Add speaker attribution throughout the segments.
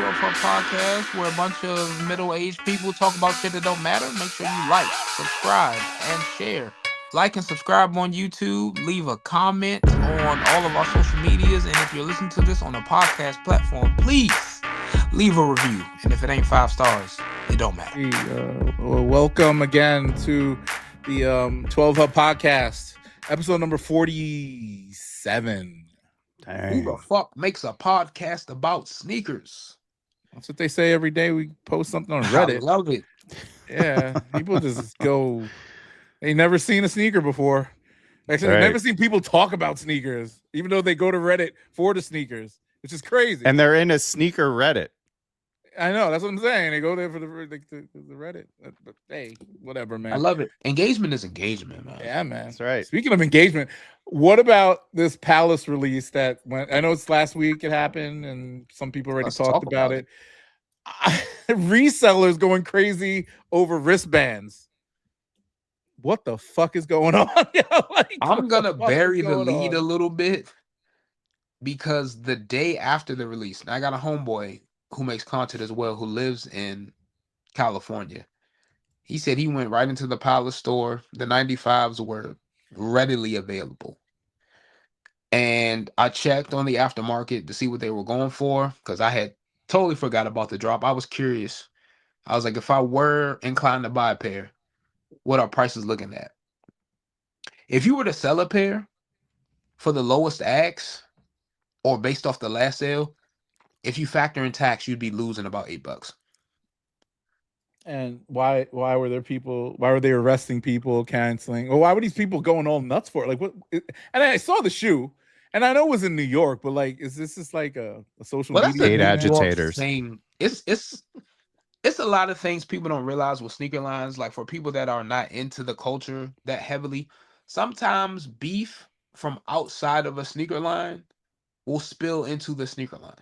Speaker 1: 12 Hub Podcast, where a bunch of middle-aged people talk about shit that don't matter. Make sure you like, subscribe, and share. Like and subscribe on YouTube. Leave a comment on all of our social medias. And if you're listening to this on a podcast platform, please leave a review. And if it ain't 5 stars, it don't matter.
Speaker 2: Welcome again to the 12 Hub Podcast, episode number 47.
Speaker 1: Who the fuck makes a podcast about sneakers?
Speaker 2: That's what they say every day. We post something on Reddit.
Speaker 1: I love it.
Speaker 2: Yeah, people just go. They never seen a sneaker before. Actually, they've never seen people talk about sneakers, even though they go to Reddit for the sneakers, which is crazy.
Speaker 3: And they're in a sneaker Reddit.
Speaker 2: I know, that's what I'm saying. They go there for the Reddit. But hey, whatever, man.
Speaker 1: I love it. Engagement is engagement, man.
Speaker 2: Yeah, man.
Speaker 3: That's right.
Speaker 2: Speaking of engagement, what about this Palace release that went? I know it's last week it happened, and some people already talked about it. Resellers going crazy over wristbands. What the fuck is going on?
Speaker 1: Like, I'm gonna bury the lead a little bit because the day after the release, I got a homeboy who makes content as well, who lives in California. He said he went right into the Palace store. The 95s were readily available. And I checked on the aftermarket to see what they were going for because I had totally forgot about the drop. I was curious. I was like, if I were inclined to buy a pair, what are prices looking at? If you were to sell a pair for the lowest ask or based off the last sale, if you factor in tax, you'd be losing about $8.
Speaker 2: And why were there people? Why were they arresting people, canceling? Or why were these people going all nuts for it? Like what? And I saw the shoe, and I know it was in New York, but like, is this just like a social media
Speaker 3: agitators?
Speaker 1: It's a lot of things people don't realize with sneaker lines. Like for people that are not into the culture that heavily, sometimes beef from outside of a sneaker line will spill into the sneaker line.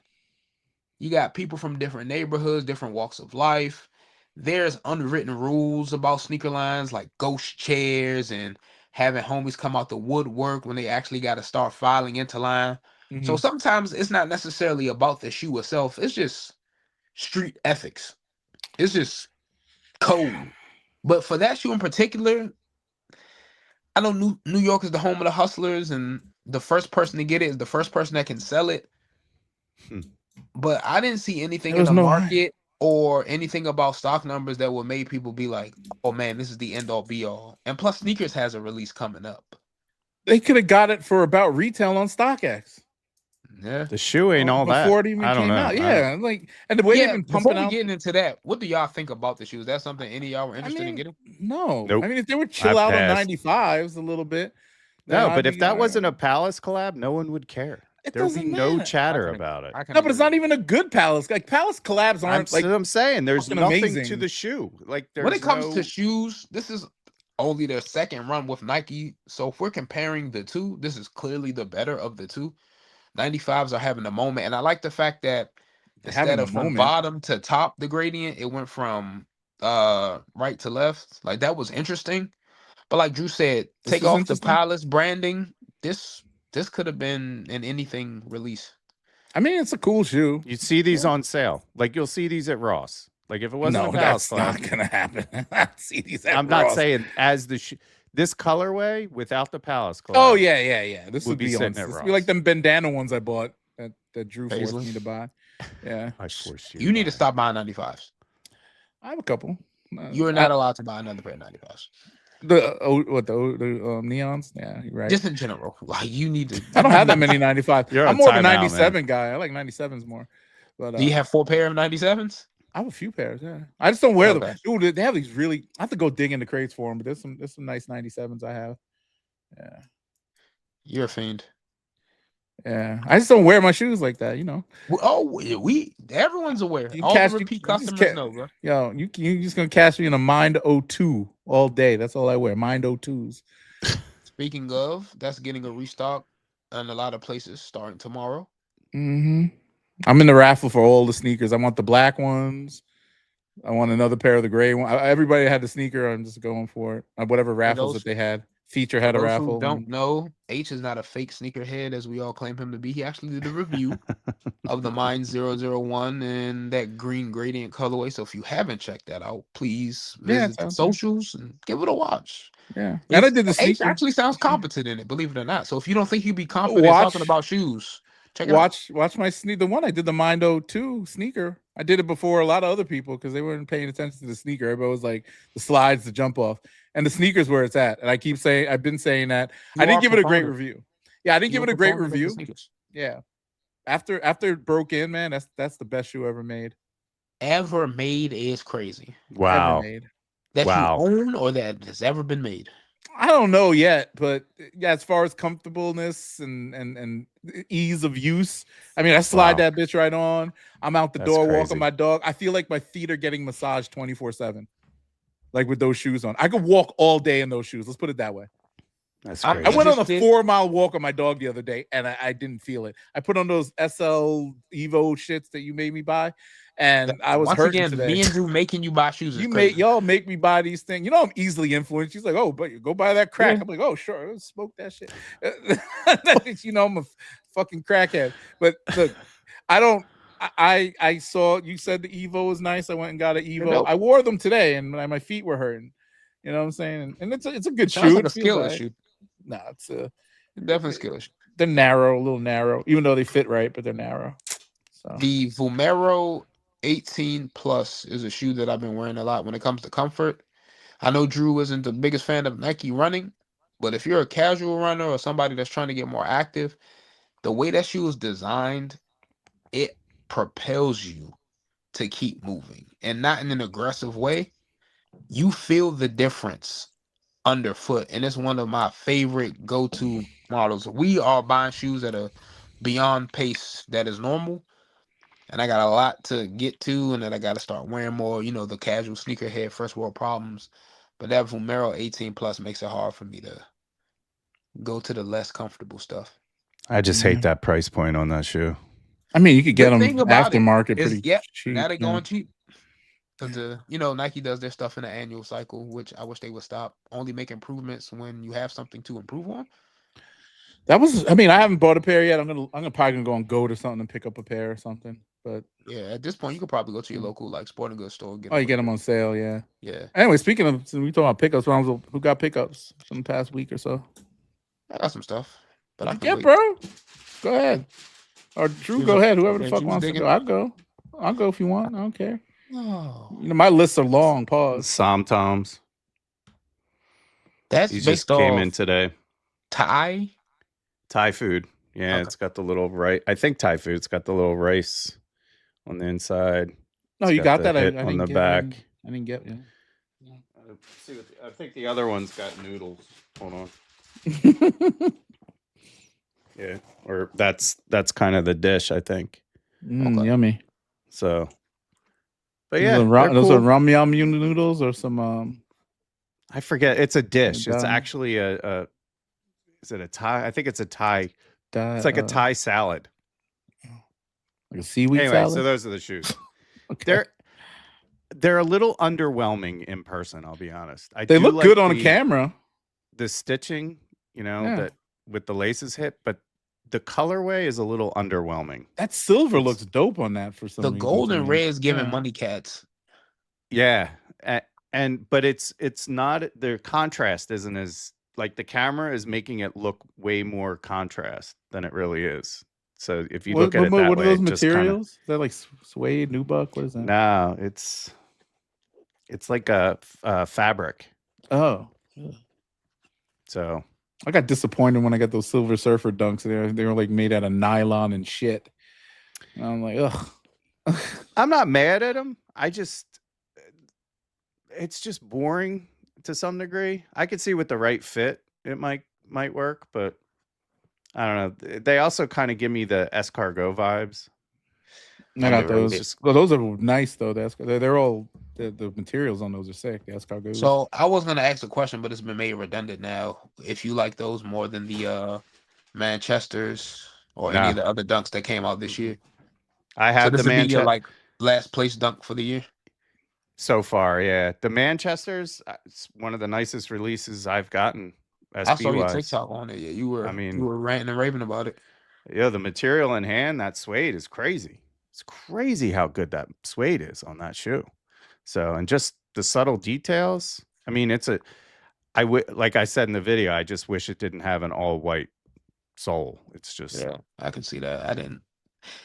Speaker 1: You got people from different neighborhoods, different walks of life. There's unwritten rules about sneaker lines, like ghost chairs and having homies come out the woodwork when they actually got to start filing into line. Mm-hmm. So sometimes it's not necessarily about the shoe itself. It's just street ethics. It's just code. But for that shoe in particular, I know New York is the home of the hustlers, and the first person to get it is the first person that can sell it. But I didn't see anything in the market or anything about stock numbers that would make people be like, oh man, this is the end all be all. And plus sneakers has a release coming up.
Speaker 2: They could have got it for about retail on StockX.
Speaker 3: Yeah. The shoe ain't all that.
Speaker 2: Before it even came out. Yeah. Like, and the way they've been pumping out.
Speaker 1: Getting into that, what do y'all think about the shoes? That's something any of y'all were interested in getting?
Speaker 2: No. Nope. I mean, if they would chill out on 95s a little bit.
Speaker 3: No, but if that wasn't a Palace collab, no one would care. There would be no chatter about it.
Speaker 2: No, but it's not even a good Palace. Like Palace collabs aren't like.
Speaker 3: That's what I'm saying. There's nothing to the shoe. Like
Speaker 1: when it comes to shoes, this is only their second run with Nike. So if we're comparing the two, this is clearly the better of the two. 95s are having a moment, and I like the fact that instead of from bottom to top, the gradient, it went from right to left. Like that was interesting. But like Drew said, take off the Palace branding. This could have been an anything release.
Speaker 2: I mean, it's a cool shoe.
Speaker 3: You'd see these on sale. Like you'll see these at Ross. Like if it wasn't a Palace,
Speaker 2: that's not gonna happen. See these at
Speaker 3: I'm
Speaker 2: Ross.
Speaker 3: not saying as the this colorway without the Palace collab.
Speaker 2: Oh yeah. This would be
Speaker 3: sitting
Speaker 2: on.
Speaker 3: at
Speaker 2: This
Speaker 3: Ross.
Speaker 2: would be like them bandana ones I bought that Drew forced me to buy. Yeah,
Speaker 3: I forced you.
Speaker 1: You need to stop buying 95s.
Speaker 2: I have a couple.
Speaker 1: You're not allowed to buy another pair of 95s.
Speaker 2: The neons? Yeah, you're right.
Speaker 1: Just in general, like you need to.
Speaker 2: I don't have that many 95.
Speaker 3: You're
Speaker 2: I'm more of a 97 guy. I like 97s more. But
Speaker 1: do you have 4 pair of 97s?
Speaker 2: I have a few pairs. Yeah, I just don't wear them. Dude, they have these really. I have to go dig in the crates for them. But there's some nice 97s I have. Yeah,
Speaker 1: you're a fiend.
Speaker 2: Yeah, I just don't wear my shoes like that. You know.
Speaker 1: Everyone's aware. All the repeat customers know, bro.
Speaker 2: Yo, you just gonna catch me in a Mind 02 all day. That's all I wear. Mind 02s.
Speaker 1: Speaking of, that's getting a restock in a lot of places starting tomorrow.
Speaker 2: Mm-hmm. I'm in the raffle for all the sneakers. I want the black ones. I want another pair of the gray one. Everybody had the sneaker. I'm just going for it. Whatever raffles that they had. feature
Speaker 1: For
Speaker 2: had a
Speaker 1: those who
Speaker 2: raffle.
Speaker 1: don't know, H is not a fake sneakerhead as we all claim him to be. He actually did a review of the Mine 001 and that green gradient colorway. So if you haven't checked that out, please visit the socials and give it a watch.
Speaker 2: Yeah, and I did the
Speaker 1: H
Speaker 2: sneaker.
Speaker 1: actually sounds competent in it, believe it or not. So if you don't think you'd be confident talking about shoes, check it out.
Speaker 2: Watch my sneaker. The one I did, the Mindo 2 sneaker. I did it before a lot of other people because they weren't paying attention to the sneaker. Everybody was like the slides, the jump off, and the sneaker's where it's at. And I've been saying that. I didn't give it a great review. Yeah, I didn't give it a great review. Yeah, after it broke in, man, that's the best shoe ever made.
Speaker 1: Ever made is crazy.
Speaker 3: Wow.
Speaker 2: Ever made.
Speaker 1: That you own or that has ever been made?
Speaker 2: I don't know yet, but yeah, as far as comfortableness and ease of use, I mean, I slide that bitch right on. I'm out the door walking my dog. I feel like my feet are getting massaged 24/7, like with those shoes on. I could walk all day in those shoes. Let's put it that way.
Speaker 3: That's crazy.
Speaker 2: I went on a 4-mile walk on my dog the other day, and I didn't feel it. I put on those SL Evo shits that you made me buy, and I was hurting today.
Speaker 1: Me and Drew making you buy shoes.
Speaker 2: Y'all make me buy these things. You know I'm easily influenced. She's like, oh, but you go buy that crack. Yeah. I'm like, oh, sure, let's smoke that shit. You know I'm a fucking crackhead. But look, I saw you said the Evo was nice. I went and got an Evo. I wore them today, and my feet were hurting. You know what I'm saying? And it's a good shoe.
Speaker 1: Like a skill issue.
Speaker 2: Nah, it's
Speaker 1: definitely skill issue.
Speaker 2: They're narrow, a little narrow, even though they fit right, but they're narrow. So
Speaker 1: the Vomero 18 Plus is a shoe that I've been wearing a lot when it comes to comfort. I know Drew isn't the biggest fan of Nike running, but if you're a casual runner or somebody that's trying to get more active, the way that shoe is designed, it propels you to keep moving, and not in an aggressive way. You feel the difference underfoot, and it's one of my favorite go-to models. We are buying shoes at a beyond pace that is normal, and I got a lot to get to, and then I got to start wearing more, you know, the casual sneakerhead first world problems. But that Vomero 18 Plus makes it hard for me to go to the less comfortable stuff.
Speaker 3: I just hate that price point on that shoe.
Speaker 2: I mean, you could get them aftermarket pretty cheap.
Speaker 1: Now they're going cheap. Because, you know, Nike does their stuff in an annual cycle, which I wish they would stop. Only make improvements when you have something to improve on.
Speaker 2: That was, I mean, I haven't bought a pair yet. I'm probably gonna go on Goat or something and pick up a pair or something. But
Speaker 1: yeah, at this point, you could probably go to your local like sporting goods store.
Speaker 2: You get them on sale, yeah.
Speaker 1: Yeah.
Speaker 2: Anyway, speaking of, we talking about pickups. Who got pickups from the past week or so?
Speaker 1: I got some stuff, but I can wait.
Speaker 2: Bro. Go ahead. Or Drew, go ahead. Whoever the fuck wants to go, I'll go. I'll go if you want. I don't care.
Speaker 1: Oh.
Speaker 2: You know, my lists are long. Pause.
Speaker 3: Somtoms.
Speaker 1: He
Speaker 3: just came in today.
Speaker 1: Thai
Speaker 3: food. Yeah, okay. It's got the little rice. I think Thai food. It's got the little rice on the inside.
Speaker 2: No, you got that
Speaker 3: on the back.
Speaker 2: I didn't get it.
Speaker 3: I think the other one's got noodles. Hold on. Yeah, or that's kind of the dish, I think.
Speaker 2: Yummy.
Speaker 3: So, but yeah,
Speaker 2: those are rum yum noodles or some.
Speaker 3: I forget. It's a dish. It's actually a. Is it a Thai? I think it's a Thai. It's like a Thai salad.
Speaker 2: Like a seaweed salad.
Speaker 3: So those are the shoes. Okay. They're a little underwhelming in person. I'll be honest.
Speaker 2: They look good on camera.
Speaker 3: The stitching, you know, that with the laces hit, but the colorway is a little underwhelming.
Speaker 2: That silver looks dope on that for some reason.
Speaker 1: The gold and red is giving money cats.
Speaker 3: Yeah, but it's not. Their contrast isn't as like the camera is making it look way more contrast than it really is. So if you look at it that way,
Speaker 2: what are those materials? Is that like suede, nubuck? What is that?
Speaker 3: No, it's like a fabric.
Speaker 2: Oh,
Speaker 3: so
Speaker 2: I got disappointed when I got those Silver Surfer dunks. They were like made out of nylon and shit. And I'm like, ugh.
Speaker 3: I'm not mad at them. It's just boring to some degree. I could see with the right fit, it might work, but I don't know. They also kind of give me the escargot vibes.
Speaker 2: I got those. Well, those are nice though. They're all the materials on those are sick. The escargot.
Speaker 1: So I was gonna ask a question, but it's been made redundant now. If you like those more than the Manchesters or any of the other dunks that came out this year,
Speaker 3: I have the Manchester
Speaker 1: like last place dunk for the year.
Speaker 3: So far, yeah. The Manchesters, it's one of the nicest releases I've gotten
Speaker 1: I saw
Speaker 3: SB
Speaker 1: your
Speaker 3: wise.
Speaker 1: TikTok on it. Yeah, you were
Speaker 3: I mean,
Speaker 1: you were ranting and raving about it.
Speaker 3: Yeah, the material in hand, that suede is crazy. It's crazy how good that suede is on that shoe. So, and just the subtle details. I mean, like I said in the video, I just wish it didn't have an all white sole. It's just,
Speaker 1: Yeah, I can see that. I didn't.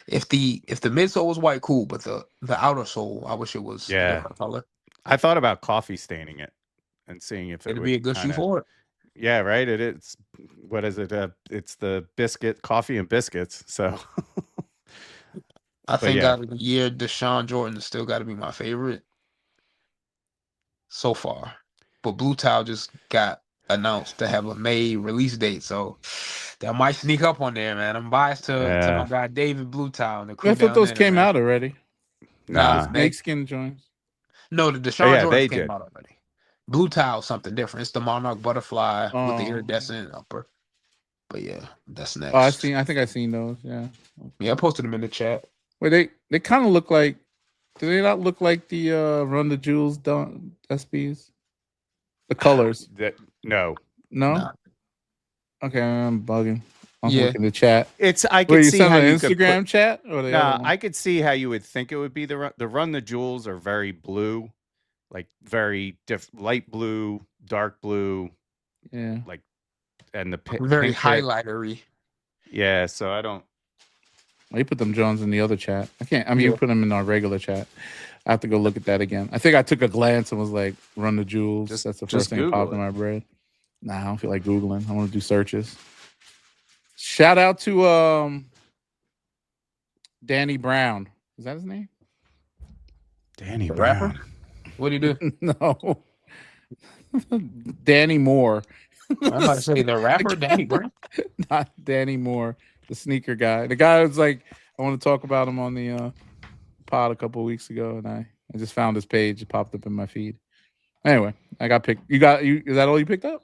Speaker 1: If the midsole was white, cool, but the outer sole, I wish it was a
Speaker 3: yeah.
Speaker 1: different color.
Speaker 3: I thought about coffee staining it and seeing if it
Speaker 1: It'd
Speaker 3: would
Speaker 1: be a good shoe
Speaker 3: kind of,
Speaker 1: for it.
Speaker 3: yeah, right. It's, what is it? It's the coffee and biscuits. So,
Speaker 1: I think
Speaker 3: yeah.
Speaker 1: out of the year, Deshaun Jordan still got to be my favorite so far. But Blue Tile just got announced to have a May release date, so that might sneak up on there, man. I'm biased to my guy David Blue Tile and the crew
Speaker 2: I thought
Speaker 1: down
Speaker 2: those
Speaker 1: there,
Speaker 2: came
Speaker 1: man.
Speaker 2: out already.
Speaker 1: Nah,
Speaker 2: snakeskin joints.
Speaker 1: No, the Deshaun Jordans
Speaker 3: they
Speaker 1: came
Speaker 3: did.
Speaker 1: out already. Blue Tile something different. It's the Monarch butterfly with the iridescent upper. But yeah, that's next.
Speaker 2: Oh, I think I've seen those. Yeah.
Speaker 1: Yeah, I posted them in the chat.
Speaker 2: Wait, they kind of look like. Do they not look like the Run the Jewels SBs? The colors.
Speaker 3: No.
Speaker 1: Nah.
Speaker 2: Okay, I'm bugging. I'm
Speaker 1: Yeah.
Speaker 2: looking in the chat.
Speaker 3: I could see how you
Speaker 2: Instagram
Speaker 3: could
Speaker 2: chat. Or
Speaker 3: I could see how you would think it would be the Run the Jewels are very blue, like very light blue, dark blue.
Speaker 2: Yeah.
Speaker 3: Like, and the
Speaker 1: very
Speaker 3: pink
Speaker 1: highlightery.
Speaker 3: Yeah, so I don't.
Speaker 2: Well, you put them Jones in the other chat. I can't. I mean, you put them in our regular chat. I have to go look at that again. I think I took a glance and was like, "Run the Jewels." That's the first thing that popped in my brain. Nah, I don't feel like Googling. I want to do searches. Shout out to Danny Brown. Is that his name?
Speaker 3: Danny
Speaker 1: The
Speaker 3: Brown.
Speaker 1: rapper? What do you do?
Speaker 2: No. Danny Moore.
Speaker 1: I'm about to say the rapper, Danny Brown.
Speaker 2: Not Danny Moore, the sneaker guy. The guy was like, I want to talk about him on the pod a couple of weeks ago, and I just found his page. It popped up in my feed. Anyway, I got picked. Is that all you picked up?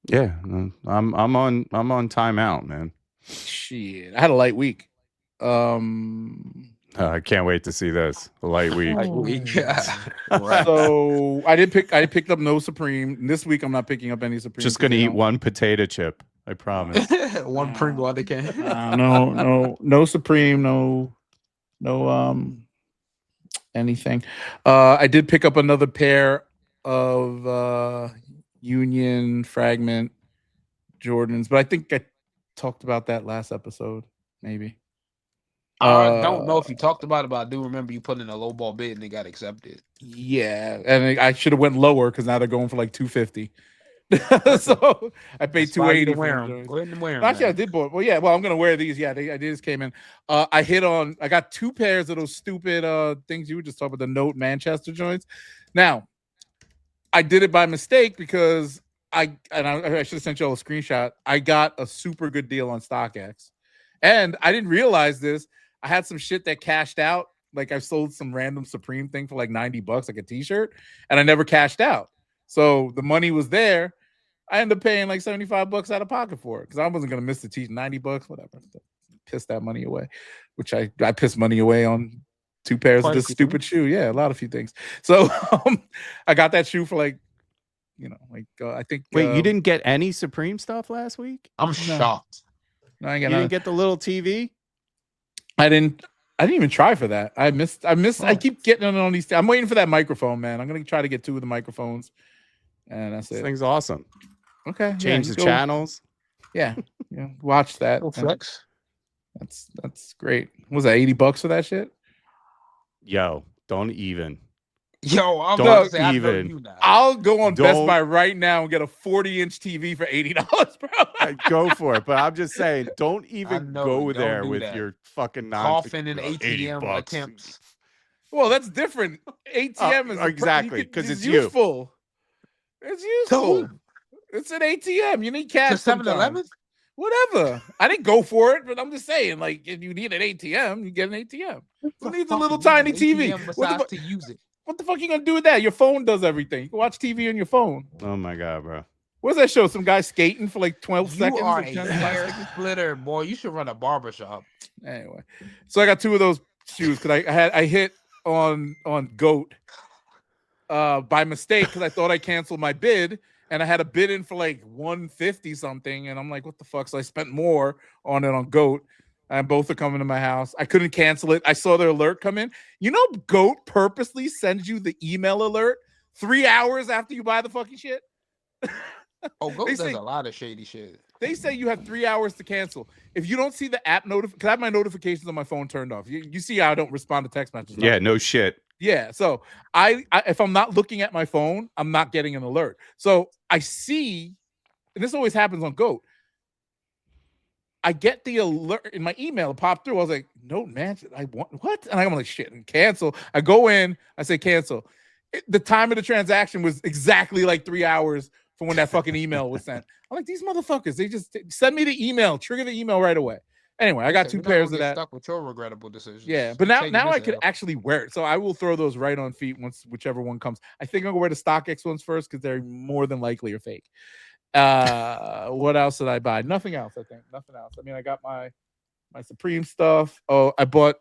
Speaker 3: Yeah, I'm on timeout, man.
Speaker 2: Shit, I had a light week.
Speaker 3: I can't wait to see this. A light week.
Speaker 1: Right.
Speaker 2: So I picked up no Supreme. This week I'm not picking up any Supreme.
Speaker 3: Just gonna eat one potato chip. I promise.
Speaker 1: One Pringle on the can.
Speaker 2: No Supreme. No anything. I did pick up another pair of Union Fragment Jordans, but I think I talked about that last episode. Maybe.
Speaker 1: I don't know if you talked about it, but I do remember you putting in a low ball bid and it got accepted.
Speaker 2: Yeah, and I should have went lower because now they're going for like $250. So I paid $280 to wear them.
Speaker 1: Go ahead and wear them.
Speaker 2: Actually, I did both. Well, yeah. Well, I'm gonna wear these. Yeah, I just came in. I got two pairs of those stupid things you were just talking about, the Note Manchester joints. Now, I did it by mistake because I should have sent you all a screenshot. I got a super good deal on StockX, and I didn't realize this. I had some shit that cashed out. Like I sold some random Supreme thing for like $90, like a t-shirt, and I never cashed out. So the money was there. I ended up paying like $75 out of pocket for it because I wasn't gonna miss the t-shirt. $90, whatever. Piss that money away, which I pissed money away on two pairs of this stupid shoe. Yeah, a lot of few things. So I got that shoe for like, I think.
Speaker 3: Wait, you didn't get any Supreme stuff last week?
Speaker 1: I'm shocked.
Speaker 2: No,
Speaker 3: you didn't get the little TV?
Speaker 2: I didn't even try for that. I missed. I keep getting on these. I'm waiting for that microphone, man. I'm gonna try to get two of the microphones, and that's it.
Speaker 3: This thing's awesome.
Speaker 2: Okay,
Speaker 3: change the channels.
Speaker 2: Yeah, watch that.
Speaker 1: Flex.
Speaker 2: That's great. Was that $80 for that shit?
Speaker 3: Yo, don't even.
Speaker 1: Yo, I'm
Speaker 3: don't
Speaker 1: say,
Speaker 3: even.
Speaker 2: I'll go on Best Buy right now and get a 40-inch TV for $80, bro.
Speaker 3: Go for it, but I'm just saying, don't even go there with your fucking
Speaker 1: coughing and ATM attempts.
Speaker 2: Well, that's different. ATM is
Speaker 3: exactly because it's
Speaker 2: useful. It's useful. It's an ATM. You need cash.
Speaker 1: 7-Eleven.
Speaker 2: Whatever. I didn't go for it, but I'm just saying, like, if you need an ATM, you get an ATM. Who needs a little tiny TV?
Speaker 1: To use it.
Speaker 2: What the fuck are you gonna do with that? Your phone does everything. You can watch TV on your phone.
Speaker 3: Oh my god, bro.
Speaker 2: What's that show? Some guy skating for like 12 seconds.
Speaker 1: You are a hair splitter, boy. You should run a barbershop.
Speaker 2: Anyway, so I got two of those shoes because I hit on GOAT by mistake because I thought I canceled my bid and I had a bid in for like 150 something, and I'm like, what the fuck? So I spent more on it on Goat, and both are coming to my house. I couldn't cancel it. I saw their alert come in. You know, Goat purposely sends you the email alert 3 hours after you buy the fucking shit.
Speaker 1: Oh, Goat does a lot of shady shit.
Speaker 2: They say you have 3 hours to cancel. If you don't see the app notification, because I have my notifications on my phone turned off. You see how I don't respond to text messages.
Speaker 3: Yeah, no shit.
Speaker 2: Yeah, so I if I'm not looking at my phone, I'm not getting an alert. So I see, and this always happens on Goat. I get the alert in my email, pop through. I was like, no, man, I want what? And I'm like, shit, and cancel. I go in, I say cancel. The time of the transaction was exactly like 3 hours from when that fucking email was sent. I'm like, these motherfuckers, they just send me the email, trigger the email right away. Anyway, I got 2 pairs of that.
Speaker 1: Stuck with your regrettable decisions.
Speaker 2: Yeah, but now I could actually wear it, so I will throw those right on feet once whichever one comes. I think I'm gonna wear the StockX ones first because they're more than likely are fake. What else did I buy? Nothing else. I think nothing else. I mean, I got my Supreme stuff. Oh, I bought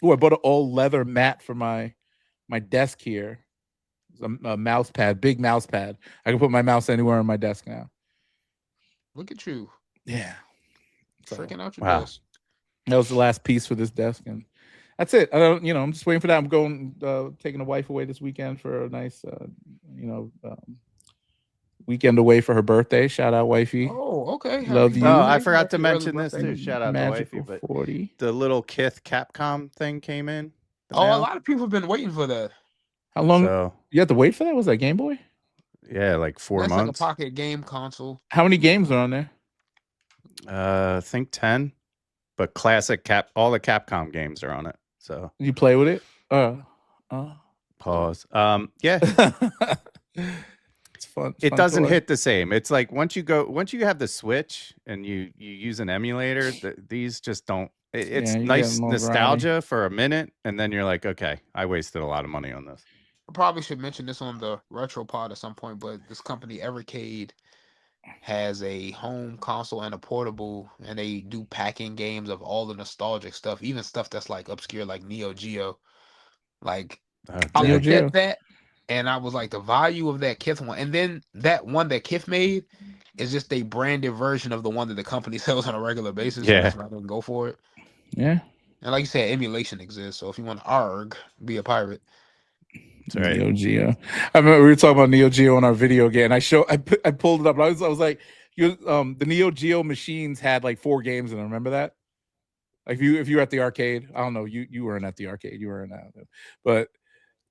Speaker 2: an all leather mat for my desk here. A mouse pad, big mouse pad. I can put my mouse anywhere on my desk now.
Speaker 1: Look at you.
Speaker 2: Yeah.
Speaker 1: Freaking out your desk.
Speaker 2: That was the last piece for this desk, and that's it. I don't, I'm just waiting for that. I'm going, taking the wife away this weekend for a nice, weekend away for her birthday. Shout out, wifey.
Speaker 1: Oh, okay.
Speaker 2: Love you.
Speaker 3: Oh, I forgot to mention this too. Shout out
Speaker 2: Magical
Speaker 3: to wifey. But
Speaker 2: 40.
Speaker 3: the little Kith Capcom thing came in.
Speaker 1: A lot of people have been waiting for that.
Speaker 2: How long? You have to wait for that? Was that Game Boy?
Speaker 3: Yeah, like 4 months.
Speaker 1: Like a pocket game console.
Speaker 2: How many games are on there?
Speaker 3: I think 10, but classic all the Capcom games are on it. So
Speaker 2: you play with it?
Speaker 3: Pause. Yeah.
Speaker 2: It's fun.
Speaker 3: It doesn't hit the same. It's like once you have the Switch and you use an emulator, these just don't. It's nice nostalgia for a minute, and then you're like, okay, I wasted a lot of money on this.
Speaker 1: I probably should mention this on the Retro Pod at some point, but this company Evercade has a home console and a portable, and they do packing games of all the nostalgic stuff, even stuff that's like obscure, like Neo Geo. Like I looked at that, and I was like, the value of that Kith one, and then that one that Kith made is just a branded version of the one that the company sells on a regular basis.
Speaker 3: Yeah,
Speaker 1: so I didn't go for it.
Speaker 2: Yeah,
Speaker 1: and like you said, emulation exists. So if you want to arg, be a pirate.
Speaker 2: That's right. Neo Geo. I remember we were talking about Neo Geo on our video game. I pulled it up. I was like, the Neo Geo machines had like 4 games in them. Remember that? Like if you were at the arcade, I don't know. You weren't at the arcade. You weren't at it, but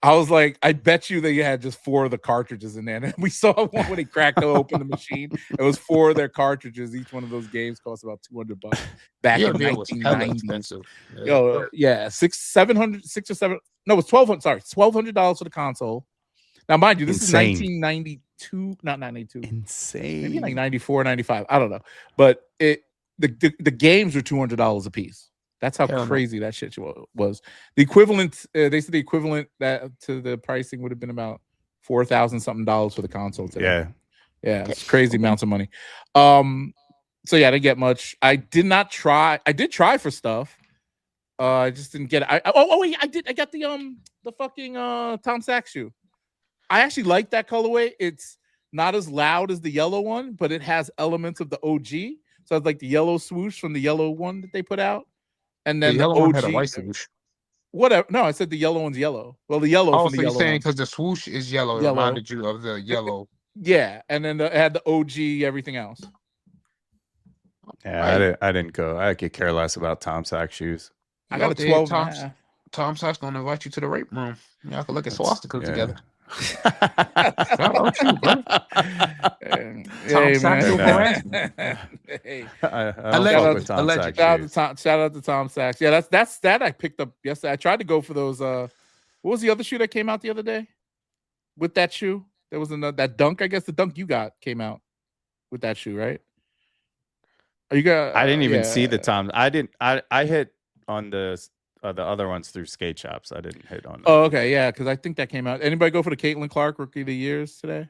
Speaker 2: I was like, I bet you they had just 4 of the cartridges in there. And we saw one when they cracked open the machine. It was 4 of their cartridges. Each one of those games cost about $200 back in 1990. Yeah, 700, 6 or 7. No, it was $1,200. Sorry, $1,200 for the console. Now, mind you, this is 1992, not 92.
Speaker 3: Insane.
Speaker 2: Maybe like 94, 95. I don't know. But the games were $200 a piece. That's how crazy that shit was. The equivalent, they said the equivalent that to the pricing would have been about $4,000 something for the console today. Yeah, it's crazy amounts of money. So yeah, I didn't get much. I did not try. I did try for stuff. I just didn't get it. Wait, I did. I got the fucking Tom Sachs shoe. I actually like that colorway. It's not as loud as the yellow one, but it has elements of the OG. So it's like the yellow swoosh from the yellow one that they put out. And then the yellow one had a white swoosh. Whatever. No, I said the yellow one's yellow. Well, the yellow from the yellow. Oh, so you're saying because the swoosh is yellow, it reminded you of the yellow. Yeah, and then it had the OG, everything else.
Speaker 3: Yeah, I didn't go. I could care less about Tom Sachs shoes.
Speaker 1: I got a 12. Tom Sachs gonna invite you to the rape room. Y'all can look at swastikas together. Shout out to you, bro. Tom Sachs will harass me.
Speaker 2: Shout out to Tom Sachs. Yeah, that's that I picked up yesterday. I tried to go for those. What was the other shoe that came out the other day? With that shoe, there was another that dunk. I guess the dunk you got came out with that shoe, right? You got?
Speaker 3: I didn't even see the Tom. I didn't. I hit on the other ones through skate shops. I didn't hit on them.
Speaker 2: Oh, okay, yeah, because I think that came out. Anybody go for the Caitlin Clark Rookie of the Years today?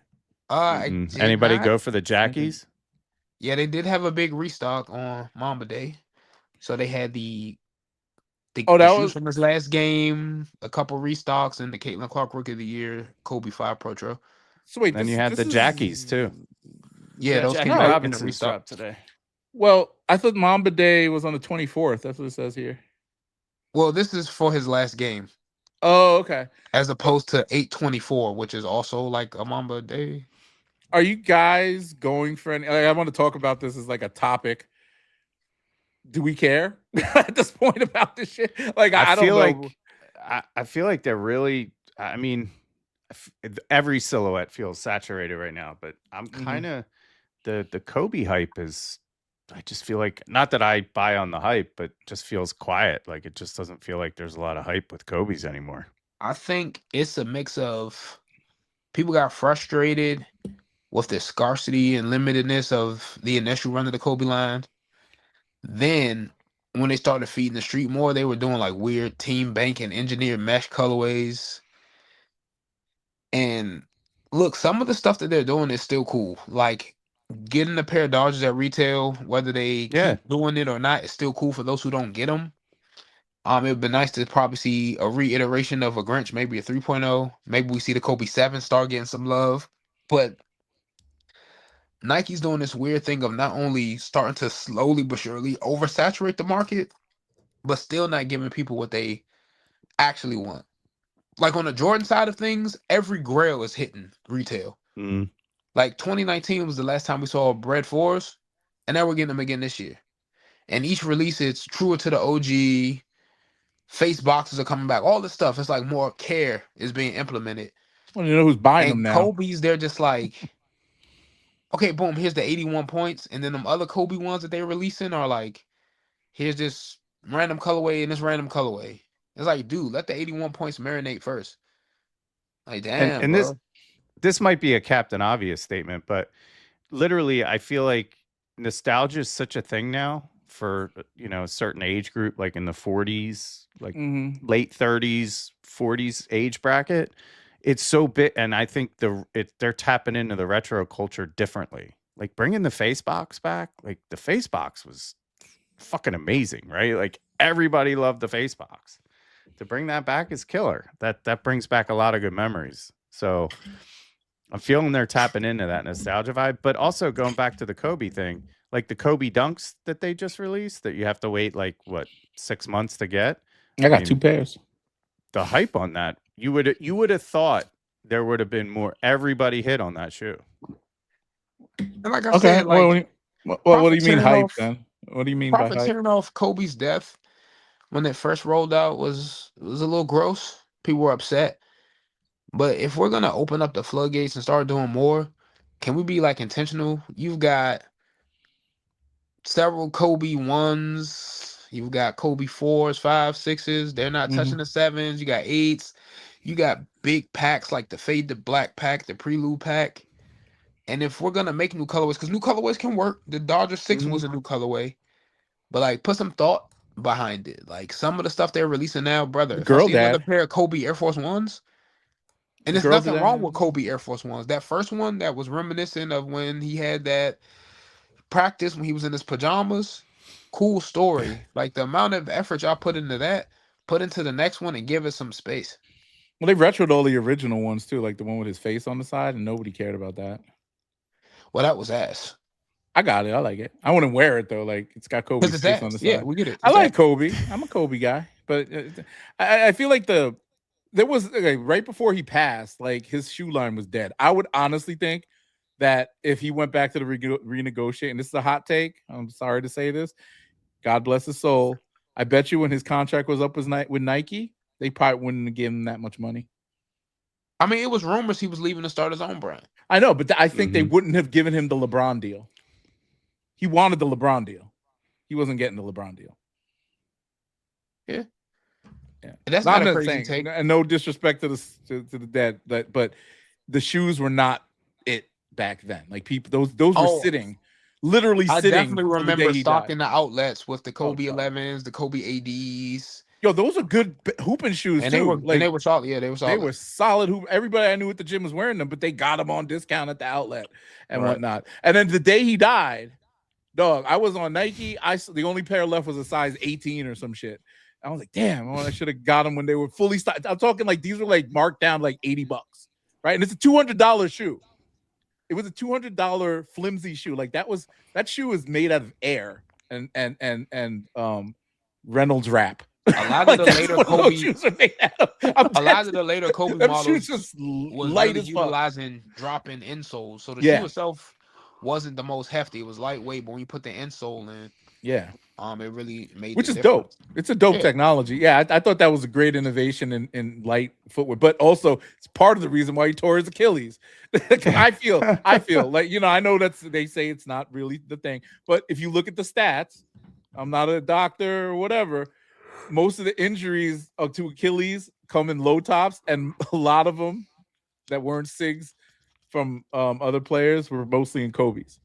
Speaker 3: Anybody go for the Jackies?
Speaker 1: Yeah, they did have a big restock on Mamba Day. So they had the that was from his last game, a couple restocks, and the Caitlin Clark Rookie of the Year, Kobe 5 Pro Tro.
Speaker 2: So wait,
Speaker 3: then you had the Jackies too.
Speaker 1: Yeah, those
Speaker 3: Jackie
Speaker 1: came out in the
Speaker 3: Robinson's
Speaker 1: restock.
Speaker 3: dropped today.
Speaker 2: Well, I thought Mamba Day was on the 24th. That's what it says here.
Speaker 1: Well, this is for his last game,
Speaker 2: Oh, okay.
Speaker 1: as opposed to 8/24, which is also like a Mamba Day.
Speaker 2: Are you guys going for any? Like, I want to talk about this as like a topic. Do we care at this point about this shit? Like, I don't
Speaker 3: feel
Speaker 2: know.
Speaker 3: like I feel like they're really. I mean, every silhouette feels saturated right now, but I'm kind of the Kobe hype is. I just feel like, not that I buy on the hype, but just feels quiet. Like, it just doesn't feel like there's a lot of hype with Kobe's anymore.
Speaker 1: I think it's a mix of people got frustrated with the scarcity and limitedness of the initial run of the Kobe line. Then when they started feeding the street more, they were doing like weird team bank and engineered mesh colorways. And look, some of the stuff that they're doing is still cool. Like getting a pair of Dodgers at retail, whether they keep doing it or not, is still cool for those who don't get them. It would be nice to probably see a reiteration of a Grinch, maybe a 3.0. Maybe we see the Kobe 7 start getting some love. But Nike's doing this weird thing of not only starting to slowly but surely oversaturate the market, but still not giving people what they actually want. Like on the Jordan side of things, every grail is hitting retail. Like 2019 was the last time we saw Bread 4s, and now we're getting them again this year. And each release, it's truer to the OG. Face boxes are coming back. All this stuff, it's like more care is being implemented.
Speaker 2: Well, you know who's buying them now?
Speaker 1: Kobe's, they're just like, okay, boom, here's the 81 points. And then them other Kobe ones that they're releasing are like, here's this random colorway and this random colorway. It's like, dude, let the 81 points marinate first. Like, damn,
Speaker 3: and
Speaker 1: bro.
Speaker 3: this might be a Captain Obvious statement, but literally, I feel like nostalgia is such a thing now for, a certain age group, like in the 40s, like late 30s, 40s age bracket. It's so big, and I think they're tapping into the retro culture differently. Like bringing the face box back, like the face box was fucking amazing, right? Like everybody loved the face box. To bring that back is killer. That brings back a lot of good memories. So I'm feeling they're tapping into that nostalgia vibe, but also going back to the Kobe thing, like the Kobe dunks that they just released that you have to wait like 6 months to get.
Speaker 2: I got 2 pairs.
Speaker 3: The hype on that, you would have thought there would have been more. Everybody hit on that shoe.
Speaker 1: And like I said, like,
Speaker 2: what do you mean hype then? What do you mean by hype?
Speaker 1: Profiteering off Kobe's death when it first rolled out was a little gross. People were upset. But if we're gonna open up the floodgates and start doing more, can we be like intentional? You've got several Kobe 1s. You've got Kobe 4s, 5s, 6s. They're not touching the 7s. You got 8s. You got big packs like the Fade to Black pack, the Prelude pack. And if we're gonna make new colorways, because new colorways can work. The Dodger 6 was a new colorway. But like put some thought behind it. Like some of the stuff they're releasing now, brother. If I see another pair of Kobe Air Force 1s, and there's nothing wrong with Kobe Air Force 1s. That first one that was reminiscent of when he had that practice when he was in his pajamas. Cool story. Like the amount of effort y'all put into that, put into the next one and give it some space.
Speaker 2: Well, they retroed all the original ones too, like the one with his face on the side, and nobody cared about that.
Speaker 1: Well, that was ass.
Speaker 2: I got it. I like it. I wouldn't wear it though. Like it's got Kobe's face on the side.
Speaker 1: Yeah, we get it.
Speaker 2: I like Kobe. I'm a Kobe guy, but I feel like there was right before he passed, like his shoe line was dead. I would honestly think that if he went back to the renegotiate, and this is a hot take, I'm sorry to say this, God bless his soul, I bet you when his contract was up with Nike, they probably wouldn't have given him that much money.
Speaker 1: I mean, it was rumors he was leaving to start his own brand.
Speaker 2: I know, but I think they wouldn't have given him the LeBron deal. He wanted the LeBron deal. He wasn't getting the LeBron deal.
Speaker 1: Yeah.
Speaker 2: Yeah.
Speaker 1: That's not a crazy take.
Speaker 2: And no disrespect to the dead, but the shoes were not it back then. Like people, those were sitting, literally sitting.
Speaker 1: I definitely remember stocking the outlets with the Kobe 11s, the Kobe ADs.
Speaker 2: Yo, those are good hooping shoes
Speaker 1: and
Speaker 2: too.
Speaker 1: They were solid. Yeah, they were solid.
Speaker 2: They were solid hoop. Everybody I knew at the gym was wearing them, but they got them on discount at the outlet and whatnot. And then the day he died, dog, I was on Nike. The only pair left was a size 18 or some shit. I was like, damn, I should have got them when they were fully stocked. I'm talking like these were like marked down like $80. right? And it's a $200 shoe. It was a $200 flimsy shoe. Like that shoe is made out of air and Reynolds wrap.
Speaker 1: A lot of the later Kobe
Speaker 2: shoes are made out of.
Speaker 1: A lot of the later Kobe models
Speaker 2: just
Speaker 1: was
Speaker 2: light
Speaker 1: really
Speaker 2: as fuck.
Speaker 1: utilizing drop-in insoles. So the
Speaker 2: Yeah.
Speaker 1: shoe itself wasn't the most hefty. It was lightweight, but when you put the insole in,
Speaker 2: Yeah.
Speaker 1: it really made
Speaker 2: Which
Speaker 1: the
Speaker 2: is
Speaker 1: difference.
Speaker 2: dope. It's a dope technology. Yeah, I thought that was a great innovation in light footwear, but also it's part of the reason why he tore his Achilles. I feel like, you know, I know they say it's not really the thing, but if you look at the stats, I'm not a doctor or whatever, most of the injuries to Achilles come in low tops, and a lot of them that weren't SIGs from other players were mostly in Kobe's.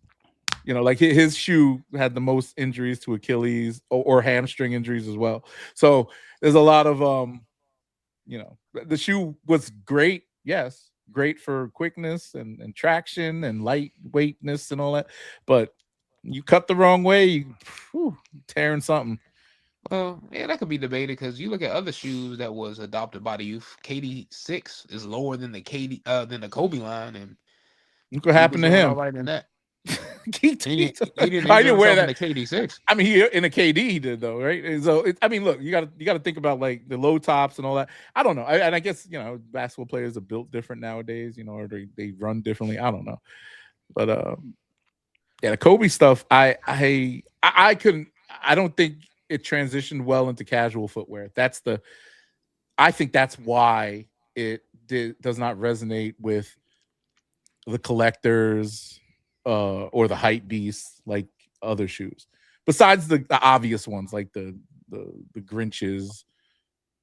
Speaker 2: You know, like his shoe had the most injuries to Achilles or hamstring injuries as well. So there's a lot of, you know, the shoe was great. Yes, great for quickness and traction and lightweightness and all that. But you cut the wrong way, you tearing something.
Speaker 1: Well, yeah, that could be debated because you look at other shoes that was adopted by the youth. KD6 is lower than the Kobe line, and
Speaker 2: look what happened to him.
Speaker 1: All right in that.
Speaker 2: he didn't
Speaker 1: I didn't wear that in the KD6.
Speaker 2: I mean, in a KD he did though, right? And so I mean, look, you got to think about like the low tops and all that. I don't know, and I guess, you know, basketball players are built different nowadays, you know, or they run differently. I don't know, but yeah, the Kobe stuff, I couldn't. I don't think it transitioned well into casual footwear. I think that's why it does not resonate with the collectors or the hype beasts like other shoes. Besides the obvious ones like the Grinches,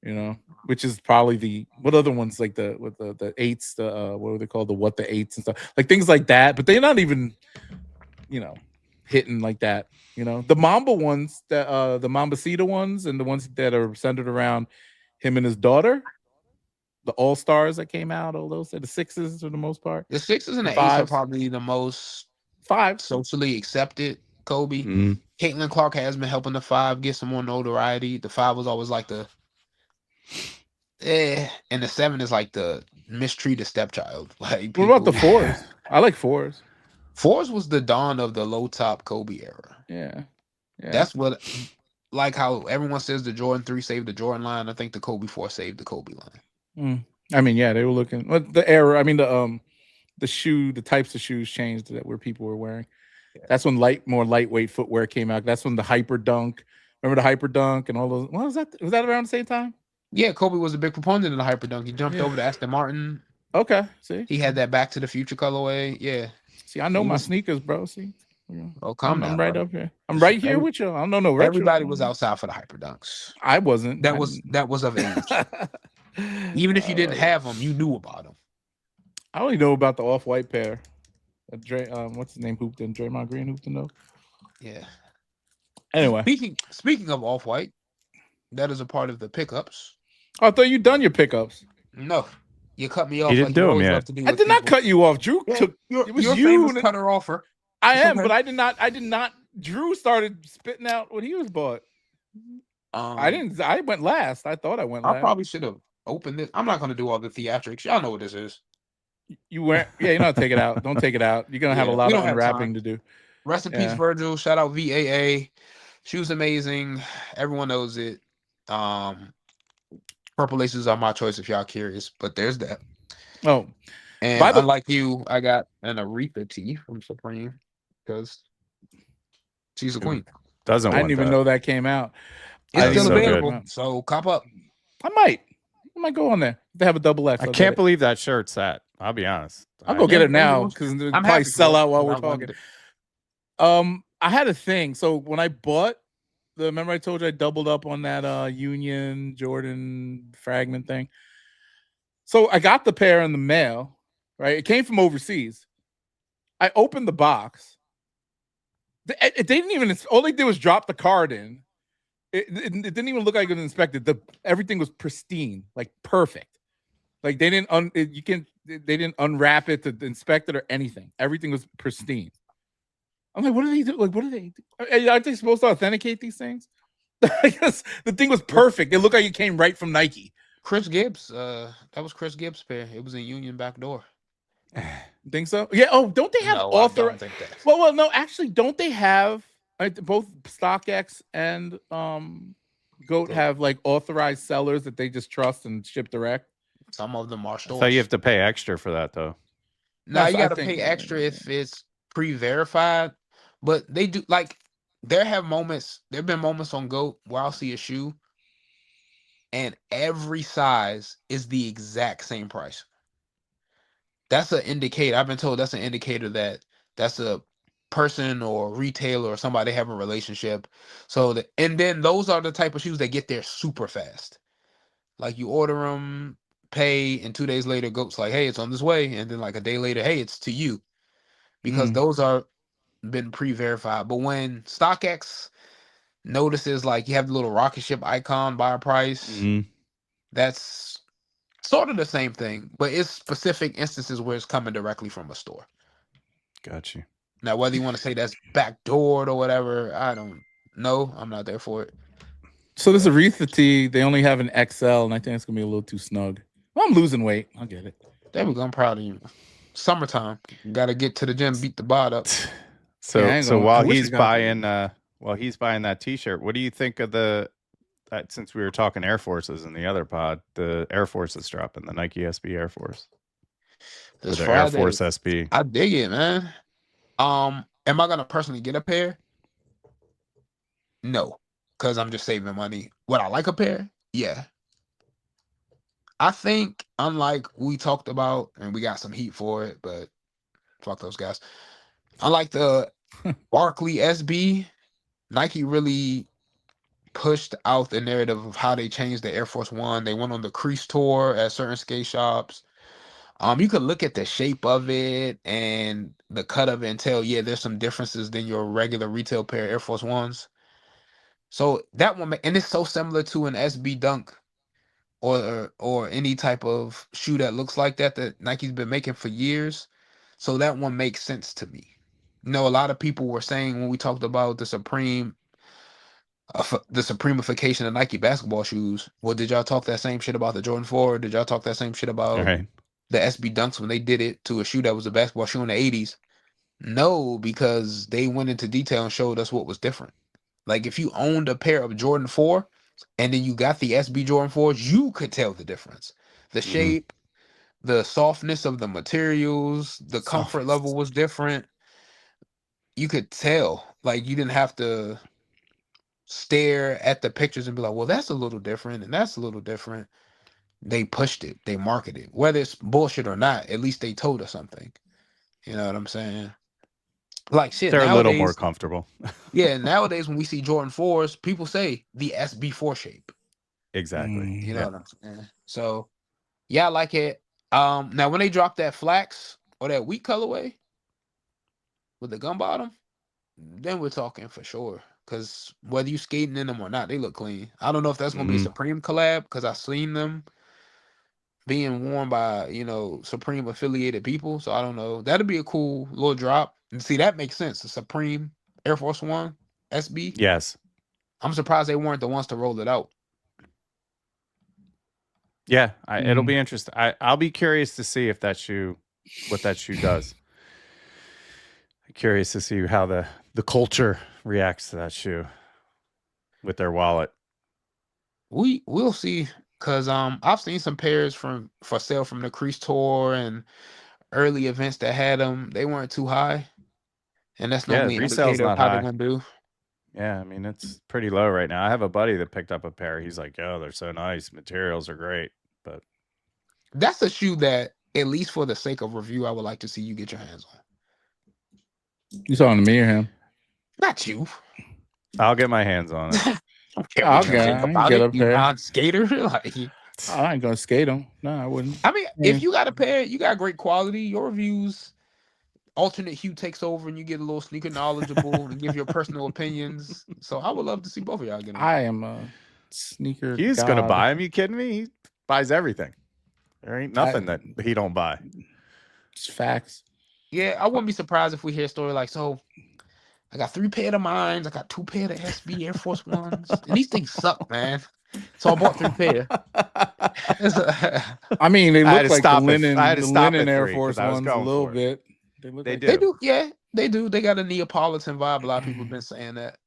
Speaker 2: you know, which is probably what other ones like the eights, what were they called? The eights and stuff, like things like that. But they're not even, you know, hitting like that. You know, the Mamba ones, the Mambacita ones, and the ones that are centered around him and his daughter, the All Stars that came out, all those, the sixes for the most part.
Speaker 1: The sixes and the eights are probably the most socially accepted Kobe. Caitlin Clark has been helping the 5 get some more notoriety. The 5 was always like the and the 7 is like the mistreated stepchild. Like,
Speaker 2: what about the 4s? I like 4s.
Speaker 1: 4s was the dawn of the low top Kobe era.
Speaker 2: Yeah.
Speaker 1: That's what, like how everyone says the Jordan 3 saved the Jordan line. I think the Kobe 4 saved the Kobe line.
Speaker 2: I mean, yeah, they were looking the era. I mean, the types of shoes changed that where people were wearing. Yeah. That's when more lightweight footwear came out. That's when the Hyper Dunk. Remember the Hyper Dunk and all those? What was that? Was that around the same time?
Speaker 1: Yeah, Kobe was a big proponent of the Hyper Dunk. He jumped over to Aston Martin.
Speaker 2: Okay, see,
Speaker 1: he had that Back to the Future colorway. Yeah.
Speaker 2: See, I know my sneakers, bro. See,
Speaker 1: oh, I'm
Speaker 2: right up here. I'm right here with you. I don't know no retro.
Speaker 1: Everybody was outside for the Hyper Dunks.
Speaker 2: I wasn't.
Speaker 1: That was of age. Even if you didn't have them, you knew about them.
Speaker 2: I only know about the off-white pair. What's his name? Hooped in Draymond Green hooped in though.
Speaker 1: Yeah.
Speaker 2: Anyway,
Speaker 1: speaking of off-white, that is a part of the pickups.
Speaker 2: Oh, I thought you done your pickups.
Speaker 1: No. You cut me off.
Speaker 3: He didn't do them yet.
Speaker 2: I did not cut you off. Drew took.
Speaker 1: It was you and cutter offer.
Speaker 2: I am, but I did not. Drew started spitting out what he was bought. I didn't. I went last. I thought I went last.
Speaker 1: I probably should have opened this. I'm not going to do all the theatrics. Y'all know what this is.
Speaker 2: You weren't. Yeah, you know, take it out. Don't take it out. You're gonna have a lot of unwrapping to do.
Speaker 1: Rest in peace, Virgil. Shout out VAA. She was amazing. Everyone knows it. Purple laces are my choice if y'all curious, but there's that.
Speaker 2: Oh,
Speaker 1: and unlike you, I got an Aretha tee from Supreme because she's a queen.
Speaker 2: I didn't even know that came out.
Speaker 1: It's still available, so cop up.
Speaker 2: I might go on there. They have a double X.
Speaker 3: I can't believe that shirt's that. I'll be honest.
Speaker 2: I'll go get it now because it'll probably sell out while we're talking. I had a thing. So when I bought remember I told you I doubled up on that Union Jordan Fragment thing. So I got the pair in the mail, right? It came from overseas. I opened the box. They didn't even, all they did was drop the card in. It didn't even look like it was inspected. Everything was pristine, like perfect. Like they didn't they didn't unwrap it to inspect it or anything. Everything was pristine. I'm like, what do they do? Like, what do they do? Aren't they supposed to authenticate these things? I guess the thing was perfect. It looked like it came right from Nike.
Speaker 1: Chris Gibbs. That was Chris Gibbs' pair. It was in Union back door.
Speaker 2: Think so? Yeah. Oh, don't they have
Speaker 1: No, I don't think that.
Speaker 2: Well, no. Actually, don't they have both StockX and Goat have like authorized sellers that they just trust and ship direct?
Speaker 1: Some of them are
Speaker 3: I
Speaker 1: stores.
Speaker 3: thought you have to pay extra for that though.
Speaker 1: Now you got to pay extra if it's pre-verified, but they do like there have been moments on Goat where I'll see a shoe and every size is the exact same price. That's an indicator. I've been told that's an indicator that that's a person or retailer or somebody have a relationship. So and then those are the type of shoes that get there super fast. Like you order them, pay, and 2 days later, Goat's like, "Hey, it's on this way," and then like a day later, "Hey, it's to you," because those are been pre-verified. But when StockX notices like you have the little rocket ship icon by a price, that's sort of the same thing, but it's specific instances where it's coming directly from a store.
Speaker 3: Got you.
Speaker 1: Now, whether you want to say that's backdoored or whatever, I don't know. I'm not there for it.
Speaker 2: So this Aretha tee, they only have an XL, and I think it's gonna be a little too snug. Well, I'm losing weight. I'll get it.
Speaker 1: There we go. I'm proud of you. Summertime. Got to get to the gym, beat the bod up.
Speaker 3: So while he's buying that T-shirt, what do you think of since we were talking Air Forces in the other pod, the Air Force is dropping, the Nike SB Air Force.
Speaker 1: This
Speaker 3: the
Speaker 1: Friday,
Speaker 3: Air Force SB.
Speaker 1: I dig it, man. Am I gonna personally get a pair? No, because I'm just saving money. Would I like a pair? Yeah. I think, unlike we talked about, and we got some heat for it, but fuck those guys. Unlike the Barkley SB, Nike really pushed out the narrative of how they changed the Air Force One. They went on the crease tour at certain skate shops. You could look at the shape of it and the cut of it and tell, yeah, there's some differences than your regular retail pair of Air Force Ones. So that one, and it's so similar to an SB Dunk or any type of shoe that looks like that Nike's been making for years. So that one makes sense to me. You know, a lot of people were saying when we talked about the Supremeification of Nike basketball shoes. Well, did y'all talk that same shit about the Jordan 4? Did y'all talk that same shit about the SB Dunks when they did it to a shoe that was a basketball shoe in the 80s? No, because they went into detail and showed us what was different. Like if you owned a pair of Jordan 4 and then you got the SB Jordan 4s, you could tell the difference. The shape, the softness of the materials, the comfort level was different. You could tell. Like you didn't have to stare at the pictures and be like, well, that's a little different and that's a little different. They pushed it. They marketed it. Whether it's bullshit or not, at least they told us something. You know what I'm saying? Like shit.
Speaker 3: They're
Speaker 1: nowadays,
Speaker 3: a little more comfortable.
Speaker 1: Yeah, nowadays when we see Jordan 4s, people say the SB4 shape.
Speaker 3: Exactly.
Speaker 1: You know what I'm saying? So yeah, I like it. Now when they drop that flax or that wheat colorway with the gum bottom, then we're talking for sure. Because whether you skating in them or not, they look clean. I don't know if that's gonna be a Supreme collab because I've seen them being worn by Supreme affiliated people. So I don't know. That'd be a cool little drop. And see, that makes sense. The Supreme Air Force One SB.
Speaker 3: Yes.
Speaker 1: I'm surprised they weren't the ones to roll it out.
Speaker 3: Yeah, it'll be interesting. I'll be curious to see if what that shoe does. I'm curious to see how the culture reacts to that shoe with their wallet.
Speaker 1: We'll see, because I've seen some pairs for sale from the Crease Tour and early events that had them. They weren't too high, and that's normally an
Speaker 3: resale's
Speaker 1: indicator of
Speaker 3: not
Speaker 1: how
Speaker 3: high.
Speaker 1: they're gonna do.
Speaker 3: Yeah, I mean it's pretty low right now. I have a buddy that picked up a pair. He's like, "Oh, they're so nice. Materials are great." But
Speaker 1: that's a shoe that, at least for the sake of review, I would like to see you get your hands on.
Speaker 2: You talking to me or him?
Speaker 1: Not you.
Speaker 3: I'll get my hands on it.
Speaker 1: I'll get up there. Non-skater, like
Speaker 2: I ain't gonna skate them. No, I wouldn't.
Speaker 1: I mean, if you got a pair, you got great quality. Your reviews, alternate hue takes over, and you get a little sneaker knowledgeable and give your personal opinions. So I would love to see both of y'all get them.
Speaker 2: I am a sneaker.
Speaker 3: He's gonna buy them. You kidding me? He buys everything. There ain't nothing that he don't buy.
Speaker 2: It's facts.
Speaker 1: Yeah, I wouldn't be surprised if we hear a story like, so I got 3 pair of mines, I got 2 pair of SB Air Force Ones, and these things suck, man. So I bought 3 pair.
Speaker 2: I mean, they
Speaker 3: I had
Speaker 2: look
Speaker 3: to
Speaker 2: like the
Speaker 3: stop
Speaker 2: linen,
Speaker 3: I had to
Speaker 2: the
Speaker 3: stop
Speaker 2: linen
Speaker 3: at
Speaker 2: Air
Speaker 3: 3 'cause
Speaker 2: Force
Speaker 3: I was
Speaker 2: ones a
Speaker 3: going
Speaker 2: little
Speaker 3: for it.
Speaker 2: bit. They look
Speaker 3: They
Speaker 2: like
Speaker 3: do.
Speaker 1: They do, yeah, they do. They got a Neapolitan vibe. A lot of people have been saying that.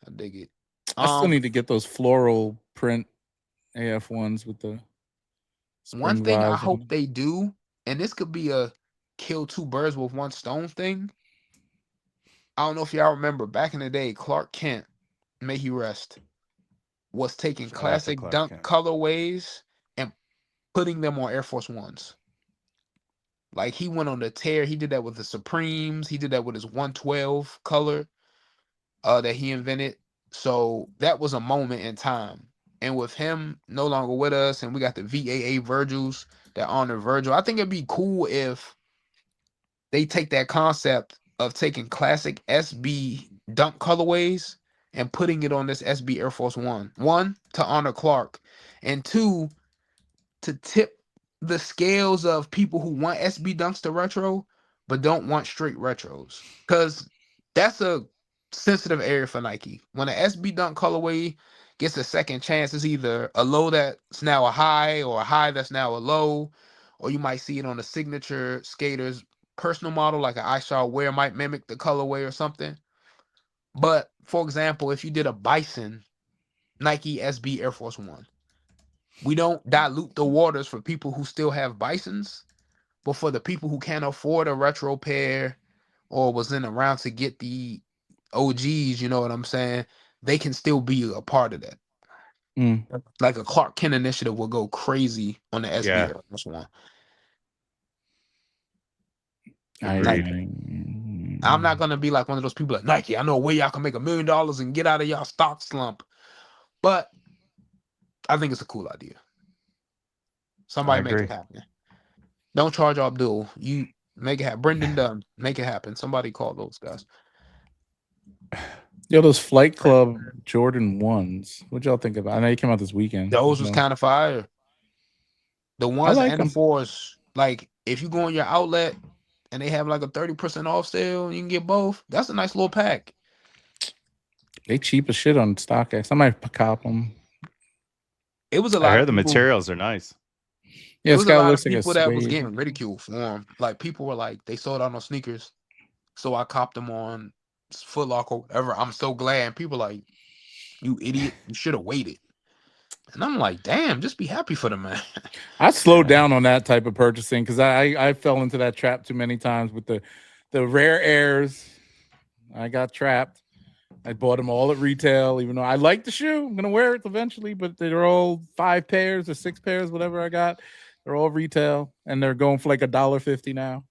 Speaker 1: I dig it.
Speaker 2: I still need to get those floral print AF ones with the
Speaker 1: One
Speaker 2: spring
Speaker 1: thing I
Speaker 2: vibes.
Speaker 1: hope they do, and this could be a kill 2 birds with 1 stone thing. I don't know if y'all remember back in the day, Clark Kent, may he rest, was taking
Speaker 3: Shout out to
Speaker 1: classic
Speaker 3: Clark
Speaker 1: dunk
Speaker 3: Kent.
Speaker 1: colorways and putting them on Air Force Ones. Like he went on the tear. He did that with the Supremes. He did that with his 112 color that he invented. So that was a moment in time. And with him no longer with us, and we got the VAA Virgils that honor Virgil, I think it'd be cool if they take that concept of taking classic SB dunk colorways and putting it on this SB Air Force One. One, to honor Clark, and two, to tip the scales of people who want SB dunks to retro, but don't want straight retros. Because that's a sensitive area for Nike. When an SB dunk colorway gets a second chance, it's either a low that's now a high or a high that's now a low, or you might see it on a signature skater's personal model, like an I Shall Wear might mimic the colorway or something. But for example, if you did a Bison Nike SB Air Force One, we don't dilute the waters for people who still have Bisons, but for the people who can't afford a retro pair or was in around to get the OGs, you know what I'm saying? They can still be a part of that. Like a Clark Kent initiative will go crazy on the SB Air Force One. I'm not gonna be like one of those people like Nike. I know a way y'all can make $1 million and get out of y'all stock slump, but I think it's a cool idea. Somebody make it happen. Don't charge Abdul. You make it happen. Brendan Dunn, make it happen. Somebody call those guys.
Speaker 2: Yo, those Flight Club Jordan 1s. What y'all think about? I know you came out this weekend.
Speaker 1: Those was kind of fire. The ones
Speaker 2: like
Speaker 1: and the
Speaker 2: them.
Speaker 1: 4s, like if you go on your outlet and they have like a 30% off sale, you can get both. That's a nice little pack.
Speaker 2: They cheap as shit on StockX. I might cop them.
Speaker 1: It was a lot
Speaker 3: I heard
Speaker 1: of
Speaker 3: the
Speaker 1: people,
Speaker 3: materials are nice.
Speaker 1: Yeah, it was a lot of people that was getting ridiculed for them. Like people were like, they sold out on sneakers, so I copped them on Foot Locker or whatever. I'm so glad. And people like, you idiot, you should have waited. And I'm like, damn, just be happy for the man.
Speaker 2: I slowed down on that type of purchasing because I fell into that trap too many times with the rare airs. I got trapped. I bought them all at retail, even though I like the shoe. I'm gonna wear it eventually, but they're all 5 pairs or 6 pairs, whatever I got. They're all retail, and they're going for like $1.50 now.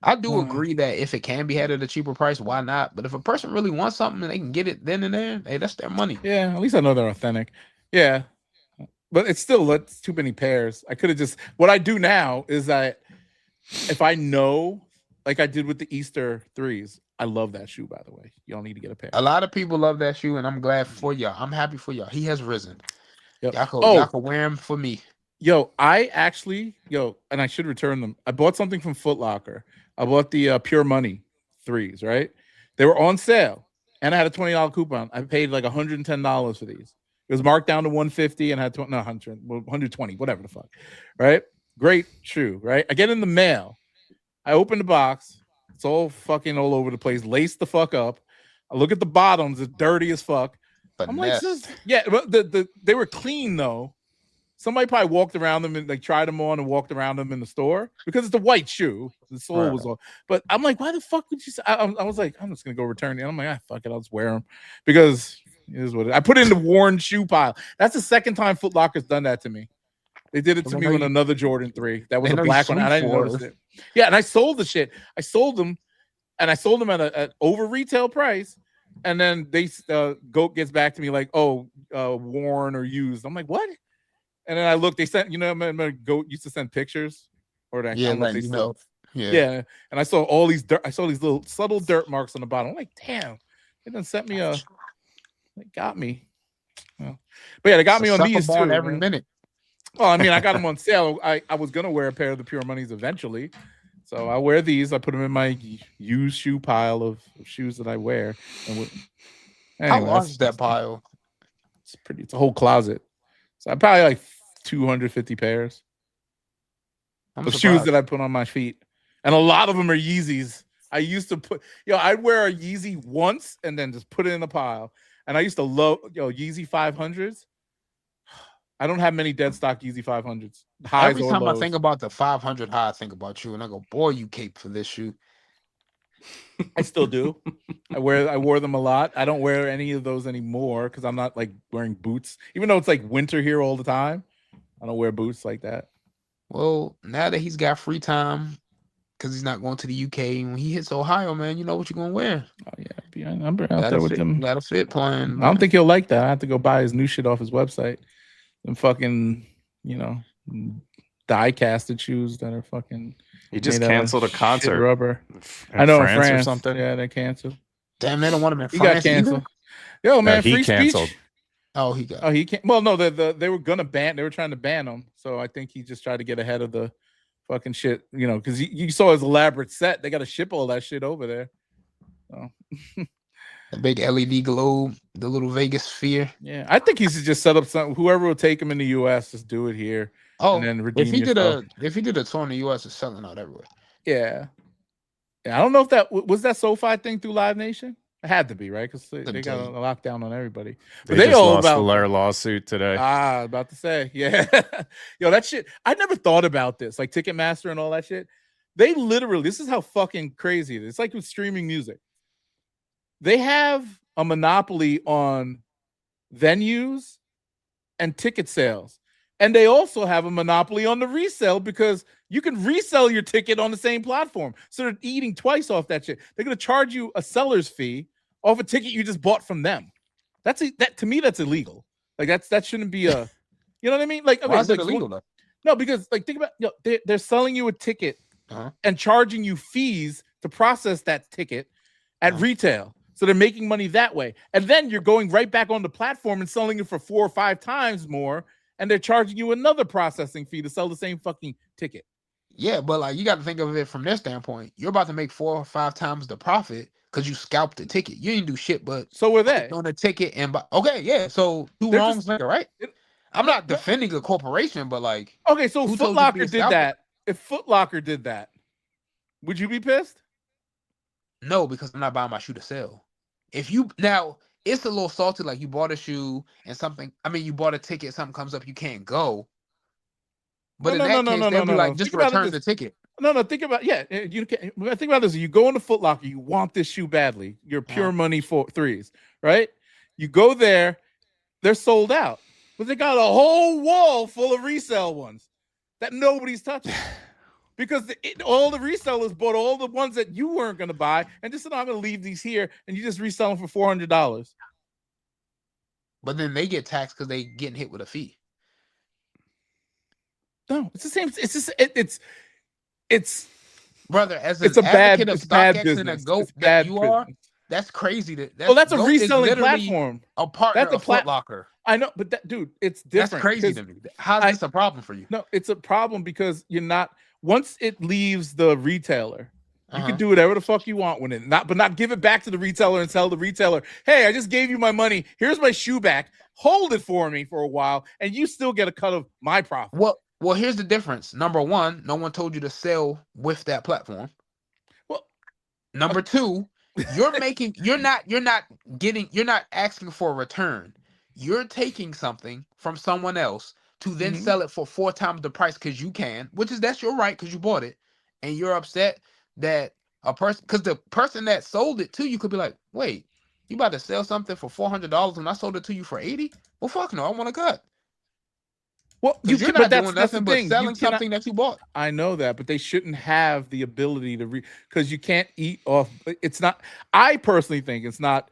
Speaker 1: I do agree that if it can be had at a cheaper price, why not? But if a person really wants something and they can get it then and there, hey, that's their money.
Speaker 2: Yeah, at least I know they're authentic. Yeah, but it's still that's too many pairs. I could have just. What I do now is that if I know, like I did with the Easter 3s, I love that shoe. By the way, y'all need to get a pair.
Speaker 1: A lot of people love that shoe, and I'm glad for y'all. I'm happy for y'all. He has risen.
Speaker 2: Yep.
Speaker 1: Y'all can wear him for me.
Speaker 2: Yo, I actually, and I should return them. I bought something from Foot Locker. I bought the Pure Money 3s, right? They were on sale, and I had a $20 coupon. I paid like $110 for these. It was marked down to $150 and had 120, whatever the fuck, right? Great shoe, right? I get in the mail. I open the box. It's all fucking all over the place, laced the fuck up. I look at the bottoms, it's dirty as fuck. I'm like, yeah, but they were clean though. Somebody probably walked around them and like tried them on and walked around them in the store because it's a white shoe. The sole was all. But I'm like, why the fuck would you say? I was like, I'm just gonna go return it. And I'm like, fuck it, I'll just wear them because it is what it is. I put it in the worn shoe pile. That's the second time Foot Locker's done that to me. They did it to me with another Jordan 3 that was a black one, and I didn't notice it. Yeah, and I sold the shit. I sold them, and I sold them at an over retail price. And then they Goat gets back to me like, worn or used. I'm like, what? And then I looked. They sent, remember Goat used to send pictures, or that yeah. And I saw all these dirt. I saw these little subtle dirt marks on the bottom. I'm like, damn, they done sent me they got me. Well, but yeah, they got me on these too.
Speaker 1: Every minute.
Speaker 2: Well, I mean, I got them on sale. I was gonna wear a pair of the Pure Moneys eventually, so I wear these. I put them in my used shoe pile of shoes that I wear. And
Speaker 1: how large is that pile?
Speaker 2: It's a whole closet. So I probably like 250 pairs of shoes that I put on my feet, and a lot of them are Yeezys. I used to I'd wear a Yeezy once and then just put it in a pile. And I used to love Yeezy 500s. I don't have many dead stock Yeezy 500s.
Speaker 1: Every time I think about the 500 high, I think about you, and I go, boy, you cape for this shoe.
Speaker 2: I still do. I wore them a lot. I don't wear any of those anymore because I'm not like wearing boots. Even though it's like winter here all the time, I don't wear boots like that.
Speaker 1: Well, now that he's got free time because he's not going to the UK, when he hits Ohio, man, you know what you're gonna wear.
Speaker 2: Oh yeah, I'm out there with them.
Speaker 1: That'll fit playing.
Speaker 2: I don't think he'll like that. I have to go buy his new shit off his website. And fucking, die casted shoes that are fucking.
Speaker 3: He just canceled a concert.
Speaker 2: Rubber.
Speaker 3: I know, in France or something.
Speaker 2: Yeah, they canceled.
Speaker 1: Damn, they don't want him in France.
Speaker 2: He got canceled. Yo, man, free
Speaker 3: canceled.
Speaker 2: speech.
Speaker 1: Oh, he got.
Speaker 2: Oh, he can't. Well, no, they were gonna ban. They were trying to ban him. So I think he just tried to get ahead of the fucking shit. Because you saw his elaborate set. They got to ship all that shit over there. So.
Speaker 1: The big LED globe, the little Vegas sphere.
Speaker 2: Yeah, I think he should just set up something. Whoever will take him in the U.S., just do it here.
Speaker 1: Oh,
Speaker 2: and then redeem
Speaker 1: if he did a tour in the U.S., it's selling out everywhere.
Speaker 2: Yeah. I don't know if that was that SoFi thing through Live Nation. It had to be, right? Because they got a lockdown on everybody.
Speaker 3: But they just all lost their lawsuit today.
Speaker 2: About to say, yeah. That shit. I never thought about this, like Ticketmaster and all that shit. They literally, this is how fucking crazy it is. It's like with streaming music. They have a monopoly on venues and ticket sales. And they also have a monopoly on the resale because you can resell your ticket on the same platform. So they're eating twice off that shit. They're going to charge you a seller's fee off a ticket you just bought from them. That to me, that's illegal. Like that shouldn't be a, you know what I mean? Like, okay,
Speaker 1: why is it illegal though?
Speaker 2: No, because like think about, they're selling you a ticket and charging you fees to process that ticket at retail. So they're making money that way. And then you're going right back on the platform and selling it for 4 or 5 times more. And they're charging you another processing fee to sell the same fucking ticket.
Speaker 1: Yeah, but like you got to think of it from their standpoint. You're about to make 4 or 5 times the profit because you scalped the ticket. You didn't do shit, but
Speaker 2: so were they
Speaker 1: on the ticket and okay, yeah. So two wrongs make it right. I'm not defending a corporation, but like
Speaker 2: okay, so Foot Locker did that. If Foot Locker did that, would you be pissed?
Speaker 1: No, because I'm not buying my shoe to sell. If you now. It's a little salty, like you bought a shoe and something. I mean, you bought a ticket, something comes up, you can't go. But in that case, they'll be like, just return the ticket.
Speaker 2: No, think about you can think about this. You go into Foot Locker, you want this shoe badly. You're pure money for threes, right? You go there, they're sold out, but they got a whole wall full of resale ones that nobody's touching. Because all the resellers bought all the ones that you weren't going to buy and just said, I'm going to leave these here, and you just resell them for $400.
Speaker 1: But then they get taxed because they getting hit with a fee.
Speaker 2: No, it's the same. It's just it's
Speaker 1: brother. As
Speaker 2: it's a bad,
Speaker 1: of
Speaker 2: it's bad
Speaker 1: StockX
Speaker 2: business.
Speaker 1: And a GOAT
Speaker 2: it's bad
Speaker 1: that you
Speaker 2: business.
Speaker 1: are. That's crazy.
Speaker 2: That's a reselling platform.
Speaker 1: A partner of Foot Locker.
Speaker 2: I know, but dude, it's different.
Speaker 1: That's crazy to me. How's this a problem for you?
Speaker 2: No, it's a problem because you're not. Once it leaves the retailer, you can do whatever the fuck you want with it. But not give it back to the retailer and tell the retailer, hey, I just gave you my money. Here's my shoe back. Hold it for me for a while, and you still get a cut of my profit.
Speaker 1: Well, here's the difference. Number one, no one told you to sell with that platform.
Speaker 2: Well,
Speaker 1: number two, you're not asking for a return. You're taking something from someone else to then sell it for 4 times the price because you can, that's your right because you bought it, and you're upset that a person, because the person that sold it to you could be like, wait, you about to sell something for $400 when I sold it to you for $80? Well, fuck no, I want a cut.
Speaker 2: Well,
Speaker 1: you're not doing nothing but selling something that you bought.
Speaker 2: I know that, but they shouldn't have the ability to because you can't eat off. It's not. I personally think it's not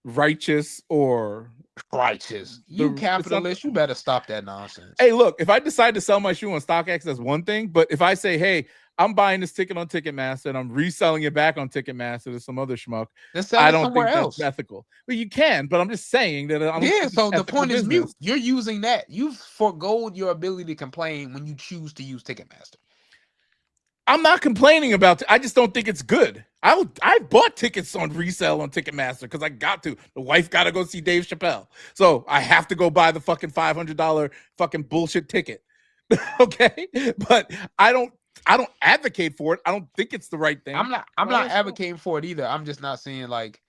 Speaker 2: righteous or.
Speaker 1: Righteous. You capitalist, you better stop that nonsense.
Speaker 2: Hey, look, if I decide to sell my shoe on StockX, that's one thing. But if I say, hey, I'm buying this ticket on Ticketmaster and I'm reselling it back on Ticketmaster to some other schmuck, I don't think that's ethical. Well, you can, but I'm just saying that.
Speaker 1: So the point is mute. You're using that. You've forgoed your ability to complain when you choose to use Ticketmaster.
Speaker 2: I'm not complaining about it. I just don't think it's good. I bought tickets on resale on Ticketmaster because I got to. The wife got to go see Dave Chappelle, so I have to go buy the fucking $500 fucking bullshit ticket. Okay, but I don't advocate for it. I don't think it's the right thing.
Speaker 1: I'm not advocating for it either. I'm just not seeing like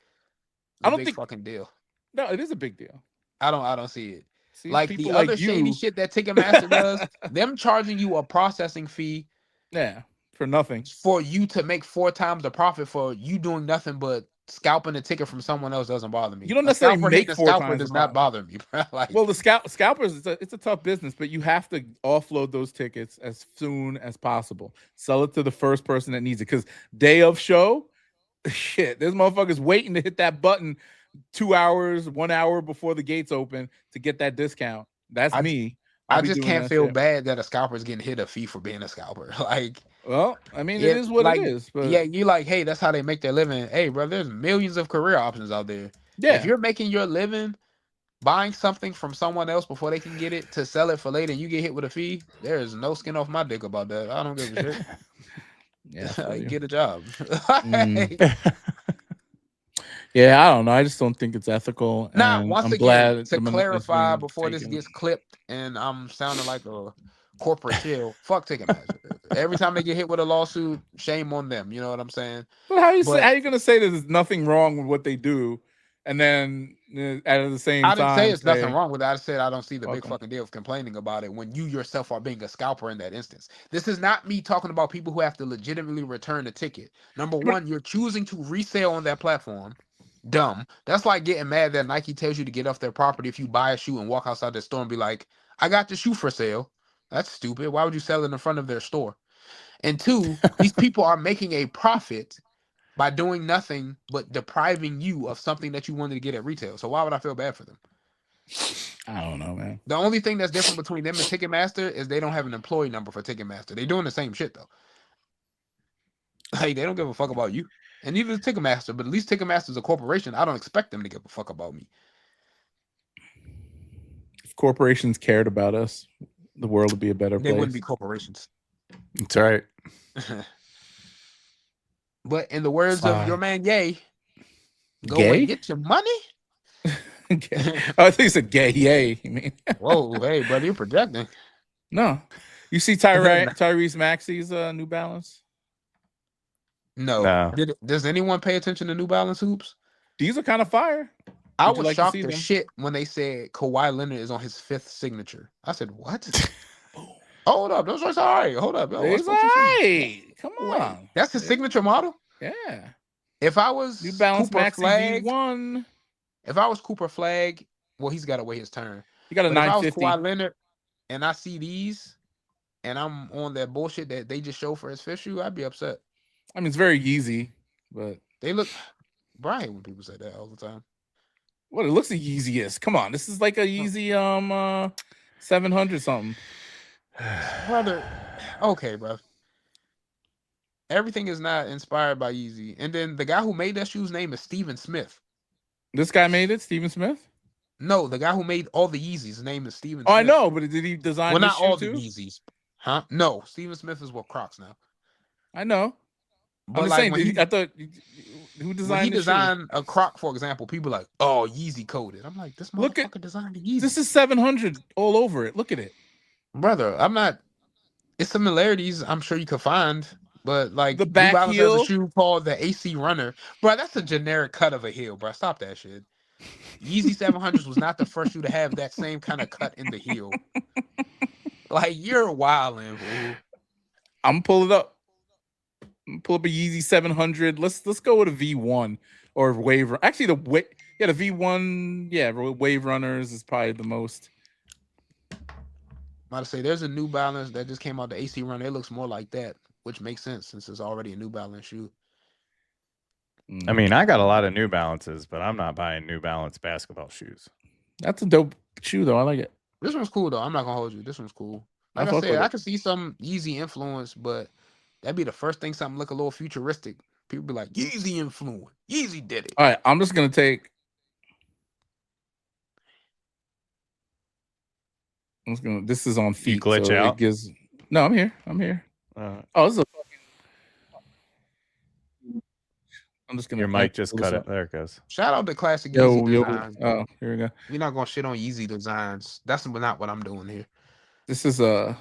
Speaker 1: the big fucking deal.
Speaker 2: No, it is a big deal.
Speaker 1: I don't see it.
Speaker 2: See,
Speaker 1: like the other shady shit that Ticketmaster does, them charging you a processing fee.
Speaker 2: Yeah, for nothing.
Speaker 1: For you to make 4 times the profit for you doing nothing but scalping the ticket from someone else doesn't bother me.
Speaker 2: You don't necessarily make 4 times.
Speaker 1: Does not bother me, bro. Like,
Speaker 2: well, the scalpers, it's a tough business, but you have to offload those tickets as soon as possible. Sell it to the first person that needs it, because day of show, shit, there's motherfuckers waiting to hit that button 2 hours, 1 hour before the gates open to get that discount. That's me.
Speaker 1: I just can't feel bad that a scalper is getting hit a fee for being a scalper. Like,
Speaker 2: well, I mean, it is what it is. But
Speaker 1: yeah, you like, hey, that's how they make their living. Hey, bro, there's millions of career options out there. Yeah. If you're making your living buying something from someone else before they can get it to sell it for later and you get hit with a fee, there is no skin off my dick about that. I don't give a shit. Yeah, get a job.
Speaker 2: Yeah, I don't know. I just don't think it's ethical.
Speaker 1: Nah, once again, to clarify before this gets clipped and I'm sounding like a corporate chill, fuck Ticketmaster. Every time they get hit with a lawsuit, shame on them. You know what I'm saying?
Speaker 2: But how you gonna say there's nothing wrong with what they do, and then at the same time,
Speaker 1: I didn't say it's nothing wrong with it. I said I don't see the big fucking deal of complaining about it when you yourself are being a scalper in that instance. This is not me talking about people who have to legitimately return a ticket. Number one, you're choosing to resell on that platform. Dumb. That's like getting mad that Nike tells you to get off their property if you buy a shoe and walk outside the store and be like, I got the shoe for sale. That's stupid. Why would you sell it in front of their store? And 2, these people are making a profit by doing nothing but depriving you of something that you wanted to get at retail. So why would I feel bad for them?
Speaker 2: I don't know, man.
Speaker 1: The only thing that's different between them and Ticketmaster is they don't have an employee number for Ticketmaster. They're doing the same shit, though. Like, they don't give a fuck about you. And neither is Ticketmaster, but at least Ticketmaster is a corporation. I don't expect them to give a fuck about me.
Speaker 2: If corporations cared about us, the world would be a better place.
Speaker 1: They wouldn't be corporations.
Speaker 3: That's right.
Speaker 1: But in the words of your man, Ye, go and get your money.
Speaker 2: I think it's a gay yay. You mean?
Speaker 1: Whoa, hey, brother, you're projecting.
Speaker 2: No. You see Tyrese Maxey's New Balance?
Speaker 1: No. Does anyone pay attention to New Balance hoops?
Speaker 2: These are kind of fire.
Speaker 1: I was shocked as shit when they said Kawhi Leonard is on his 5th signature. I said, what? Hold up. Those are all right. Hold up.
Speaker 2: It's all right. Come on.
Speaker 1: Wait, that's his signature model?
Speaker 2: Yeah.
Speaker 1: If I was
Speaker 2: New Balance
Speaker 1: Cooper
Speaker 2: Maxey
Speaker 1: Flag,
Speaker 2: V1.
Speaker 1: If I was Cooper Flag, well, he's got to wait his turn.
Speaker 2: He got a 950.
Speaker 1: If I was Kawhi Leonard and I see these and I'm on that bullshit that they just show for his 5th shoe, I'd be upset.
Speaker 2: I mean, it's very Yeezy, but
Speaker 1: they look Bryant when people say that all the time.
Speaker 2: What, it looks the Yeeziest. Come on, this is like a Yeezy 700 something.
Speaker 1: Brother, okay, bro. Everything is not inspired by Yeezy. And then the guy who made that shoe's name is Steven Smith.
Speaker 2: This guy made it, Steven Smith?
Speaker 1: No, the guy who made all the Yeezys, his name is Steven Smith.
Speaker 2: I know, but did he design
Speaker 1: well,
Speaker 2: this
Speaker 1: not
Speaker 2: shoe
Speaker 1: all
Speaker 2: too?
Speaker 1: the Yeezys. Huh? No, Steven Smith is what Crocs now.
Speaker 2: I know.
Speaker 1: But
Speaker 2: I'm
Speaker 1: like
Speaker 2: saying, I thought, who designed
Speaker 1: when he designed a Croc, for example, people are like, oh, Yeezy coded. I'm like, this motherfucker designed a Yeezy.
Speaker 2: This is 700 all over it. Look at it.
Speaker 1: Brother, I'm not, it's similarities I'm sure you could find, but like
Speaker 2: the back
Speaker 1: New Balance
Speaker 2: heel
Speaker 1: has a shoe called the AC Runner. Bro, that's a generic cut of a heel, bro. Stop that shit. Yeezy 700s was not the first shoe to have that same kind of cut in the heel. Like, you're wildin', bro.
Speaker 2: I'm pull it up. Pull up a Yeezy 700. Let's go with a V1 or Wave. Actually, the V1. Yeah, Wave Runners is probably the most.
Speaker 1: I'm about to say there's a New Balance that just came out, the AC Runner. It looks more like that, which makes sense since it's already a New Balance shoe.
Speaker 3: I mean, I got a lot of New Balances, but I'm not buying New Balance basketball shoes.
Speaker 2: That's a dope shoe, though. I like it.
Speaker 1: This one's cool, though. I'm not gonna hold you. This one's cool. Like I said, I can see some Yeezy influence, but that'd be the first thing something look a little futuristic. People be like, Yeezy influence. Yeezy did it.
Speaker 2: All right, I'm just gonna take. This is on feet.
Speaker 3: You glitch
Speaker 2: so
Speaker 3: out.
Speaker 2: It gives. No, I'm here. Oh, this is a fucking I'm just gonna.
Speaker 3: Your mic just cut it. There it goes.
Speaker 1: Shout out to Classic
Speaker 2: Yo,
Speaker 1: Yeezy
Speaker 2: yo.
Speaker 1: Design.
Speaker 2: Oh, here we go.
Speaker 1: We're not gonna shit on Yeezy Designs. That's not what I'm doing here.
Speaker 2: This is a.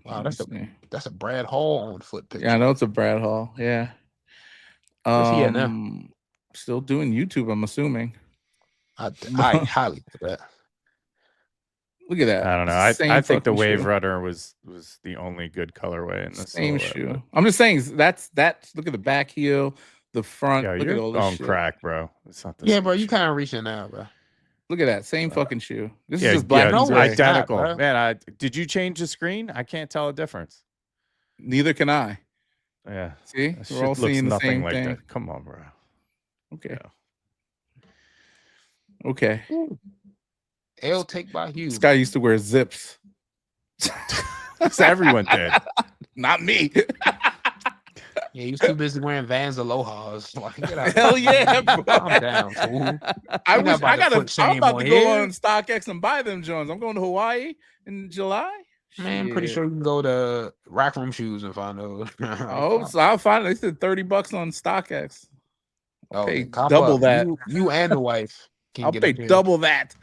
Speaker 1: Wow, that's a Brad Hall on foot picture.
Speaker 2: Yeah, I know it's a Brad Hall. Yeah.
Speaker 1: Where's he at now?
Speaker 2: Still doing YouTube, I'm assuming.
Speaker 1: I highly do that.
Speaker 2: Look at that.
Speaker 3: I don't know. I think the Wave Runner was the only good colorway in the
Speaker 2: same shoe. I'm just saying that's look at the back heel, the front.
Speaker 3: Yeah,
Speaker 2: look
Speaker 3: you're
Speaker 2: at all this
Speaker 3: on
Speaker 2: shit.
Speaker 3: crack, bro. It's not the
Speaker 1: yeah, bro. You kind of reaching out, bro.
Speaker 2: Look at that same fucking shoe. This is just black
Speaker 3: and
Speaker 2: gray.
Speaker 3: identical.
Speaker 1: Not,
Speaker 3: man, did you change the screen? I can't tell a difference.
Speaker 2: Neither can I.
Speaker 3: Yeah.
Speaker 2: See, we're all seeing the same thing.
Speaker 3: That. Come on, bro.
Speaker 2: Okay.
Speaker 3: Yeah.
Speaker 2: Okay.
Speaker 1: L take by Hugh.
Speaker 2: This guy used to wear zips.
Speaker 3: Everyone did.
Speaker 2: Not me.
Speaker 1: Yeah, he was too busy wearing Vans Alohas. Like, get out
Speaker 2: Hell yeah, bro.
Speaker 1: I'm down, fool.
Speaker 2: I'm about to go on
Speaker 1: here.
Speaker 2: StockX and buy them Jones. I'm going to Hawaii in July.
Speaker 1: Man, I'm pretty sure you can go to Rack Room Shoes and find those.
Speaker 2: Oh, so I'll find it. They said $30 on StockX. I'll pay
Speaker 1: cop
Speaker 2: double
Speaker 1: up.
Speaker 2: that.
Speaker 1: You and the wife can
Speaker 2: I'll
Speaker 1: get
Speaker 2: pay
Speaker 1: a pair.
Speaker 2: double that.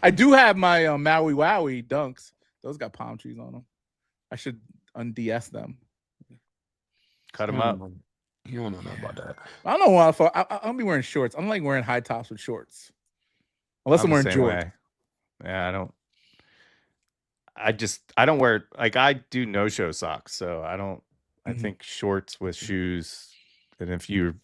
Speaker 2: I do have my Maui Wowie dunks. Those got palm trees on them. I should unds them.
Speaker 3: Cut them up.
Speaker 1: You don't know nothing about that.
Speaker 2: I don't know why. I'll be wearing shorts. I don't like wearing high tops with shorts. Unless I'm wearing Jordan.
Speaker 3: Yeah, I don't. I don't wear, like, I do no-show socks, so I don't. I think shorts with shoes, and if you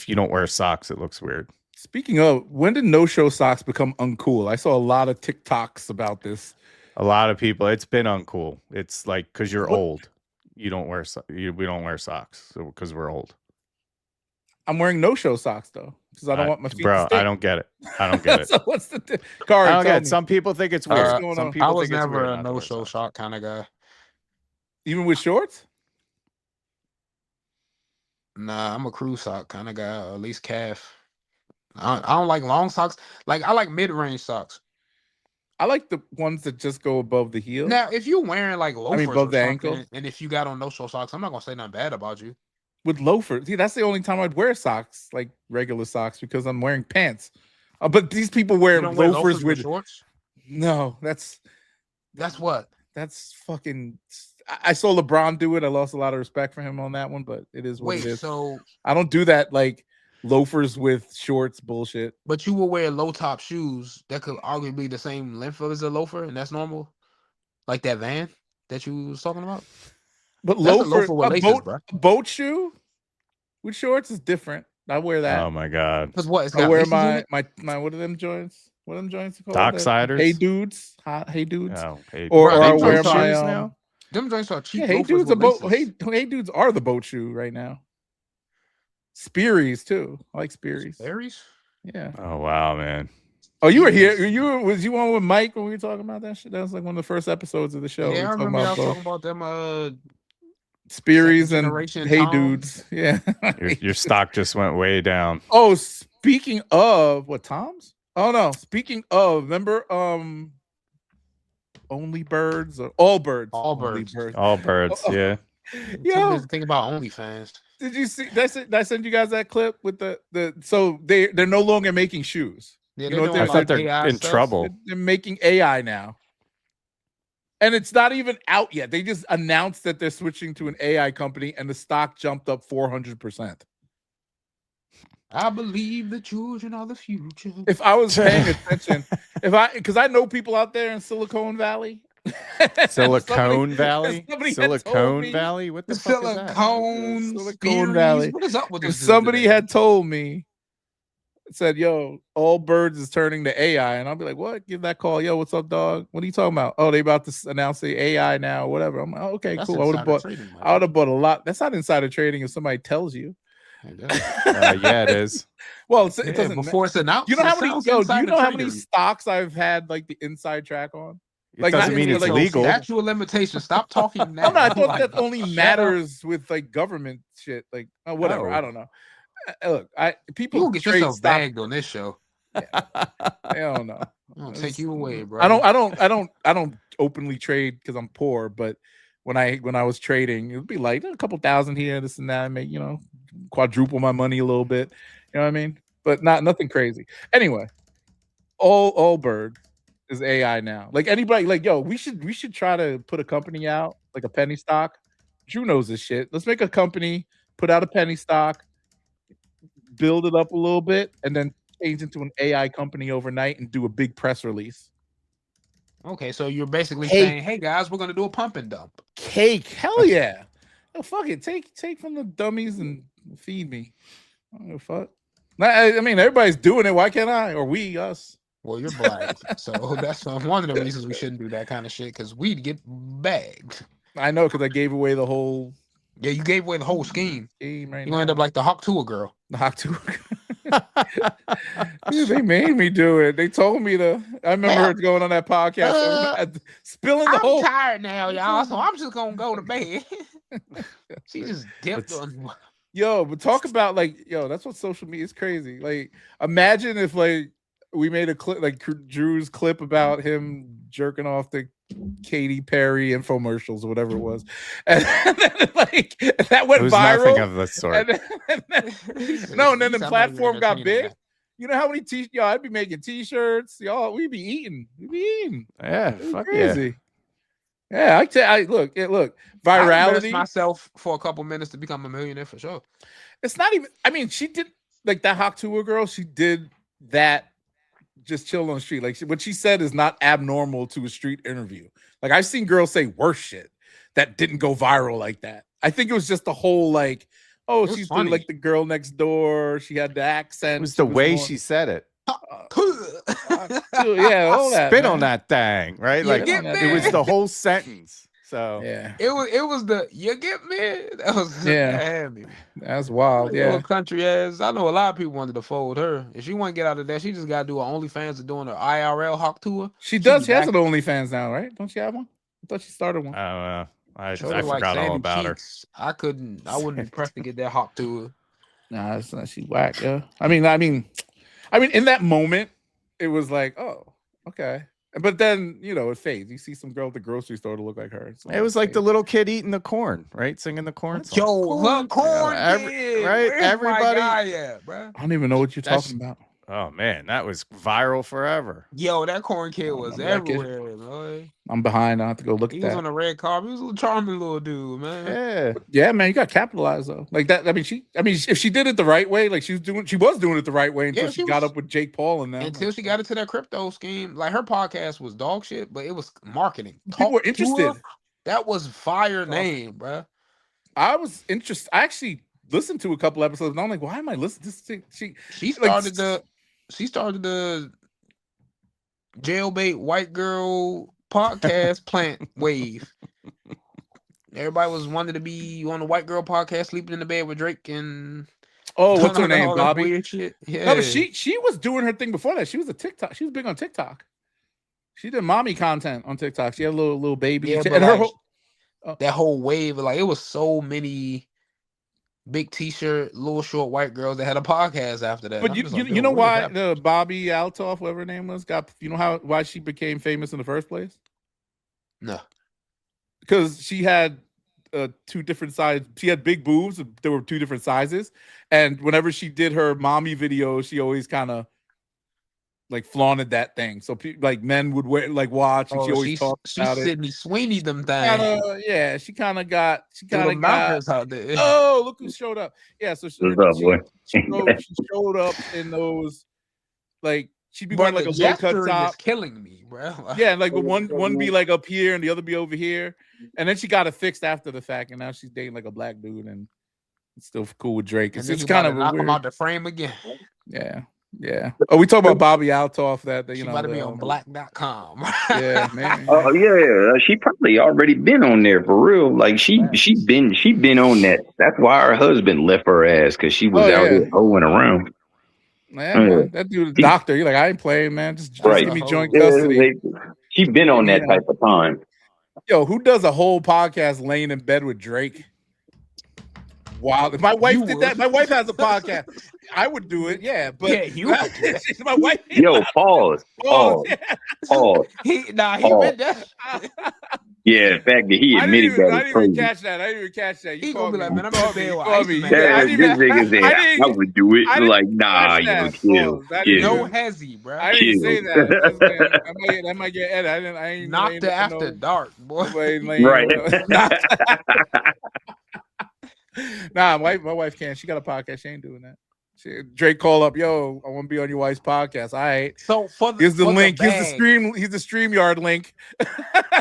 Speaker 3: don't wear socks, it looks weird.
Speaker 2: Speaking of, when did no-show socks become uncool? I saw a lot of TikToks about this.
Speaker 3: A lot of people, it's been uncool. It's like because you're old, you don't wear. We don't wear socks, so because we're old.
Speaker 2: I'm wearing no-show socks though, because I don't want my feet to stink.
Speaker 3: I don't get it. I don't get it.
Speaker 2: So what's the Kari?
Speaker 3: I don't get it. Some people think it's weird. Some people
Speaker 1: I was
Speaker 3: think it's
Speaker 1: never
Speaker 3: weird
Speaker 1: a no-show sock kind of guy.
Speaker 2: Even with shorts?
Speaker 1: Nah, I'm a crew sock kind of guy, or at least calf. I don't like long socks. Like, I like mid-range socks.
Speaker 2: I like the ones that just go above the heel.
Speaker 1: Now, if you're wearing like loafers
Speaker 2: above the ankle,
Speaker 1: and if you got on no-show socks, I'm not gonna say nothing bad about you.
Speaker 2: With loafers, see, that's the only time I'd wear socks, like regular socks, because I'm wearing pants. But these people wear loafers with
Speaker 1: shorts.
Speaker 2: No, that's
Speaker 1: what.
Speaker 2: That's fucking. I saw LeBron do it. I lost a lot of respect for him on that one, but it is what it is.
Speaker 1: So
Speaker 2: I don't do that like loafers with shorts bullshit.
Speaker 1: But you will wear low top shoes that could arguably be the same length as a loafer, and that's normal. Like that Van that you was talking about.
Speaker 2: But a boat shoe with shorts is different. I wear that.
Speaker 3: Oh my god!
Speaker 1: Because what? It's
Speaker 2: I wear my what are them joints? What are them joints called?
Speaker 3: Docksiders.
Speaker 2: Hey dudes. Hey dudes.
Speaker 3: Oh, hey,
Speaker 2: or I wear my
Speaker 3: now.
Speaker 1: Them joints are cheap.
Speaker 2: Yeah, hey dudes, hey dudes are the boat shoe right now. Sperry's too. I like Sperry's.
Speaker 1: Sperry's?
Speaker 2: Yeah.
Speaker 3: Oh wow, man.
Speaker 2: Oh, you were here. Was you on with Mike when we were talking about that shit? That was like one of the first episodes of the show.
Speaker 1: Yeah, I remember y'all talking about them.
Speaker 2: Sperry's and Hey Dudes. Yeah.
Speaker 3: Your stock just went way down.
Speaker 2: Oh, speaking of what, Tom's? Oh no. Speaking of, remember Only Birds or Allbirds?
Speaker 3: Allbirds, yeah.
Speaker 1: Yeah. Think about OnlyFans.
Speaker 2: Did you see? Did I send you guys that clip with the so they're no longer making shoes.
Speaker 1: Yeah,
Speaker 3: you know what I thought they're in trouble.
Speaker 2: They're making AI now. And it's not even out yet. They just announced that they're switching to an AI company, and the stock jumped up 400%.
Speaker 1: I believe the children are the future.
Speaker 2: If I was paying attention, because I know people out there in Silicon Valley.
Speaker 3: Silicon Valley? Silicon Valley? What the fuck is that?
Speaker 2: Silicon Valley.
Speaker 1: What is up with this?
Speaker 2: If somebody had told me, said, yo, Allbirds is turning to AI, and I'll be like, what? Give that call. Yo, what's up, dog? What are you talking about? Oh, they about to announce the AI now, or whatever. I'm like, oh, okay, cool. I would have bought a lot. That's not insider trading if somebody tells you.
Speaker 3: Yeah, it is.
Speaker 2: Well, it doesn't
Speaker 1: before it's announced.
Speaker 2: You know how many? Do you know how many stocks I've had like the inside track on?
Speaker 3: It doesn't mean it's legal.
Speaker 1: Statute of limitations. Stop talking now.
Speaker 2: I thought that only matters with like government shit. Like whatever. I don't know. Look, people
Speaker 1: will get yourself bagged on this show.
Speaker 2: Yeah. I don't know.
Speaker 1: I'll take you away, bro.
Speaker 2: I don't openly trade because I'm poor, but when I was trading, it would be like a couple thousand here, this and that. I make, quadruple my money a little bit. You know what I mean? But nothing crazy. Anyway, Allbirds is AI now. Like anybody, like yo, we should try to put a company out, like a penny stock. Drew knows this shit. Let's make a company, put out a penny stock, build it up a little bit, and then change into an AI company overnight and do a big press release.
Speaker 1: Okay, so you're basically saying, "Hey guys, we're gonna do a pump and dump."
Speaker 2: Cake, hell yeah! Oh, fuck it, take from the dummies and feed me. I don't give a fuck. I mean, everybody's doing it. Why can't I? Or we, us?
Speaker 1: Well, you're black, so that's one of the reasons we shouldn't do that kind of shit, because we'd get bagged.
Speaker 2: I know, because I gave away the whole.
Speaker 1: Yeah, you gave away the whole scheme.
Speaker 2: Right,
Speaker 1: you're gonna end up like the Tuah girl.
Speaker 2: The Tuah. Dude, they made me do it. They told me to. I remember her going on that podcast, spilling the whole.
Speaker 1: I'm tired now, y'all, so I'm just gonna go to bed. She just dipped on.
Speaker 2: Yo, but talk about that's what social media is crazy. Like, imagine if we made a clip, like Drew's clip about him jerking off the Katy Perry infomercials or whatever it was, and then, that went viral.
Speaker 3: Nothing of the sort.
Speaker 2: And then the platform got big. You know how many I'd be making T-shirts, y'all. We'd be eating.
Speaker 3: Yeah, fuck
Speaker 2: crazy. Yeah, look, virality.
Speaker 1: I myself for a couple minutes to become a millionaire for sure.
Speaker 2: It's not even. I mean, she did like that Tuah girl. She did that. Just chill on the street. Like what she said is not abnormal to a street interview. Like I've seen girls say worse shit that didn't go viral like that. I think it was just the whole she's doing like the girl next door. She had the accent.
Speaker 3: It was the way she said it.
Speaker 2: Yeah, all that.
Speaker 3: Spit on that thing, right?
Speaker 1: You
Speaker 3: it was the whole sentence. So
Speaker 1: yeah, it was the you get me. That was heavy.
Speaker 2: That's wild. Yeah,
Speaker 1: little country ass. I know a lot of people wanted to fold her. If she want to get out of that, she just got to do her OnlyFans of doing her IRL Tuah.
Speaker 2: She does. She has an OnlyFans now, right? Don't she have one? I thought she started one.
Speaker 3: I forgot all about her.
Speaker 1: I wouldn't be pressed to get that Tuah.
Speaker 2: Nah, it's not. She whack. Yeah. I mean, in that moment, it was like, oh, okay. But then, it fades. You see some girl at the grocery store to look like her.
Speaker 3: It was like the little kid eating the corn, right? Singing the corn song.
Speaker 1: Yo, the corn kid.
Speaker 3: Right? Everybody.
Speaker 1: I
Speaker 2: don't even know what you're talking about.
Speaker 3: Oh, man. That was viral forever.
Speaker 1: Yo, that corn kid was everywhere, boy.
Speaker 2: I'm behind. I have to go look at that.
Speaker 1: He was on a red carpet. He was a little charming little dude, man.
Speaker 2: Yeah. Yeah, man. You got capitalized, though. Like that. I mean, if she did it the right way, like she was doing it the right way until she got up with Jake Paul and them.
Speaker 1: Until she got into that crypto scheme. Like her podcast was dog shit, but it was marketing.
Speaker 2: People were interested.
Speaker 1: That was fire name, bro.
Speaker 2: I was interested. I actually listened to a couple episodes, and I'm like, why am I listening to this?
Speaker 1: She started the jailbait white girl podcast plant wave. Everybody was wanted to be on the white girl podcast, sleeping in the bed with Drake and
Speaker 2: what's her name, Bobbi?
Speaker 1: Shit. Yeah.
Speaker 2: No, but she was doing her thing before that. She was a TikTok. She was big on TikTok. She did mommy content on TikTok. She had a little baby.
Speaker 1: Yeah, and that whole wave, it was so many big T-shirt, little short white girls that had a podcast after that.
Speaker 2: But you know why the Bobbi Althoff, whatever her name was, why she became famous in the first place?
Speaker 1: No,
Speaker 2: because she had two different sizes. She had big boobs. There were two different sizes, and whenever she did her mommy videos, she always kind of flaunted that thing. So men would watch, and she always talked about it.
Speaker 1: Sydney Sweeney them things.
Speaker 2: Yeah, she kind of got
Speaker 1: out there.
Speaker 2: Oh, look who showed up. Yeah, so she showed up in those she'd be wearing a low cut top.
Speaker 1: Is killing me, bro.
Speaker 2: Yeah, one be up here and the other be over here. And then she got it fixed after the fact, and now she's dating a black dude and it's still cool with Drake. It's kind of
Speaker 1: knock him out the frame again.
Speaker 2: Yeah. Yeah. Oh, we talk about Bobbi Althoff that
Speaker 1: she might be on black.com.
Speaker 2: Yeah, man.
Speaker 4: Oh yeah, she probably already been on there for real. She been on that. That's why her husband left her ass, because she was out there hoeing around.
Speaker 2: Man, that dude, doctor. You're I ain't playing, man. Just give me joint custody.
Speaker 4: She been on that type of time.
Speaker 2: Yo, who does a whole podcast laying in bed with Drake? wild. If my wife did that, my wife has a podcast. I would do it, yeah. But
Speaker 1: yeah, you.
Speaker 2: my wife.
Speaker 4: Yo, pause.
Speaker 2: Yeah.
Speaker 1: He
Speaker 4: Pause.
Speaker 1: meant that.
Speaker 4: Yeah, the fact that he
Speaker 2: I
Speaker 4: admitted
Speaker 2: didn't
Speaker 4: that is
Speaker 2: even
Speaker 4: crazy.
Speaker 2: catch that. I didn't even catch that. You
Speaker 1: He
Speaker 2: called
Speaker 1: gonna be
Speaker 2: me.
Speaker 1: like, man, I'm in the bed with Iceman.
Speaker 4: Yeah, this nigga said I would do it.
Speaker 2: I didn't
Speaker 4: Like, nah,
Speaker 2: catch
Speaker 4: yo,
Speaker 2: that.
Speaker 4: chill.
Speaker 2: That
Speaker 4: chill.
Speaker 1: No hezzy, bro.
Speaker 2: I didn't
Speaker 4: Chill.
Speaker 2: say that. That might get edited. I ain't
Speaker 1: Knocked it after dark, boy.
Speaker 4: Right.
Speaker 2: Nah, my wife can't. She got a podcast. She ain't doing that. Drake call up, yo, I want to be on your wife's podcast. All right.
Speaker 1: So
Speaker 2: here's the link. Here's the stream. Here's the StreamYard link.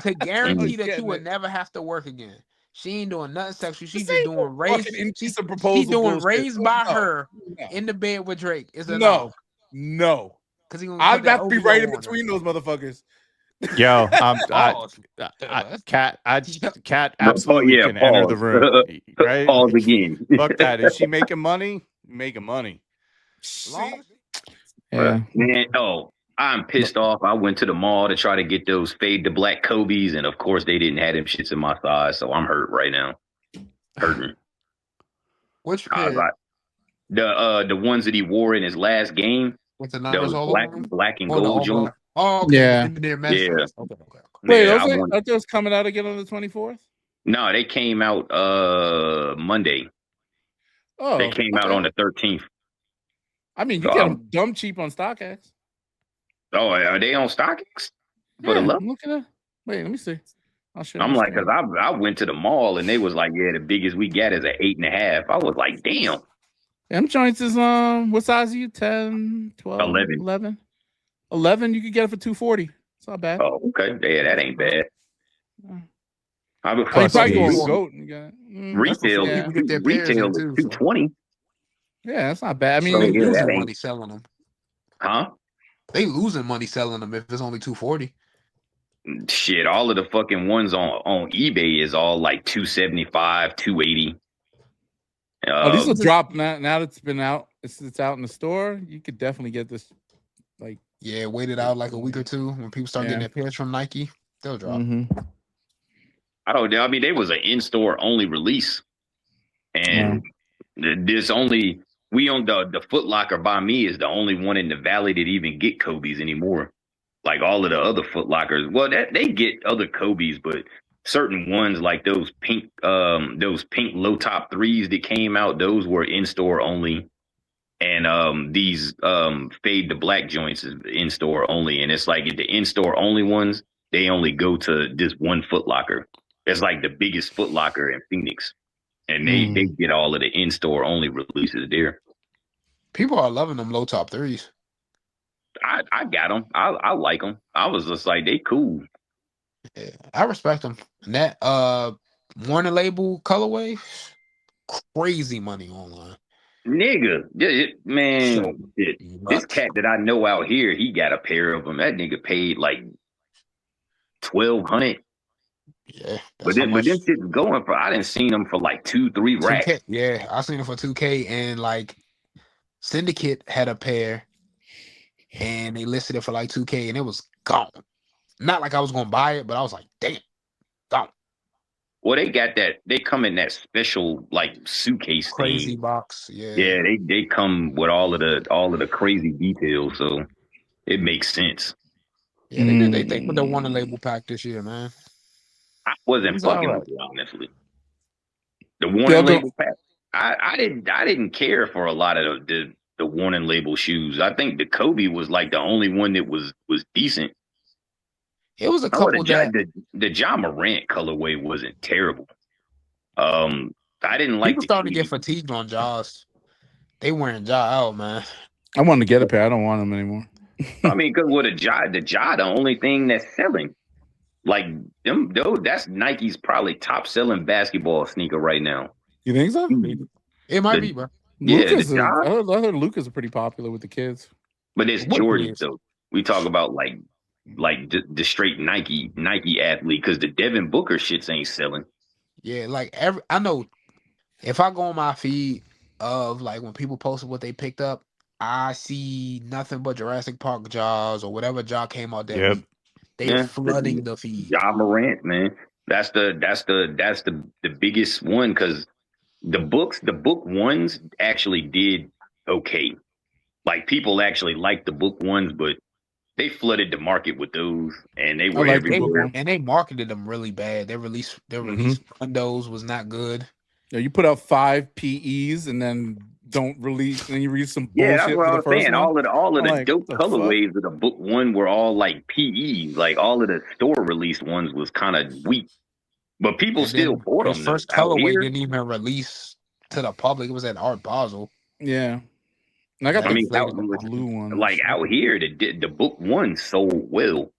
Speaker 1: To guarantee that you would never have to work again. She ain't doing nothing sexual. She's just doing raised. She's doing raised by her in the bed with Drake. Is it
Speaker 2: no?
Speaker 1: Because
Speaker 2: I'd have to be right in between those motherfuckers.
Speaker 3: Yo, Cat absolutely can enter the room. Right?
Speaker 4: Pause again.
Speaker 3: Fuck that. Is she making money? Making money.
Speaker 2: Yeah.
Speaker 4: Man, I'm pissed off. I went to the mall to try to get those fade to black Kobe's, and of course they didn't have them shits in my size, so I'm hurt right now. Hurting.
Speaker 1: Which pair?
Speaker 4: The ones that he wore in his last game.
Speaker 1: With the numbers all
Speaker 4: black and gold joint.
Speaker 1: Oh, okay.
Speaker 2: Yeah.
Speaker 1: Okay.
Speaker 2: Wait, are those coming out again on the 24th?
Speaker 4: No, they came out Monday.
Speaker 2: Oh,
Speaker 4: they came out on the 13th.
Speaker 2: I mean, you get them dumb cheap on StockX.
Speaker 4: Oh, are they on StockX?
Speaker 2: Yeah, look at that. Wait, let me see. I'll show you.
Speaker 4: I'm like, because I went to the mall and they was like, yeah, the biggest we got is an 8.5. I was like, damn.
Speaker 2: Them joints is what size are you? 10, 12, 11? 11, you could get it for $240. It's not bad.
Speaker 4: Oh, okay. Yeah, that ain't bad. I would
Speaker 2: probably go with goat.
Speaker 4: Retail is 220.
Speaker 2: Yeah, that's not bad. I mean,
Speaker 1: they losing money selling them.
Speaker 4: Huh?
Speaker 1: They losing money selling them if it's only 240.
Speaker 4: Shit, all of the fucking ones on eBay is all like 275, 280.
Speaker 2: This will drop now that it's been out. It's out in the store. You could definitely get this. Like,
Speaker 1: yeah, wait it out like a week or two when people start getting their pairs from Nike. They'll drop.
Speaker 4: I don't know. I mean, they was an in-store only release, and there's only we on the Foot Locker by me is the only one in the Valley that even get Kobe's anymore. Like all of the other Foot Lockers, well, they get other Kobe's, but certain ones like those pink low top threes that came out, those were in-store only. And these fade to black joints is in-store only. And it's like the in-store only ones, they only go to this one Foot Locker. It's like the biggest Foot Locker in Phoenix. And they get all of the in-store only releases there.
Speaker 1: People are loving them low top threes.
Speaker 4: I got them. I like them. I was just like, they cool.
Speaker 1: Yeah, I respect them. And that Warner label colorway, crazy money online.
Speaker 4: Nigga, man, this cat that I know out here, he got a pair of them. That nigga paid like $1,200.
Speaker 1: Yeah,
Speaker 4: but then shit's going for. I didn't seen them for like 2-3 racks.
Speaker 1: 2K, yeah, I seen them for 2K, and like Syndicate had a pair, and they listed it for like 2K, and it was gone. Not like I was gonna buy it, but I was like, damn, gone.
Speaker 4: Well, they got that. They come in that special like suitcase
Speaker 1: crazy
Speaker 4: thing.
Speaker 1: Box. Yeah,
Speaker 4: yeah. They come with all of the crazy details, so it makes sense.
Speaker 1: Yeah, they did. They put the Warner label pack this year, man.
Speaker 4: I wasn't fucking with it, honestly. The Warner label pack. I didn't care for a lot of the Warner label shoes. I think the Kobe was like the only one that was decent.
Speaker 1: It was a couple
Speaker 4: the Ja Morant colorway wasn't terrible. I didn't like.
Speaker 1: People starting to get fatigued on Jaws. They wearing Ja out, man.
Speaker 2: I wanted to get a pair. I don't want them anymore.
Speaker 4: I mean, because with the Ja, the only thing that's selling, like them, that's Nike's probably top selling basketball sneaker right now.
Speaker 2: You think so?
Speaker 1: It might be, bro.
Speaker 2: Lucas, I heard Lucas are pretty popular with the kids.
Speaker 4: But it's Jordan, though. We talk about like the straight Nike athlete, because the Devin Booker shits ain't selling.
Speaker 1: Yeah, like I know if I go on my feed of like when people posted what they picked up, I see nothing but Jurassic Park Jaws or whatever Jaw came out that week. They're flooding the feed.
Speaker 4: Ja Morant, man. That's the biggest one, because The book ones actually did okay. Like people actually liked the book ones, but they flooded the market with those, and they
Speaker 2: I
Speaker 4: were
Speaker 2: like the book
Speaker 4: everywhere.
Speaker 2: one.
Speaker 1: And they marketed them really bad. Their release windows was not good.
Speaker 2: Yeah, you put out 5 PEs and then don't release, and then you read some
Speaker 4: Yeah, that's
Speaker 2: bullshit
Speaker 4: what
Speaker 2: for
Speaker 4: I
Speaker 2: the
Speaker 4: was
Speaker 2: first
Speaker 4: saying.
Speaker 2: one.
Speaker 4: All of
Speaker 2: I'm
Speaker 4: the
Speaker 2: like,
Speaker 4: dope
Speaker 2: the fuck?
Speaker 4: colorways of the book one were all like PEs. Like all of the store released ones was kind of weak, but people
Speaker 1: And
Speaker 4: still
Speaker 1: then
Speaker 4: bought
Speaker 1: the
Speaker 4: them though.
Speaker 1: first
Speaker 4: Out
Speaker 1: colorway
Speaker 4: here,
Speaker 1: didn't even release to the public. It was at Art Basel.
Speaker 2: Yeah. And I got
Speaker 1: That
Speaker 4: I
Speaker 2: the
Speaker 4: mean,
Speaker 1: inflated the market.
Speaker 2: blue one.
Speaker 4: like out here, the book one sold well.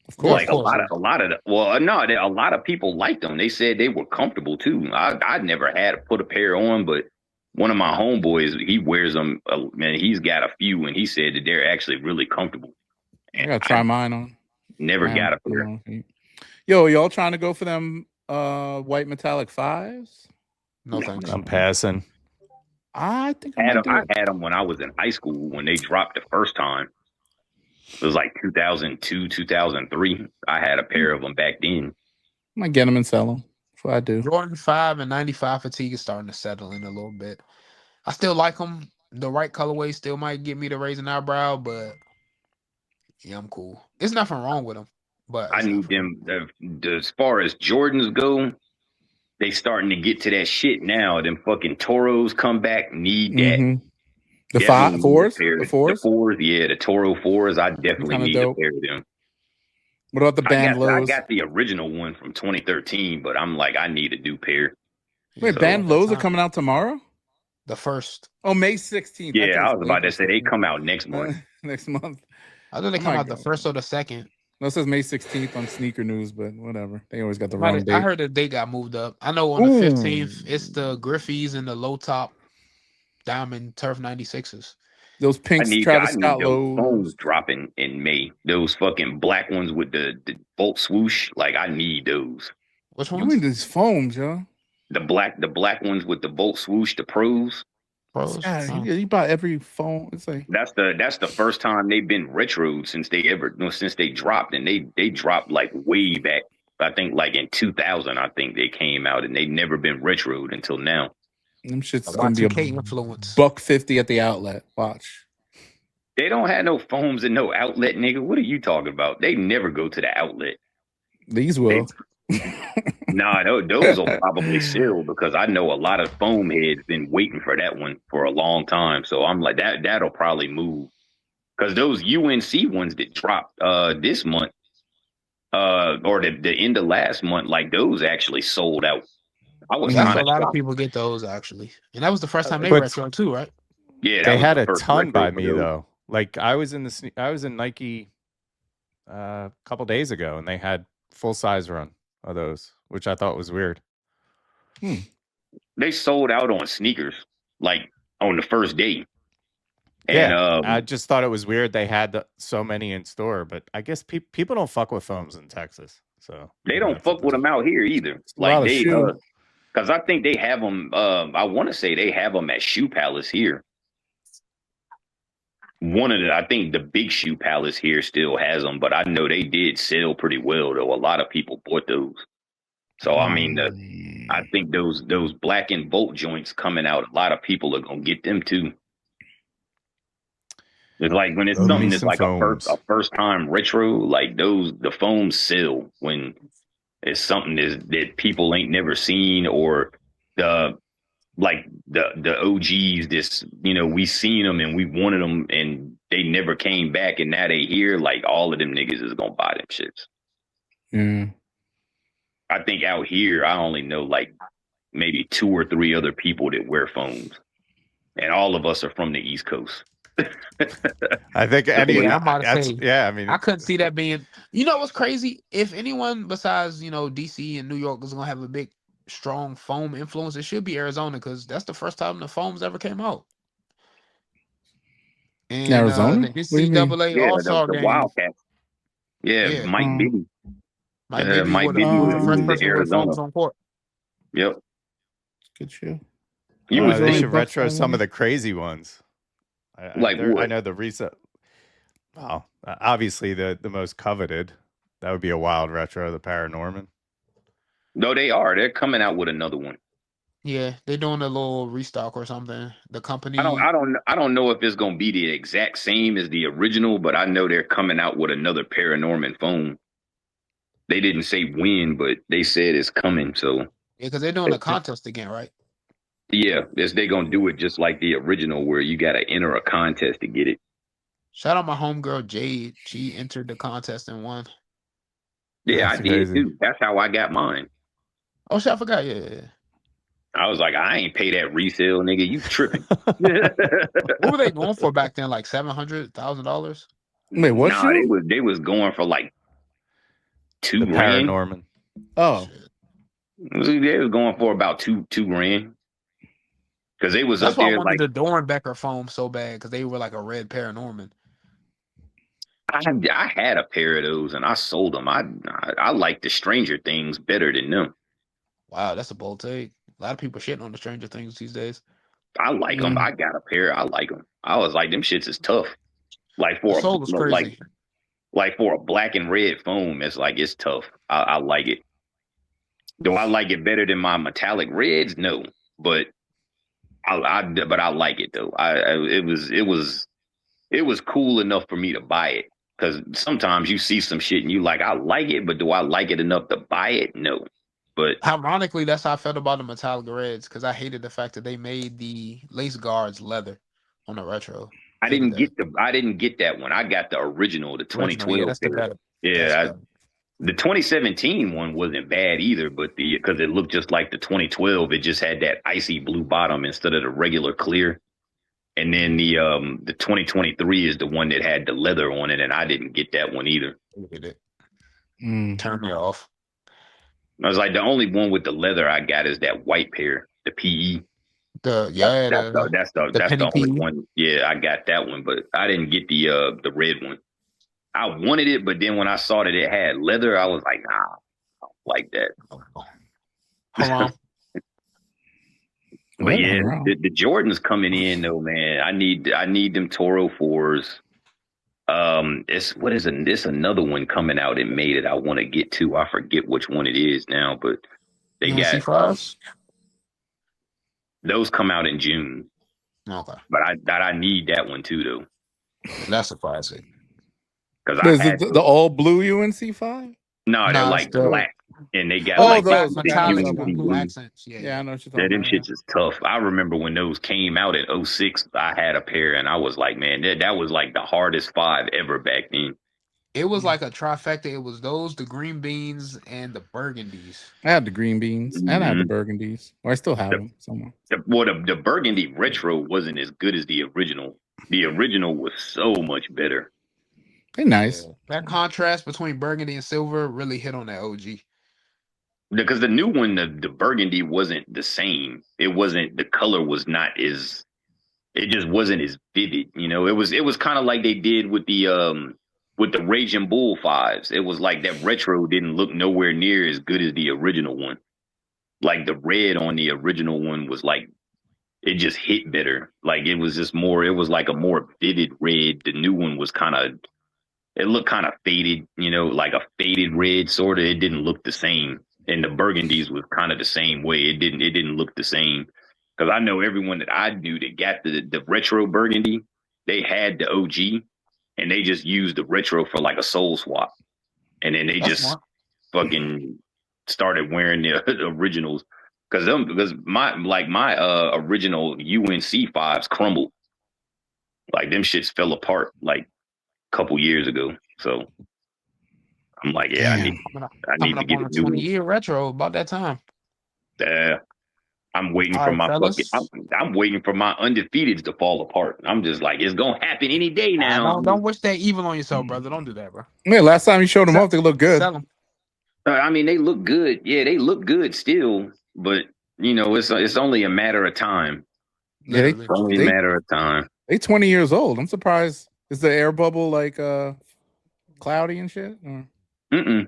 Speaker 2: Of
Speaker 1: Yeah,
Speaker 2: course.
Speaker 1: of
Speaker 4: Like a
Speaker 1: course.
Speaker 4: lot of a lot of people liked them. They said they were comfortable too. I never had to put a pair on, but one of my homeboys, he wears them, and he's got a few, and he said that they're actually really comfortable.
Speaker 2: I
Speaker 4: And
Speaker 2: gotta try mine on.
Speaker 4: never
Speaker 2: I
Speaker 4: got a
Speaker 2: haven't put
Speaker 4: pair.
Speaker 2: them on. Yo, y'all trying to go for them white metallic 5s?
Speaker 1: No thanks.
Speaker 3: I'm passing.
Speaker 2: I think I might do
Speaker 4: I
Speaker 2: it.
Speaker 4: had them when I was in high school when they dropped the first time. It was like 2002, 2003. I had a pair of them back then.
Speaker 2: I might get them and sell them. That's what I do.
Speaker 1: Jordan 5 and 95 fatigue is starting to settle in a little bit. I still like them. The right colorway still might get me to raise an eyebrow, but yeah, I'm cool. There's nothing wrong with them, but
Speaker 4: I
Speaker 1: it's not
Speaker 4: need
Speaker 1: for me.
Speaker 4: them. As far as Jordans go, they starting to get to that shit now. Them fucking Toros come back. Need that.
Speaker 2: Mm-hmm. The
Speaker 4: Definitely need a
Speaker 2: fours?
Speaker 4: pair.
Speaker 2: The fours?
Speaker 4: The fours, yeah, the Toro 4s. I definitely
Speaker 2: Kinda
Speaker 4: need
Speaker 2: dope.
Speaker 4: a pair of them.
Speaker 2: What about the band
Speaker 4: I
Speaker 2: lows?
Speaker 4: got the original one from 2013, but I'm like, I need a new pair.
Speaker 2: Wait,
Speaker 4: So-
Speaker 2: band lows are coming out tomorrow?
Speaker 1: The first.
Speaker 2: Oh, May 16th.
Speaker 4: Yeah, I was about to say they come out next month.
Speaker 2: Next month.
Speaker 1: I think they
Speaker 2: Oh
Speaker 1: come
Speaker 2: my
Speaker 1: out the
Speaker 2: God.
Speaker 1: first or the second.
Speaker 2: No, it says May 16th on Sneaker News, but whatever. They always got the
Speaker 1: I
Speaker 2: wrong date.
Speaker 1: heard the date got moved up. I know on the 15th, it's the Griffies and the low top diamond turf 96s.
Speaker 2: Those pink Travis Scott
Speaker 4: those
Speaker 2: lows.
Speaker 4: foams dropping in May. Those fucking black ones with the bolt swoosh. Like I need those.
Speaker 1: Which
Speaker 2: You
Speaker 1: ones?
Speaker 2: need these foams, yo.
Speaker 4: The black ones with the bolt swoosh, the pros.
Speaker 1: Pros?
Speaker 2: Yeah,
Speaker 1: Oh.
Speaker 2: you buy every phone. It's like
Speaker 4: That's the first time they've been retroed since they dropped, and they dropped like way back. I think like in 2000, I think they came out, and they've never been retroed until now.
Speaker 2: them shit's
Speaker 1: The
Speaker 2: gonna be a
Speaker 1: Y2K influence.
Speaker 2: $150 at the outlet. Watch.
Speaker 4: They don't have no foams and no outlet, nigga. What are you talking about? They never go to the outlet.
Speaker 2: These will.
Speaker 4: Nah, those will probably sell because I know a lot of foam heads been waiting for that one for a long time. So I'm like that'll probably move because those UNC ones that dropped this month or the end of last month, like those actually sold out. I was
Speaker 1: That's
Speaker 4: kind
Speaker 1: a lot of
Speaker 4: shocked.
Speaker 1: people get those actually, and that was the first time they
Speaker 3: But-
Speaker 1: retro too, right?
Speaker 4: Yeah, that
Speaker 3: They
Speaker 4: was
Speaker 3: had
Speaker 4: the
Speaker 3: a
Speaker 4: first
Speaker 3: ton
Speaker 4: retro
Speaker 3: by
Speaker 4: for
Speaker 3: me
Speaker 4: those.
Speaker 3: though. Like I was in Nike a couple days ago, and they had full size run of those, which I thought was weird.
Speaker 4: They sold out on sneakers like on the first day.
Speaker 3: Yeah,
Speaker 4: And
Speaker 3: I just thought it was weird they had so many in store, but I guess people don't fuck with foams in Texas, so
Speaker 4: they don't fuck with them out here either.
Speaker 2: a lot
Speaker 4: Like
Speaker 2: of
Speaker 4: they,
Speaker 2: shoe.
Speaker 4: because I think they have them. I want to say they have them at Shoe Palace here. I think the big Shoe Palace here still has them, but I know they did sell pretty well though. A lot of people bought those. So I mean, I think those black and bolt joints coming out, a lot of people are gonna get them too. It's like when it's
Speaker 3: Love me
Speaker 4: something that's
Speaker 3: some
Speaker 4: like
Speaker 3: foams.
Speaker 4: a first time retro, like the foams sell when it's something that people ain't never seen, or the OGs. This we seen them and we wanted them and they never came back, and now they here. Like all of them niggas is gonna buy them shits.
Speaker 2: Yeah.
Speaker 4: I think out here I only know like maybe 2 or 3 other people that wear foams, and all of us are from the East Coast.
Speaker 3: I think
Speaker 1: I'm about to say,
Speaker 3: yeah. I mean,
Speaker 1: I couldn't see that being. You know what's crazy? If anyone besides DC and New York is gonna have a big, strong foam influence, it should be Arizona because that's the first time the foams ever came out. And,
Speaker 2: Arizona?
Speaker 1: the
Speaker 2: What do you mean?
Speaker 1: NCAA All-Star
Speaker 4: the
Speaker 1: game.
Speaker 4: Wildcats. Yeah,
Speaker 1: Yeah.
Speaker 4: Mike Bibby.
Speaker 1: Mike
Speaker 4: Mike
Speaker 1: Bibby
Speaker 4: Bibby
Speaker 1: was the
Speaker 2: was
Speaker 1: first
Speaker 2: in
Speaker 1: person to wear
Speaker 4: Arizona.
Speaker 1: foams on court.
Speaker 4: Yep.
Speaker 2: Good show.
Speaker 4: He
Speaker 2: Oh,
Speaker 4: was
Speaker 3: they
Speaker 2: really?
Speaker 3: should retro some of the crazy ones.
Speaker 4: Like
Speaker 3: I
Speaker 4: what?
Speaker 3: know the reset. Well, obviously the most coveted. That would be a wild retro, the Paranorman.
Speaker 4: No, they are. They're coming out with another one.
Speaker 1: Yeah, they're doing a little restock or something. The company.
Speaker 4: I don't know if it's gonna be the exact same as the original, but I know they're coming out with another Paranorman phone. They didn't say when, but they said it's coming. So
Speaker 1: Yeah, because they're doing a contest again, right?
Speaker 4: yeah, they gonna do it just like the original, where you gotta enter a contest to get it.
Speaker 1: Shout out my homegirl Jade. She entered the contest and won.
Speaker 4: Yeah,
Speaker 2: That's
Speaker 4: I did
Speaker 2: crazy.
Speaker 4: too. That's how I got mine.
Speaker 1: Oh shit, I forgot. Yeah.
Speaker 4: I was like, I ain't pay that resale, nigga. You tripping?
Speaker 1: What were they going for back then? Like $700,000?
Speaker 2: Wait, what
Speaker 4: Nah,
Speaker 2: shoe?
Speaker 4: they was going for like
Speaker 3: The
Speaker 4: $2,000.
Speaker 3: Paranorman.
Speaker 2: Oh,
Speaker 1: Shit.
Speaker 4: They was going for about $2,000 because they was
Speaker 1: That's
Speaker 4: up
Speaker 1: why I
Speaker 4: there
Speaker 1: wanted
Speaker 4: like
Speaker 1: the Dornbecker foam so bad because they were like a red Paranorman.
Speaker 4: I had a pair of those and I sold them. I like the Stranger Things better than them.
Speaker 1: Wow, that's a bold take. A lot of people shitting on the Stranger Things these days.
Speaker 4: I like them. I got a pair. I like them. I was like, them shits is tough. Like
Speaker 1: The
Speaker 4: for
Speaker 1: sole was crazy.
Speaker 4: like for a black and red foam, it's tough. I like it. Do I like it better than my metallic reds? No, but I like it though. It was cool enough for me to buy it. Because sometimes you see some shit and you like, I like it, but do I like it enough to buy it? No. But
Speaker 1: Ironically, that's how I felt about the metallic reds because I hated the fact that they made the lace guards leather on the retro.
Speaker 4: I
Speaker 1: Hated that.
Speaker 4: didn't get that one. I got the original, the
Speaker 1: Original, yeah,
Speaker 4: 2012
Speaker 1: that's the
Speaker 4: pair.
Speaker 1: better.
Speaker 4: Yeah, the 2017 one wasn't bad either, but because it looked just like the 2012, it just had that icy blue bottom instead of the regular clear. And then the 2023 is the one that had the leather on it, and I didn't get that one either.
Speaker 1: Hated it. Turn me off.
Speaker 4: I was like, the only one with the leather I got is that white pair, the PE. That's the only one. Yeah, I got that one, but I didn't get the red one. I wanted it, but then when I saw that it had leather, I was like, nah, I don't like that.
Speaker 1: Haram.
Speaker 4: But yeah, the Jordans coming in though, man. I need them Toro 4s. It's another one coming out in May that I want to get to. I forget which one it is now, but they got
Speaker 1: UNC5s?
Speaker 4: Those come out in June.
Speaker 1: Okay.
Speaker 4: But I need that one too though.
Speaker 1: That's a classic.
Speaker 2: Is it the all blue UNC5?
Speaker 4: No, they're like black. And they got
Speaker 1: those metallic blue accents.
Speaker 2: Yeah, I know what you're
Speaker 4: about.
Speaker 2: talking about.
Speaker 4: Them shits is tough. I remember when those came out in 2006, I had a pair and I was like, man, that was like the hardest 5 ever back then.
Speaker 1: It was like a trifecta. It was those, the green beans, and the burgundies.
Speaker 2: I had the green beans and I had the burgundies. Or I still have them somewhere.
Speaker 4: The burgundy retro wasn't as good as the original. The original was so much better.
Speaker 2: They're nice.
Speaker 1: Yeah. That contrast between burgundy and silver really hit on that OG.
Speaker 4: Because the new one, the burgundy wasn't the same. It wasn't, the color was not as, it just wasn't as vivid. You know, it was kind of like they did with the Raging Bull 5s. It was like that retro didn't look nowhere near as good as the original one. Like the red on the original one was like, it just hit better. Like it was just more, it was like a more vivid red. The new one was it looked kind of faded, you know, like a faded red sort of. It didn't look the same. And the burgundies was kind of the same way. It didn't look the same. Because I know everyone that I knew that got the retro burgundy, they had the OG and they just used the retro for like a soul swap. And then they fucking started wearing the originals. Because my original UNC 5s crumbled. Like them shits fell apart like a couple years ago. So I'm like, yeah, I need to get a new
Speaker 1: 20-year retro about that time.
Speaker 4: I'm waiting for my I'm waiting for my undefeateds to fall apart. I'm just like, it's gonna happen any day now.
Speaker 1: Don't wish that evil on yourself, brother. Don't do that, bro.
Speaker 2: Yeah, last time you showed them off, they look good.
Speaker 1: Sell them.
Speaker 4: I mean, they look good. Yeah, they look good still, but you know, it's only a matter of time.
Speaker 2: Yeah,
Speaker 4: it's only a matter of time.
Speaker 2: They 20 years old. I'm surprised. Is the air bubble like cloudy and shit? Or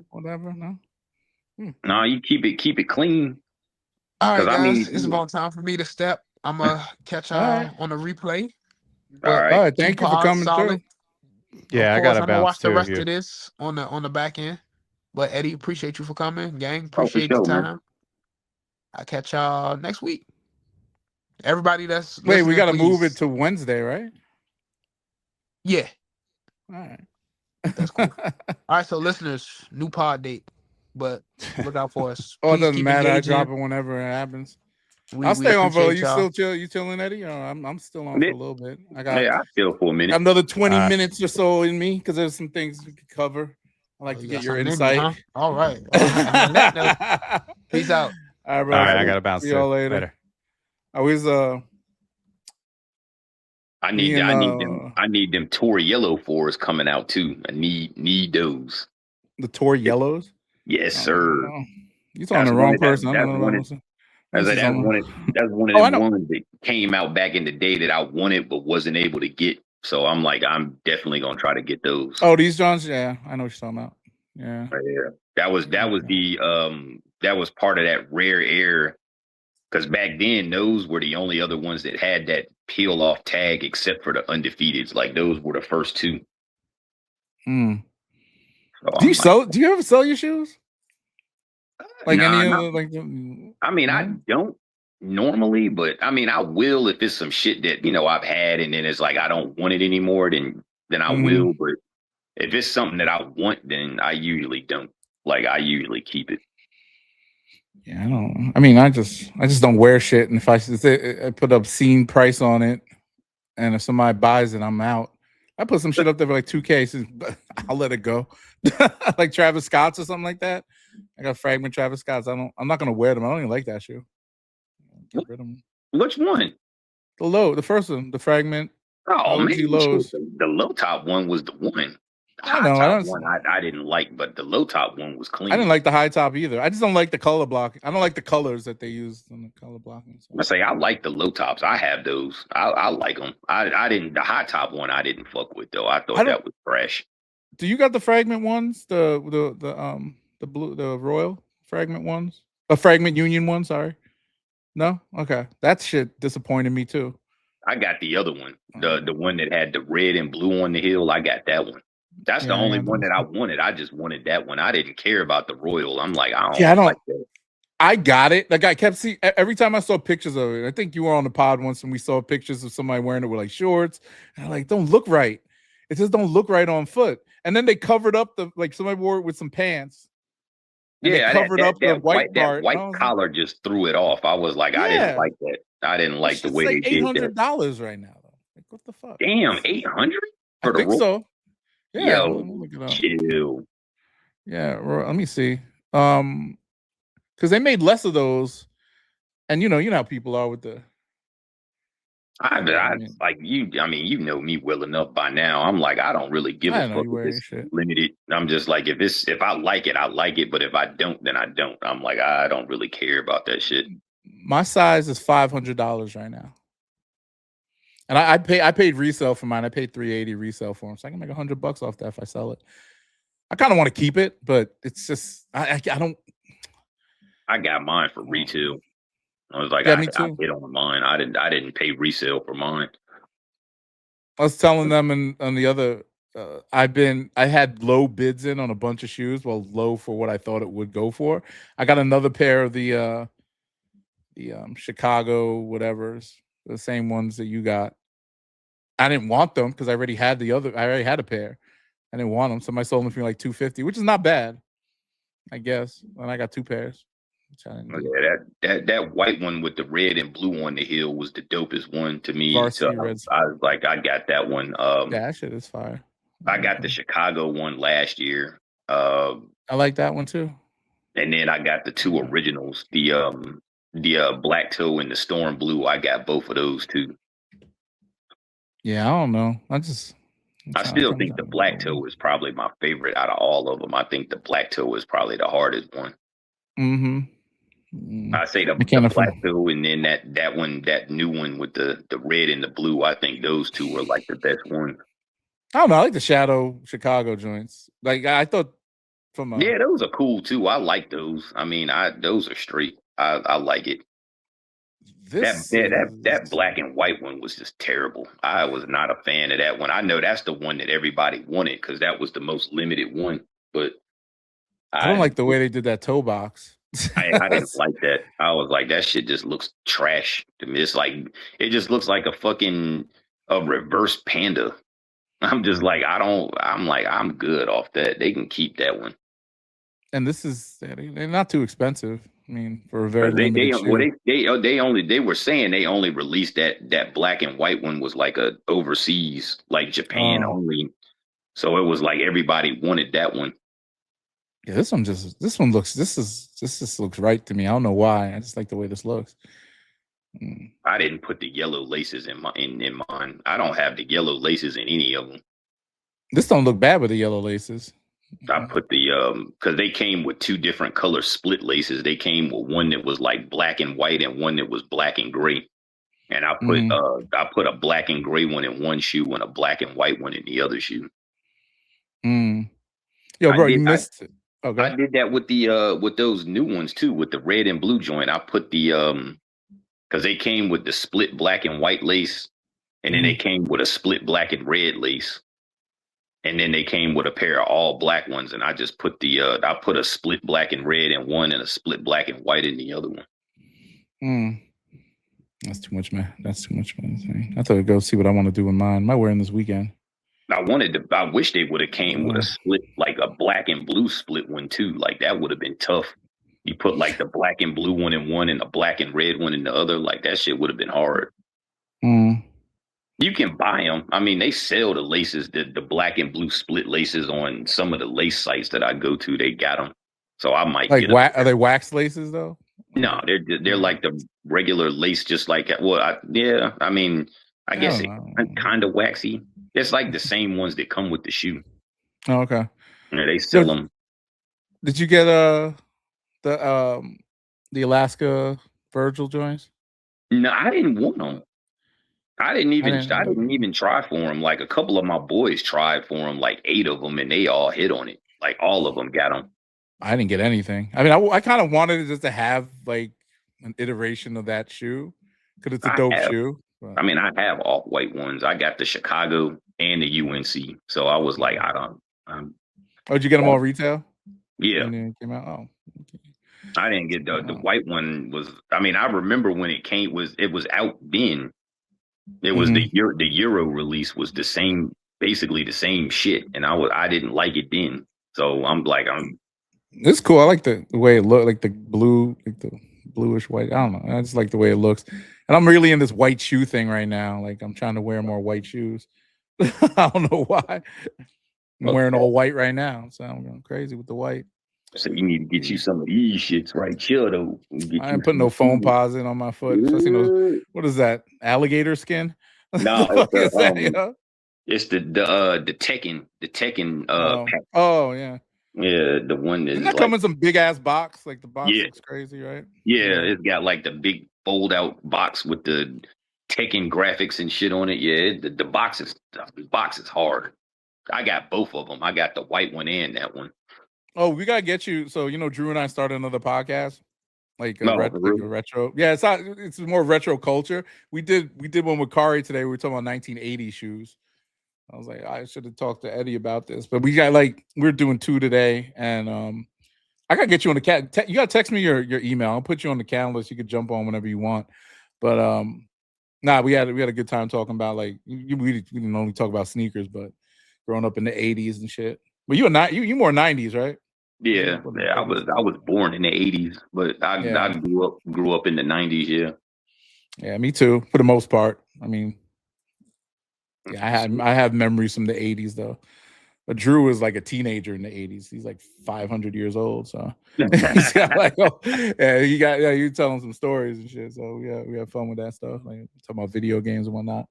Speaker 2: whatever? No.
Speaker 4: No, you keep it clean.
Speaker 1: All right, guys, it's about time for me to step. I'm gonna catch y'all on the replay.
Speaker 4: All right.
Speaker 2: Thank you for coming through.
Speaker 3: Yeah, I gotta bounce
Speaker 1: watch the rest
Speaker 3: of
Speaker 1: this on the back end. But Eddie, appreciate you for coming. Gang, appreciate the time. I'll catch y'all next week. Everybody that's
Speaker 2: Wait, we
Speaker 1: listening,
Speaker 2: got to move it
Speaker 1: please.
Speaker 2: to Wednesday, right?
Speaker 1: Yeah,
Speaker 2: All right.
Speaker 1: that's cool. All right, so listeners, new pod date, but look out for us.
Speaker 2: Oh, it
Speaker 1: Please
Speaker 2: doesn't
Speaker 1: keep
Speaker 2: matter. I
Speaker 1: engaging.
Speaker 2: drop it whenever it happens.
Speaker 1: We
Speaker 2: I'll stay on for.
Speaker 1: appreciate
Speaker 2: You
Speaker 1: y'all.
Speaker 2: still chill? You chilling, Eddie? I'm still on for a little bit. I got
Speaker 4: chill for a minute.
Speaker 2: another 20 minutes or so in me because there's some things we could cover. I like to get your insight.
Speaker 1: Huh? All right. On that note, peace out.
Speaker 2: All right, bro.
Speaker 3: All right, I gotta bounce.
Speaker 2: See y'all later. I was
Speaker 4: I need them Tour Yellow 4s coming out too. I need those.
Speaker 2: The Tour Yellows?
Speaker 4: Yes, sir.
Speaker 2: You're talking to the wrong person.
Speaker 4: That's one of them ones that came out back in the day that I wanted but wasn't able to get. So I'm definitely gonna try to get those.
Speaker 2: Oh, these Johns? Yeah, I know what you're talking about. Yeah.
Speaker 4: Yeah. That was part of that rare air. Because back then, those were the only other ones that had that peel off tag, except for the undefeateds. Like those were the first two.
Speaker 2: So do you ever sell your shoes? Like any other? Like,
Speaker 4: I don't normally, but I will if it's some shit that I've had, and then it's like I don't want it anymore. Then I will. But if it's something that I want, then I usually don't. Like I usually keep it.
Speaker 2: Yeah, I don't. I just don't wear shit, and if I put obscene price on it, and if somebody buys it, I'm out. I put some shit up there for like 2K, I'll let it go. Like Travis Scott's or something like that. I got Fragment Travis Scott's. I'm not gonna wear them. I don't even like that shoe. Get rid of them.
Speaker 4: Which one?
Speaker 2: The first one, the Fragment.
Speaker 4: Oh man, the low top one was the one.
Speaker 2: I know.
Speaker 4: I didn't like, but the low top one was clean.
Speaker 2: I didn't like the high top either. I just don't like the color blocking. I don't like the colors that they use in the color blocking. So.
Speaker 4: I like the low tops. I have those. I like them. I didn't. The high top one I didn't fuck with though. I thought that was trash.
Speaker 2: Do you got the Fragment ones? The blue, the Royal Fragment ones? The Fragment Union one? Sorry. No. Okay, that shit disappointed me too.
Speaker 4: I got the other one. The one that had the red and blue on the heel. I got that one. That's the only one that I wanted. I just wanted that one. I didn't care about the Royal. I'm like, I don't like that.
Speaker 2: I got it. Like I kept seeing every time I saw pictures of it. I think you were on the pod once and we saw pictures of somebody wearing it with like shorts. And I'm like, don't look right. It just don't look right on foot. And then they covered up somebody wore it with some pants.
Speaker 4: Yeah,
Speaker 2: covered up the white part.
Speaker 4: That white collar just threw it off. I was like, I didn't like that. I didn't like the way they did that.
Speaker 2: $800 right now though. Like, what the fuck?
Speaker 4: Damn, $800 for the
Speaker 2: Royal? So. Yeah,
Speaker 4: chill.
Speaker 2: Yeah, let me see. Because they made less of those, and you know how people are with the.
Speaker 4: Like you. You know me well enough by now. I'm like, I don't really give a fuck if it's limited. I'm just like, if I like it, I like it. But if I don't, then I don't. I'm like, I don't really care about that shit.
Speaker 2: My size is $500 right now. And I paid resale for mine. I paid $380 resale for them, so I can make $100 off that if I sell it. I kind of want to keep it, but it's just I don't.
Speaker 4: I got mine for retail. I was like, I hit on mine. I didn't pay resale for mine.
Speaker 2: I was telling them on the other. I had low bids in on a bunch of shoes. Well, low for what I thought it would go for. I got another pair of the Chicago whatever's, the same ones that you got. I didn't want them because I already had I already had a pair. I didn't want them. Somebody sold them for me like $250, which is not bad, I guess. And I got two pairs.
Speaker 4: Yeah, that white one with the red and blue on the heel was the dopest one to me. So I was like, I got that one.
Speaker 2: Yeah, that shit is fire.
Speaker 4: I got the Chicago one last year.
Speaker 2: I like that one too.
Speaker 4: And then I got the two originals, the black toe and the storm blue. I got both of those too.
Speaker 2: Yeah, I don't know. I
Speaker 4: still think the black toe is probably my favorite out of all of them. I think the black toe is probably the hardest one. I say the black toe, and then that new one with the red and the blue. I think those two are like the best ones.
Speaker 2: I don't know. I like the Shadow Chicago joints. Like I thought
Speaker 4: yeah, those are cool too. I like those. Those are straight. I like it. That black and white one was just terrible. I was not a fan of that one. I know that's the one that everybody wanted because that was the most limited one. But
Speaker 2: I don't like the way they did that toe box.
Speaker 4: I didn't like that. I was like, that shit just looks trash to me. It's like it just looks like a reverse panda. I'm just like, I'm good off that. They can keep that one.
Speaker 2: And this is they're not too expensive. I mean, for a very
Speaker 4: They
Speaker 2: limited shoe.
Speaker 4: they were saying they only released that black and white one was like a overseas, like Japan only. So it was like everybody wanted that one.
Speaker 2: Yeah, this one looks right to me. I don't know why. I just like the way this looks.
Speaker 4: I didn't put the yellow laces in mine. I don't have the yellow laces in any of them.
Speaker 2: This don't look bad with the yellow laces.
Speaker 4: I put the because they came with two different color split laces. They came with one that was like black and white and one that was black and gray. And I put a black and gray one in one shoe and a black and white one in the other shoe.
Speaker 2: Yo, bro, you missed it. Okay.
Speaker 4: I did that with the with those new ones too, with the red and blue joint. I put the because they came with the split black and white lace, and then they came with a split black and red lace. And then they came with a pair of all black ones, and I just put I put a split black and red in one and a split black and white in the other one.
Speaker 2: That's too much, man. That's too much, man. I thought I'd go see what I want to do with mine. Am I wearing this weekend?
Speaker 4: I wish they would have came with a split, like a black and blue split one too. Like that would have been tough. You put like the black and blue one in one and the black and red one in the other. Like that shit would have been hard. You can buy them. I mean, they sell the laces, the black and blue split laces on some of the lace sites that I go to. They got them, so I might
Speaker 2: get them. Are they wax laces though?
Speaker 4: No, they're like the regular lace, just like I mean, I guess it's kind of waxy. It's like the same ones that come with the shoe.
Speaker 2: Oh, okay.
Speaker 4: Yeah, they sell them.
Speaker 2: Did you get the Alaska Virgil joints?
Speaker 4: No, I didn't want them. I didn't even try for them. Like a couple of my boys tried for them, like 8 of them, and they all hit on it. Like all of them got them.
Speaker 2: I didn't get anything. I mean, I kind of wanted it just to have like an iteration of that shoe because it's a dope shoe. But...
Speaker 4: I mean, I have off-white ones. I got the Chicago and the UNC. So I was like,
Speaker 2: did you get them all retail?
Speaker 4: Yeah.
Speaker 2: It came out. Oh, okay.
Speaker 4: I didn't get the white one. I mean, I remember when it came. It was out then. It was the Euro release was basically the same shit, and I didn't like it then. So
Speaker 2: It's cool. I like the way it looked, like the blue, like the bluish white. I don't know. I just like the way it looks. And I'm really in this white shoe thing right now. Like I'm trying to wear more white shoes. I don't know why. I'm wearing all white right now, so I'm going crazy with the white.
Speaker 4: So you need to get you some of these shits right here, though.
Speaker 2: I ain't putting no foam posit on my foot. What is that? Alligator skin?
Speaker 4: No, it's the Tekken pack.
Speaker 2: Oh yeah.
Speaker 4: Yeah, the one that's
Speaker 2: that come in some big ass box. Like the box looks crazy, right?
Speaker 4: Yeah, it's got like the big fold out box with the Tekken graphics and shit on it. Yeah, the box is hard. I got both of them. I got the white one and that one.
Speaker 2: Oh, we gotta get you. So Drew and I started another podcast, like a retro. Yeah, it's more retro culture. We did one with Kari today. We were talking about 1980 shoes. I was like, I should have talked to Eddie about this, but we got we're doing 2 today, and I gotta get you on the you gotta text me your email. I'll put you on the calendar so you could jump on whenever you want. But we had a good time talking about we didn't only talk about sneakers, but growing up in the 80s and shit. But you more 90s, right?
Speaker 4: Yeah, I was born in the 80s, but I grew up in the 90s.
Speaker 2: Yeah, me too, for the most part. I mean, yeah, I have memories from the 80s though. But Drew was like a teenager in the 80s. He's like 500 years old, so he's got you telling some stories and shit. So we have fun with that stuff, like talking about video games and whatnot.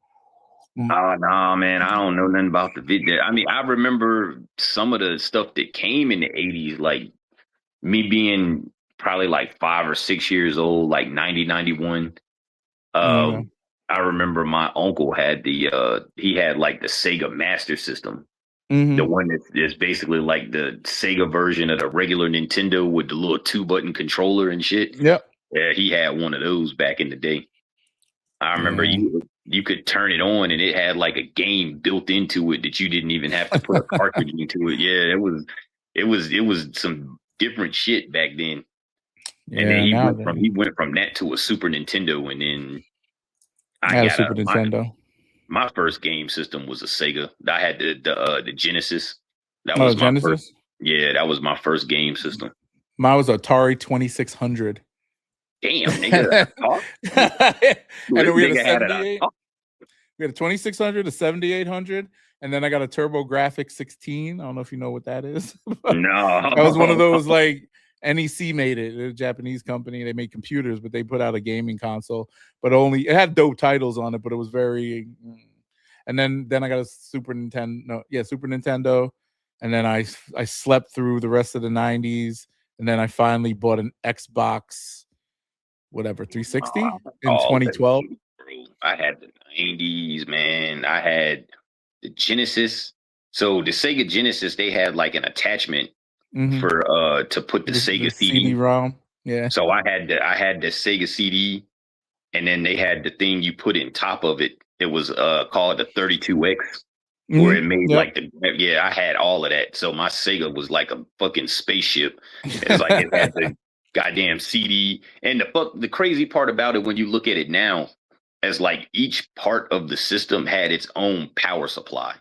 Speaker 4: Oh no, man! I don't know nothing about the video. I mean, I remember some of the stuff that came in the 80s, like me being probably like 5 or 6 years old, like 90, 91. I remember my uncle had he had like the Sega Master System, the one that is basically like the Sega version of the regular Nintendo with the little 2-button controller and shit.
Speaker 2: Yep.
Speaker 4: Yeah, he had one of those back in the day. I remember you could turn it on and it had like a game built into it that you didn't even have to put a cartridge into it. Yeah, it was some different shit back then. And then
Speaker 2: Yeah,
Speaker 4: he went from that to a Super Nintendo, and then
Speaker 2: I
Speaker 4: I
Speaker 2: had a
Speaker 4: got
Speaker 2: Super Nintendo.
Speaker 4: my first game system was a Sega. I had the Genesis. That
Speaker 2: Oh,
Speaker 4: was my
Speaker 2: Genesis.
Speaker 4: first. Yeah, that was my first game system.
Speaker 2: Mine was Atari 2600.
Speaker 4: Damn, nigga.
Speaker 2: And then we had a
Speaker 4: Nigga had it
Speaker 2: 78. We had a 2600, a 7800, and then I got a TurboGrafx 16. I don't know if you know what that is.
Speaker 4: No,
Speaker 2: That was one of those, like, NEC made it. They're a Japanese company. They made computers, but they put out a gaming console. But only it had dope titles on it, but it was very. And then I got a Super Nintendo. Yeah, Super Nintendo. And then I slept through the rest of the 90s, and then I finally bought an Xbox, whatever, 360 in 2012.
Speaker 4: I had the 90s, man. I had the Genesis. So the Sega Genesis, they had like an attachment for to put the Sega
Speaker 2: CD-ROM. Yeah.
Speaker 4: So I had the Sega CD, and then they had the thing you put in top of it. It was called the 32X, where it made like I had all of that. So my Sega was like a fucking spaceship. It's like it had the goddamn CD. And the crazy part about it, when you look at it now, as like each part of the system had its own power supply.